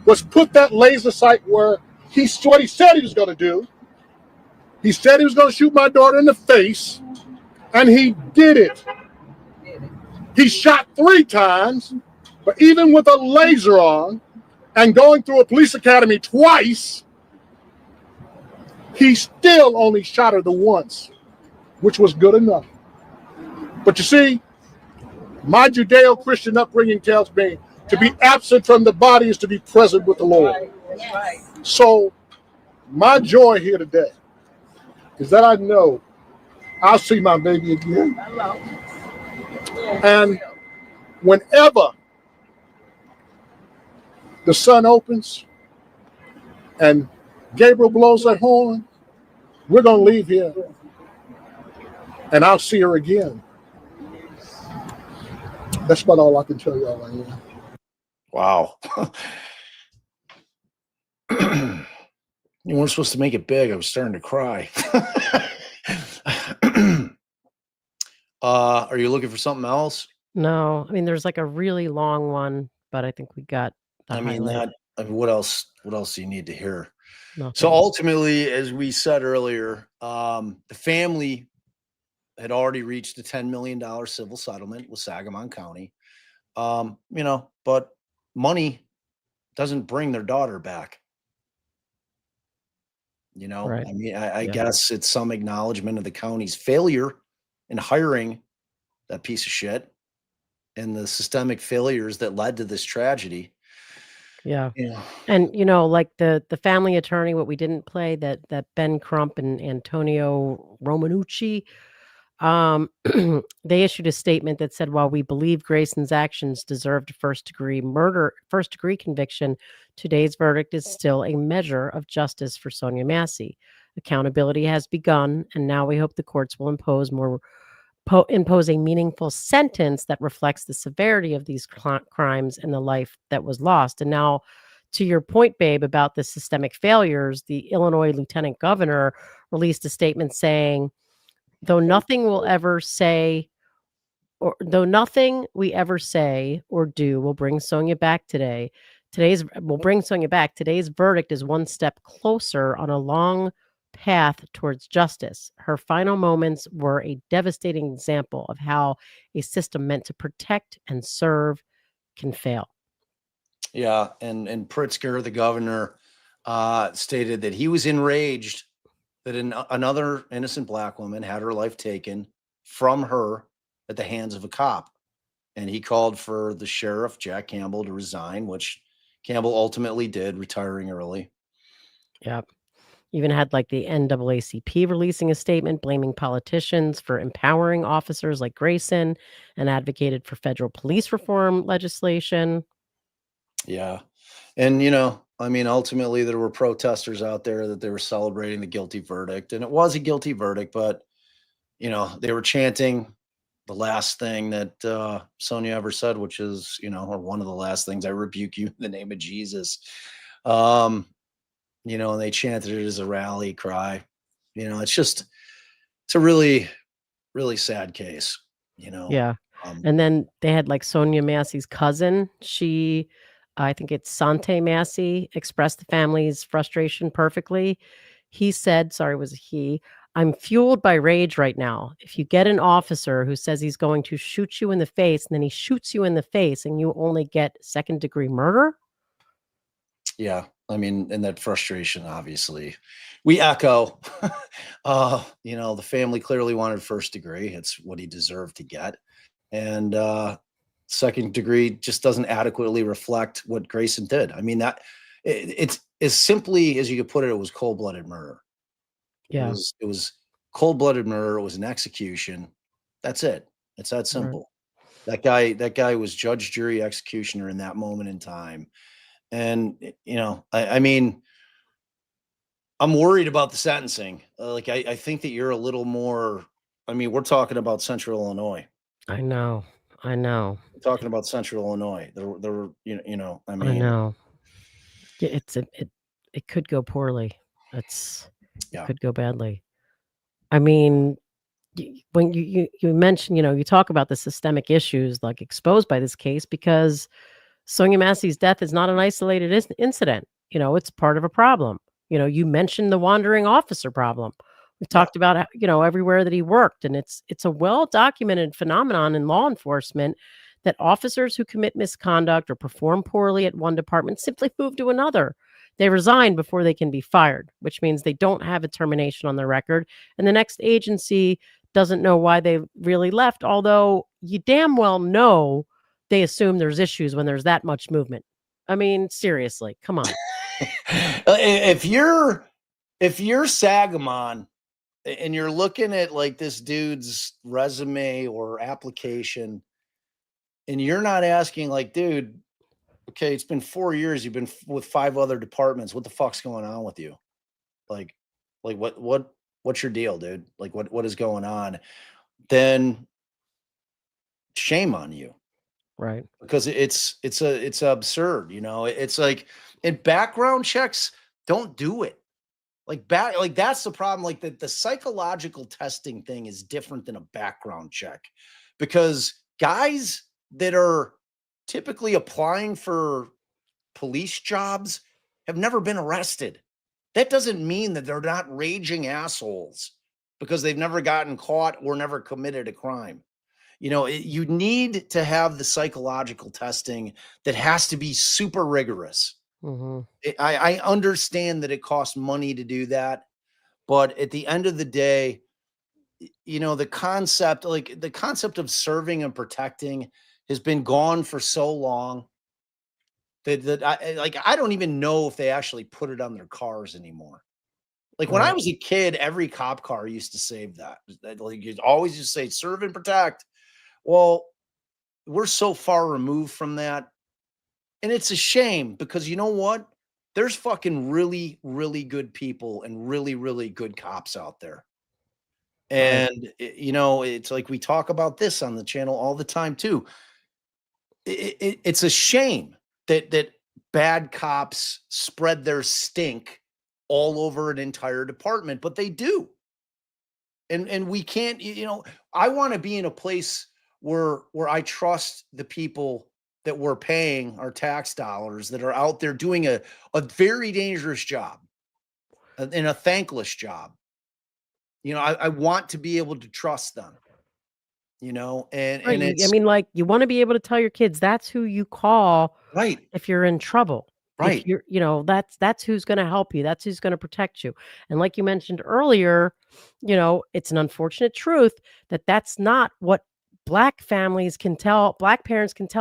was put that laser sight where what he said he was going to do. He said he was going to shoot my daughter in the face, and he did it. He shot 3 times, but even with a laser on and going through a police academy twice, he still only shot her the once, which was good enough. But you see, my Judeo-Christian upbringing tells me to be absent from the body is to be present with the Lord. So My joy here today is that I know I'll see my baby again. And whenever the sun opens and Gabriel blows that horn, we're going to leave here and I'll see her again. That's about all I can tell y'all right now. Wow. You weren't supposed to make it big. I was starting to cry. Are you looking for something else? No, I mean, there's like a really long one, but I think we got the I mean, highlight. what else do you need to hear? Nothing. So ultimately, as we said earlier, the family had already reached a $10 million civil settlement with Sangamon County. But money doesn't bring their daughter back. Right. I mean, I Yeah. guess it's some acknowledgement of the county's failure in hiring that piece of shit and the systemic failures that led to this tragedy. Yeah. Yeah. And like the family attorney, what we didn't play, that Ben Crump and Antonio Romanucci, they issued a statement that said, while we believe Grayson's actions deserved a first degree conviction, today's verdict is still a measure of justice for Sonya Massey. Accountability has begun, and now we hope the courts will impose a meaningful sentence that reflects the severity of these crimes and the life that was lost. And now, to your point, babe, about the systemic failures, the Illinois Lieutenant Governor released a statement saying, though nothing we ever say or do will bring Sonya back today's verdict is one step closer on a long path towards justice. Her final moments were a devastating example of how a system meant to protect and serve can fail. Yeah, and Pritzker, the governor, stated that he was enraged that another innocent black woman had her life taken from her at the hands of a cop. And he called for the sheriff, Jack Campbell, to resign, which Campbell ultimately did, retiring early. Yep. Even had like the NAACP releasing a statement blaming politicians for empowering officers like Grayson and advocated for federal police reform legislation. Yeah. And, ultimately there were protesters out there that they were celebrating the guilty verdict, and it was a guilty verdict, but, they were chanting the last thing that Sonya ever said, which is, or one of the last things, I rebuke you in the name of Jesus. And they chanted it as a rally cry. It's a really, really sad case, Yeah. And then they had like Sonya Massey's cousin. I think it's Sante Massey, expressed the family's frustration perfectly. He said, I'm fueled by rage right now. If you get an officer who says he's going to shoot you in the face and then he shoots you in the face and you only get second degree murder. Yeah. I mean, and that frustration, obviously, we echo. The family clearly wanted first degree. It's what he deserved to get. And second degree just doesn't adequately reflect what Grayson did. I mean, it's as simply as you could put it, it was cold-blooded murder. Yeah. It was cold-blooded murder. It was an execution. That's it. It's that simple. Right. That guy was judge, jury, executioner in that moment in time. And, I mean, I'm worried about the sentencing. I think that you're a little more, we're talking about Central Illinois. I know. We're talking about Central Illinois. I know. Yeah, it could go poorly. It could go badly. I mean, when you mention, you talk about the systemic issues like exposed by this case, because Sonya Massey's death is not an isolated incident. It's part of a problem. You mentioned the wandering officer problem. We've talked about, everywhere that he worked, and it's a well-documented phenomenon in law enforcement that officers who commit misconduct or perform poorly at one department simply move to another. They resign before they can be fired, which means they don't have a termination on their record, and the next agency doesn't know why they really left, although you damn well know they assume there's issues when there's that much movement. I mean, seriously, come on. If you're if you're Sagamon and you're looking at like this dude's resume or application, and you're not asking like, dude, okay, it's been 4 years. You've been with 5 other departments. What the fuck's going on with you? Like, what's your deal, dude? Like, what is going on? Then shame on you, Right. because it's absurd. You know, it's like, and background checks don't do it. Like that's the problem. Like the psychological testing thing is different than a background check, because guys that are typically applying for police jobs have never been arrested. That doesn't mean that they're not raging assholes because they've never gotten caught or never committed a crime. You know, you need to have the psychological testing that has to be super rigorous. Mm-hmm. I understand that it costs money to do that, but at the end of the day, you know, the concept of serving and protecting has been gone for so long that I don't even know if they actually put it on their cars anymore. Like when I was a kid, every cop car used to save that. Like you always just say serve and protect. Well, we're so far removed from that. And it's a shame, because you know what? There's fucking really, really good people and really, really good cops out there. And, you know, it's like we talk about this on the channel all the time too. It's a shame that bad cops spread their stink all over an entire department, but they do. And we can't, you know, I want to be in a place where I trust the people that we're paying our tax dollars, that are out there doing a very dangerous job and a thankless job. You know, I want to be able to trust them, you know, and Right. I it's mean, like, you want to be able to tell your kids that's who you call right, if you're in trouble. right, If you're, that's who's going to help you. That's who's going to protect you. And like you mentioned earlier, it's an unfortunate truth that that's not what black parents can tell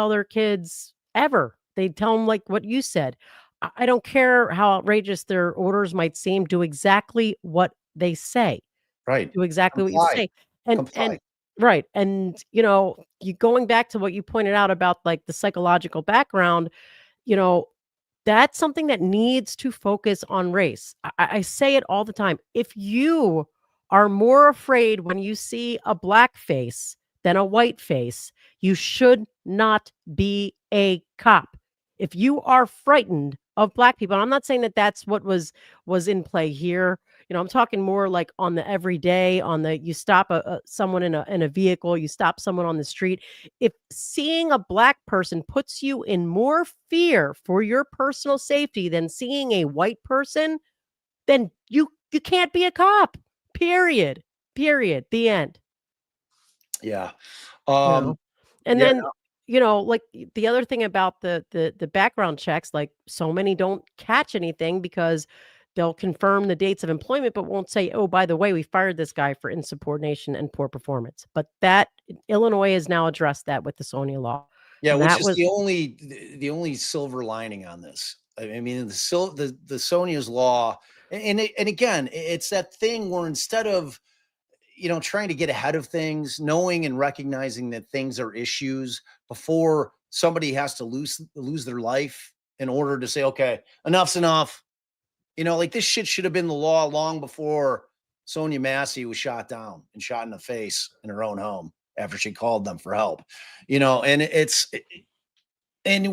their kids ever. They tell them like what you said. I don't care how outrageous their orders might seem. Do exactly what they say. right. Do exactly what you Comply, say. And comply. right. And you going back to what you pointed out about like the psychological background, you know, that's something that needs to focus on race. I say it all the time. If you are more afraid when you see a black face than a white face, you should not be a cop. If you are frightened of black people, and I'm not saying that that's what was in play here. I'm talking more like on the everyday, you stop someone in a vehicle, you stop someone on the street. If seeing a black person puts you in more fear for your personal safety than seeing a white person, then you can't be a cop. Period. The end. Yeah. And Yeah. then like the other thing about the background checks, like so many don't catch anything because they'll confirm the dates of employment, but won't say, oh, by the way, we fired this guy for insubordination and poor performance. But that Illinois has now addressed that with the Sonya law. Yeah, And which that is was the only silver lining on this. I mean, the Sonya's law, and again, it's that thing where instead of trying to get ahead of things, knowing and recognizing that things are issues before somebody has to lose their life in order to say, okay, enough's enough. Like this shit should have been the law long before Sonya Massey was shot down and shot in the face in her own home after she called them for help. And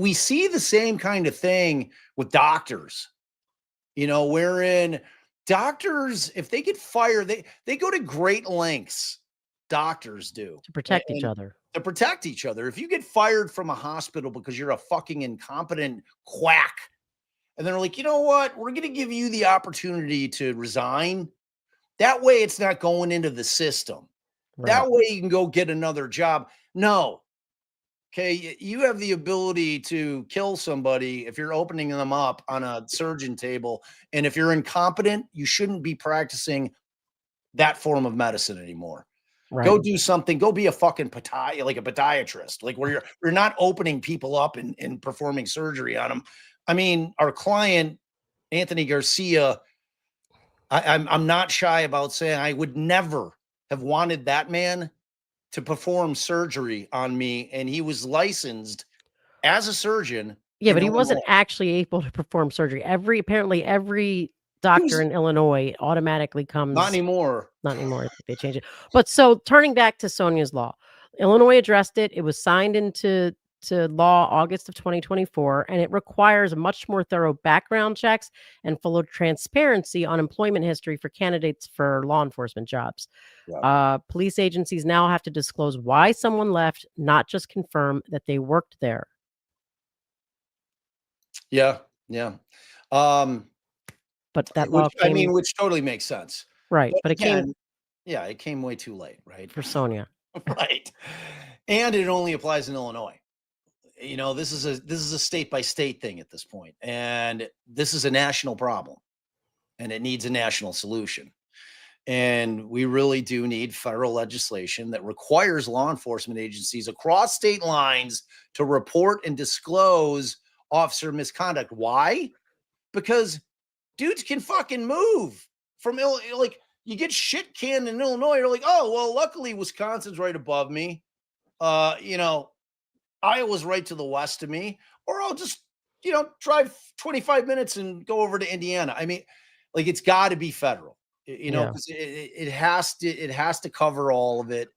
we see the same kind of thing with doctors, wherein doctors, if they get fired, they go to great lengths. Doctors do to protect each other. To protect each other. If you get fired from a hospital because you're a fucking incompetent quack, and they're like, you know what? We're going to give you the opportunity to resign. That way it's not going into the system. Right. That way you can go get another job. No. Okay. You have the ability to kill somebody if you're opening them up on a surgeon table. And if you're incompetent, you shouldn't be practicing that form of medicine anymore. Right. Go do something. Go be a fucking like a podiatrist, like where you're not opening people up and performing surgery on them. I mean, our client, Anthony Garcia, I'm not shy about saying I would never have wanted that man to perform surgery on me, and he was licensed as a surgeon. Yeah, in but he wasn't Illinois. actually able to perform surgery. Apparently every He was doctor in Illinois automatically comes. not anymore. Not anymore. I think they changed it. But so turning back to Sonia's law, Illinois addressed it. It was signed into law August of 2024, and it requires much more thorough background checks and fuller transparency on employment history for candidates for law enforcement jobs. Yeah. Police agencies now have to disclose why someone left, not just confirm that they worked there. Yeah, yeah. But that law came, Which totally makes sense. right. But it came Again, yeah, it came way too late, right? for Sonya. Right. And it only applies in Illinois. This is a state by state thing at this point, and this is a national problem, and it needs a national solution. And we really do need federal legislation that requires law enforcement agencies across state lines to report and disclose officer misconduct. Why? Because dudes can fucking move from like you get shit canned in Illinois. You're like, oh well, luckily Wisconsin's right above me. Iowa's right to the west of me, or I'll just drive 25 minutes and go over to Indiana. I mean, like it's got to be federal. Because it has to cover all of it.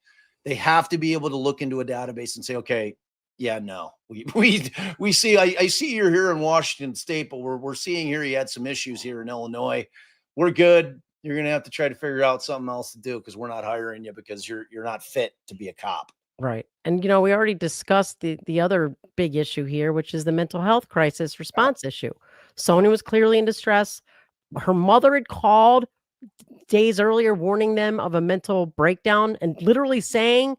They have to be able to look into a database and say, okay, yeah, no, we see, I see you're here in Washington State, but we're seeing here you had some issues here in Illinois. We're good. You're going to have to try to figure out something else to do because we're not hiring you because you're not fit to be a cop. Right. And, we already discussed the other big issue here, which is the mental health crisis response issue. Sonya was clearly in distress. Her mother had called days earlier, warning them of a mental breakdown and literally saying,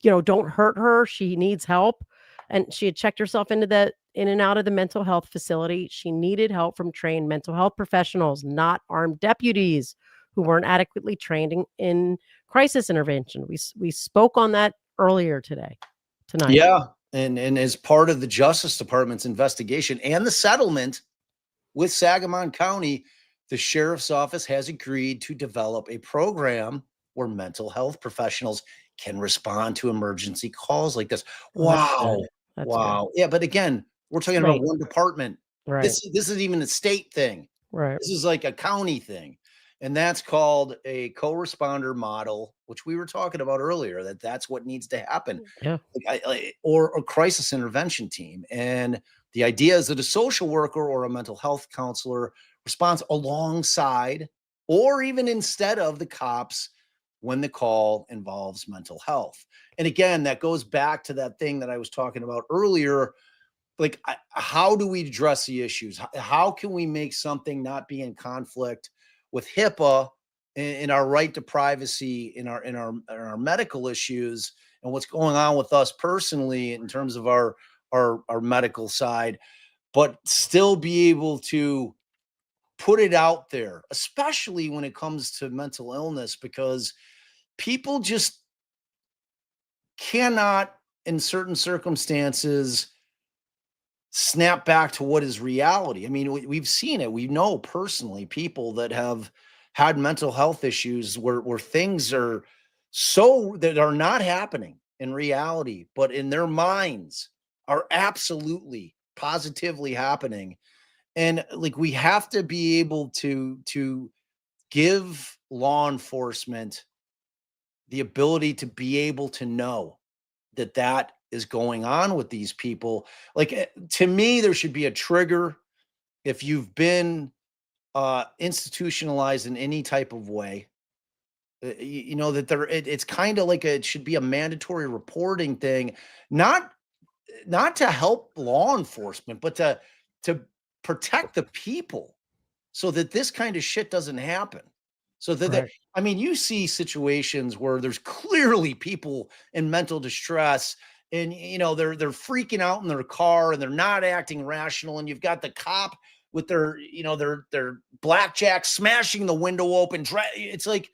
don't hurt her. She needs help. And she had checked herself in and out of the mental health facility. She needed help from trained mental health professionals, not armed deputies who weren't adequately trained in crisis intervention. We spoke on that earlier tonight. Yeah. And as part of the Justice Department's investigation and the settlement with Sangamon County, the sheriff's office has agreed to develop a program where mental health professionals can respond to emergency calls like this. Wow. That's wow. good. Yeah. But again, we're talking about one department. Right. This isn't even a state thing. Right. This is like a county thing. And that's called a co-responder model, which we were talking about earlier, that's what needs to happen. Yeah. Or a crisis intervention team. And the idea is that a social worker or a mental health counselor responds alongside or even instead of the cops when the call involves mental health. And again, that goes back to that thing that I was talking about earlier. Like, how do we address the issues? How can we make something not be in conflict with HIPAA and our right to privacy in our medical issues and what's going on with us personally in terms of our medical side, but still be able to put it out there, especially when it comes to mental illness, because people just cannot, in certain circumstances, snap back to what is reality. I mean, we've seen it. We know personally people that have had mental health issues where things are that are not happening in reality, but in their minds are absolutely positively happening. And like, we have to be able to give law enforcement the ability to be able to know that is going on with these people. Like, to me, there should be a trigger if you've been institutionalized in any type of way. That it's kind of like it should be a mandatory reporting thing, not to help law enforcement, but to protect the people so that this kind of shit doesn't happen. So that, I mean, you see situations where there's clearly people in mental distress and, they're freaking out in their car and they're not acting rational. And you've got the cop with their blackjack smashing the window open. It's like,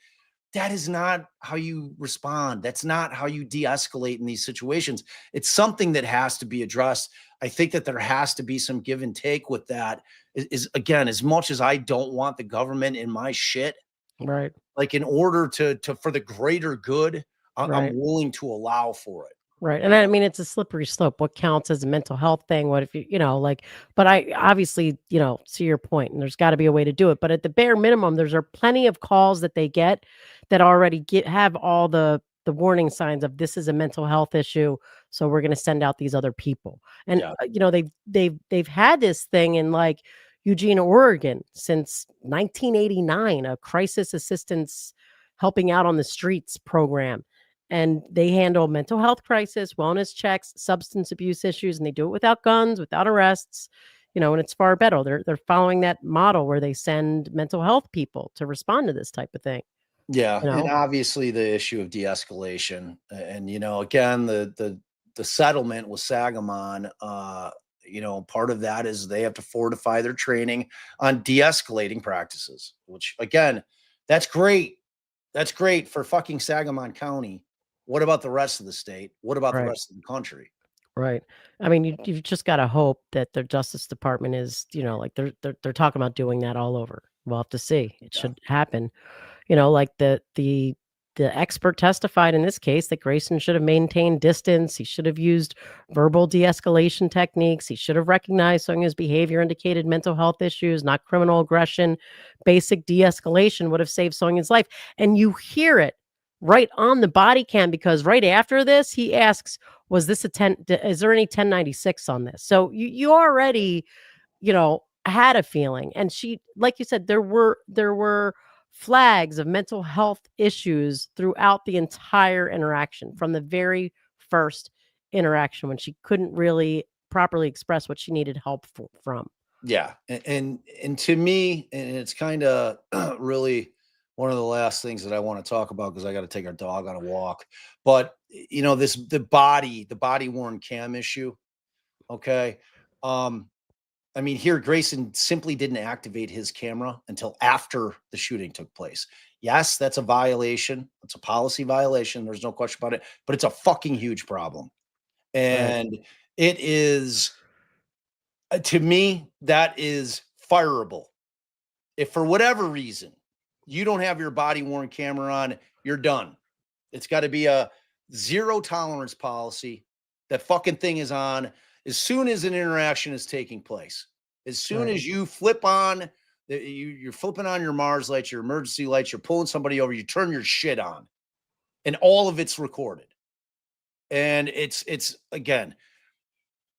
that is not how you respond. That's not how you de-escalate in these situations. It's something that has to be addressed. I think that there has to be some give and take with that. Is again, as much as I don't want the government in my shit, Right. like in order to for the greater good, I'm Right. willing to allow for it. Right. And I mean, it's a slippery slope. What counts as a mental health thing? What if you know, like, but I obviously, to your point, and there's got to be a way to do it. But at the bare minimum, there's are plenty of calls that they get that already have all the warning signs of this is a mental health issue. So we're going to send out these other people. And Yeah. they've had this thing in like Eugene, Oregon since 1989, a crisis assistance helping out on the streets program. And they handle mental health crisis, wellness checks, substance abuse issues, and they do it without guns, without arrests, and it's far better. They're following that model where they send mental health people to respond to this type of thing. Yeah, and obviously the issue of de-escalation, and again, the settlement with Sagamon, part of that is they have to fortify their training on de-escalating practices, which again, that's great. That's great for fucking Sagamon County. What about the rest of the state? What about the rest of the country? Right. I mean, you've just got to hope that their Justice Department is, like they're talking about doing that all over. We'll have to see. It should happen. Like the expert testified in this case that Grayson should have maintained distance. He should have used verbal de-escalation techniques. He should have recognized Sonya's behavior indicated mental health issues, not criminal aggression. Basic de-escalation would have saved Sonya's life. And you hear it right on the body cam, because right after this, he asks, was this is there any 1096 on this? So you already, had a feeling. And she, like you said, there were flags of mental health issues throughout the entire interaction from the very first interaction when she couldn't really properly express what she needed help from. Yeah. And to me, and it's kind of really one of the last things that I want to talk about, because I got to take our dog on a walk, but the body worn cam issue. Okay. I mean, here, Grayson simply didn't activate his camera until after the shooting took place. Yes, that's a violation. It's a policy violation. There's no question about it, but it's a fucking huge problem. And it is, to me, that is fireable. If for whatever reason you don't have your body worn camera on, you're done. It's got to be a zero tolerance policy. That fucking thing is on as soon as an interaction is taking place. As soon as you flip on, you're flipping on your Mars lights, your emergency lights, you're pulling somebody over, you turn your shit on, and all of it's recorded. And it's again,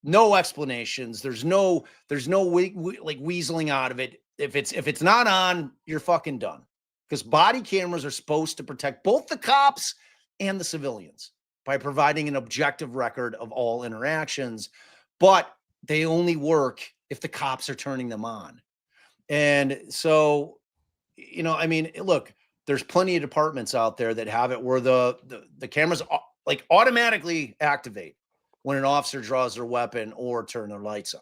no explanations. There's no like weaseling out of it. If it's not on, you're fucking done. Because body cameras are supposed to protect both the cops and the civilians by providing an objective record of all interactions, but they only work if the cops are turning them on. And so, I mean, look, there's plenty of departments out there that have it where the cameras like automatically activate when an officer draws their weapon or turn their lights on.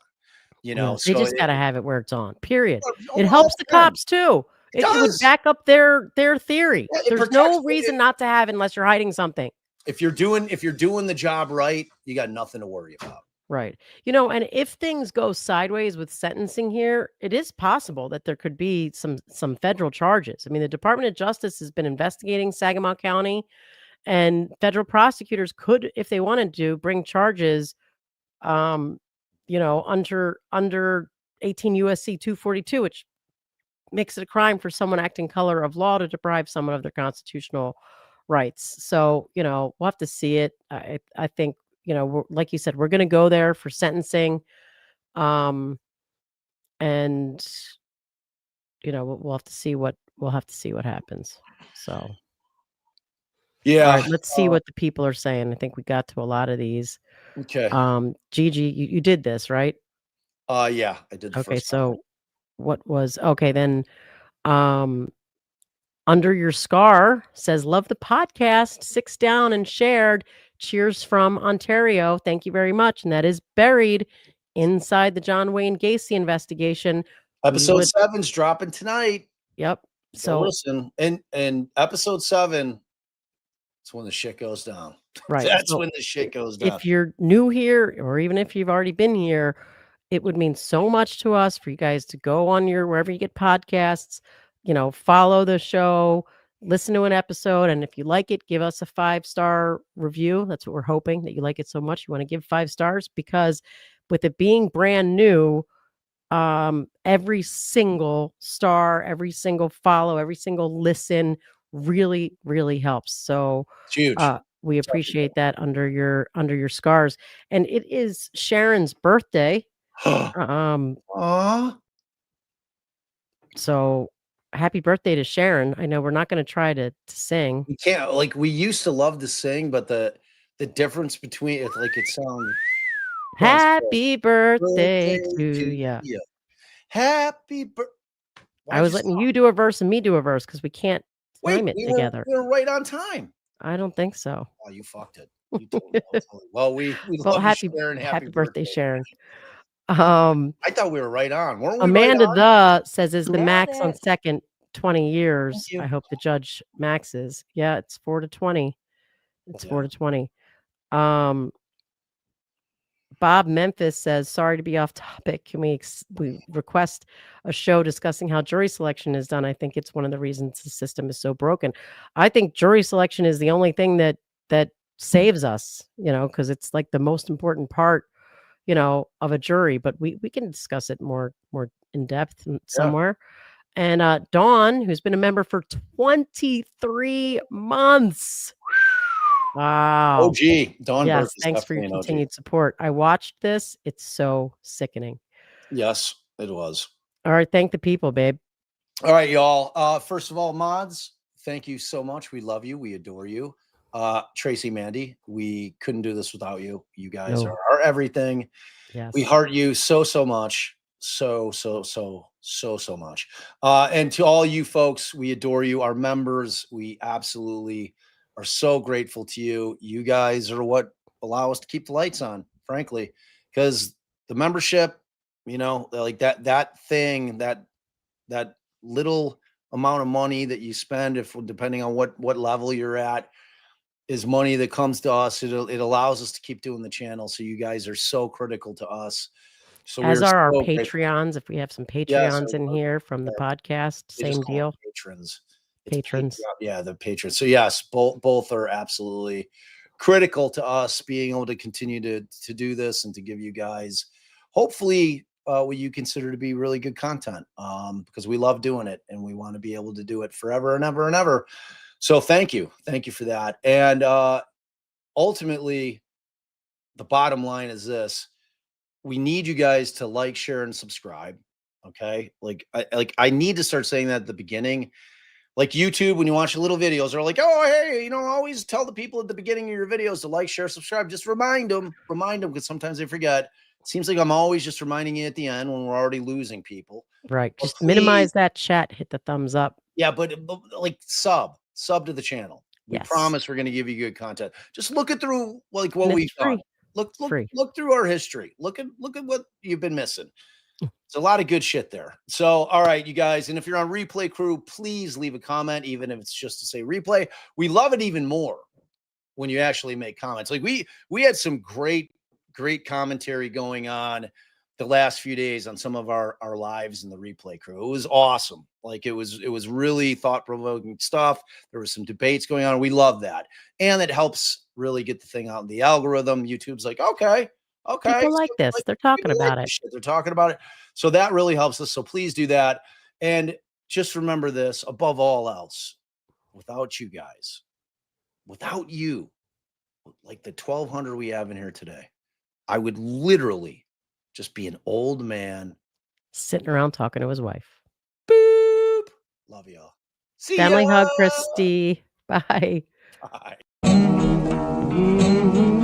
They so just got to have it where it's on, period. It helps the cops too. It would back up their theory. There's no reason not to have it unless you're hiding something. If you're doing the job right, you got nothing to worry about. Right. And if things go sideways with sentencing here, it is possible that there could be some federal charges. I mean, the Department of Justice has been investigating Sagamon County, and federal prosecutors could, if they wanted to, bring charges under 18 USC 242, which makes it a crime for someone acting color of law to deprive someone of their constitutional rights. So, we'll have to see it. I think, like you said, we're going to go there for sentencing. And, we'll have to see what happens. So, yeah, all right, let's see what the people are saying. I think we got to a lot of these. Okay. Gigi, you did this, right? Yeah, I did. Okay. So what was, then, Under Your Scar says, love the podcast, 6 down and shared. Cheers from Ontario. Thank you very much. And that is buried inside the John Wayne Gacy investigation. Episode 7's dropping tonight. Yep. So listen, and episode 7, it's when the shit goes down. right. That's So when the shit goes down. if you're new here, or even if you've already been here, it would mean so much to us for you guys to go on your wherever you get podcasts, follow the show, listen to an episode, and if you like it, give us a 5-star review. That's what we're hoping, that you like it so much you want to give 5 stars, because with it being brand new, every single star, every single follow, every single listen really, really helps. So It's huge. we appreciate that under your scars. And it is Sharon's birthday. Aw. So happy birthday to Sharon. I know we're not going to try to sing. We can't, like, we used to love to sing, but the difference between it, like, it sounds Happy birthday to you. Happy birthday. I was letting you do a verse and me do a verse because we can't time it together. We were right on time. I don't think so. Oh, you fucked it. You totally. Well, we love happy, you, Sharon. happy birthday, Sharon. I thought we were right on. Weren't we? Amanda right on? says, is the max on second 20 years? I hope the judge maxes. Yeah, it's 4 to 20. It's 4 to 20. Bob Memphis says, sorry to be off topic. Can we request a show discussing how jury selection is done? I think it's one of the reasons the system is so broken. I think jury selection is the only thing that saves us, because it's like the most important part, of a jury, but we can discuss it more in depth somewhere. And Dawn, who's been a member for 23 months. Wow. OG. Dawn. Yes, thanks for your continued support. I watched this. It's so sickening. Yes, it was. All right. Thank the people, babe. All right, y'all. First of all, mods, thank you so much. We love you. We adore you. Tracy, Mandy, we couldn't do this without you. You guys are everything. Yes. We heart you so much. So much. And to all you folks, we adore you. Our members, we absolutely are so grateful to you. You guys are what allow us to keep the lights on, frankly, because the membership, like that thing, that little amount of money that you spend, depending on what level you're at, is money that comes to us. It allows us to keep doing the channel. So you guys are so critical to us. So as are our so Patreons. grateful. If we have some Patreons in here from the podcast, same deal. Patrons. Yeah, the patrons. So yes, both are absolutely critical to us being able to continue to do this and to give you guys, hopefully, what you consider to be really good content, because we love doing it and we want to be able to do it forever and ever and ever. So thank you for that. And ultimately, the bottom line is this: we need you guys to like, share, and subscribe. Okay, I need to start saying that at the beginning. Like YouTube, when you watch little videos, they're like, oh, hey, always tell the people at the beginning of your videos to like, share, subscribe. Just remind them, because sometimes they forget. It seems like I'm always just reminding you at the end when we're already losing people. Right. Just minimize that chat, hit the thumbs up. Yeah, but like sub to the channel. We promise we're going to give you good content. Just look it through, like what we've done. Look through our history. Look at what you've been missing. It's a lot of good shit there. So, all right, you guys. And if you're on Replay Crew, please leave a comment, even if it's just to say replay. We love it even more when you actually make comments. Like we had some great commentary going on the last few days on some of our lives in the Replay Crew. It was awesome. Like it was really thought-provoking stuff. There was some debates going on. We love that. And it helps really get the thing out in the algorithm. YouTube's like, okay. People like this. They're talking about it. They're talking about it. So that really helps us. So please do that. And just remember this, above all else, without you guys, without you, like the 1,200 we have in here today, I would literally just be an old man sitting around talking to his wife. Boop. Love y'all. See Family ya. hug, Christy. Bye. Bye.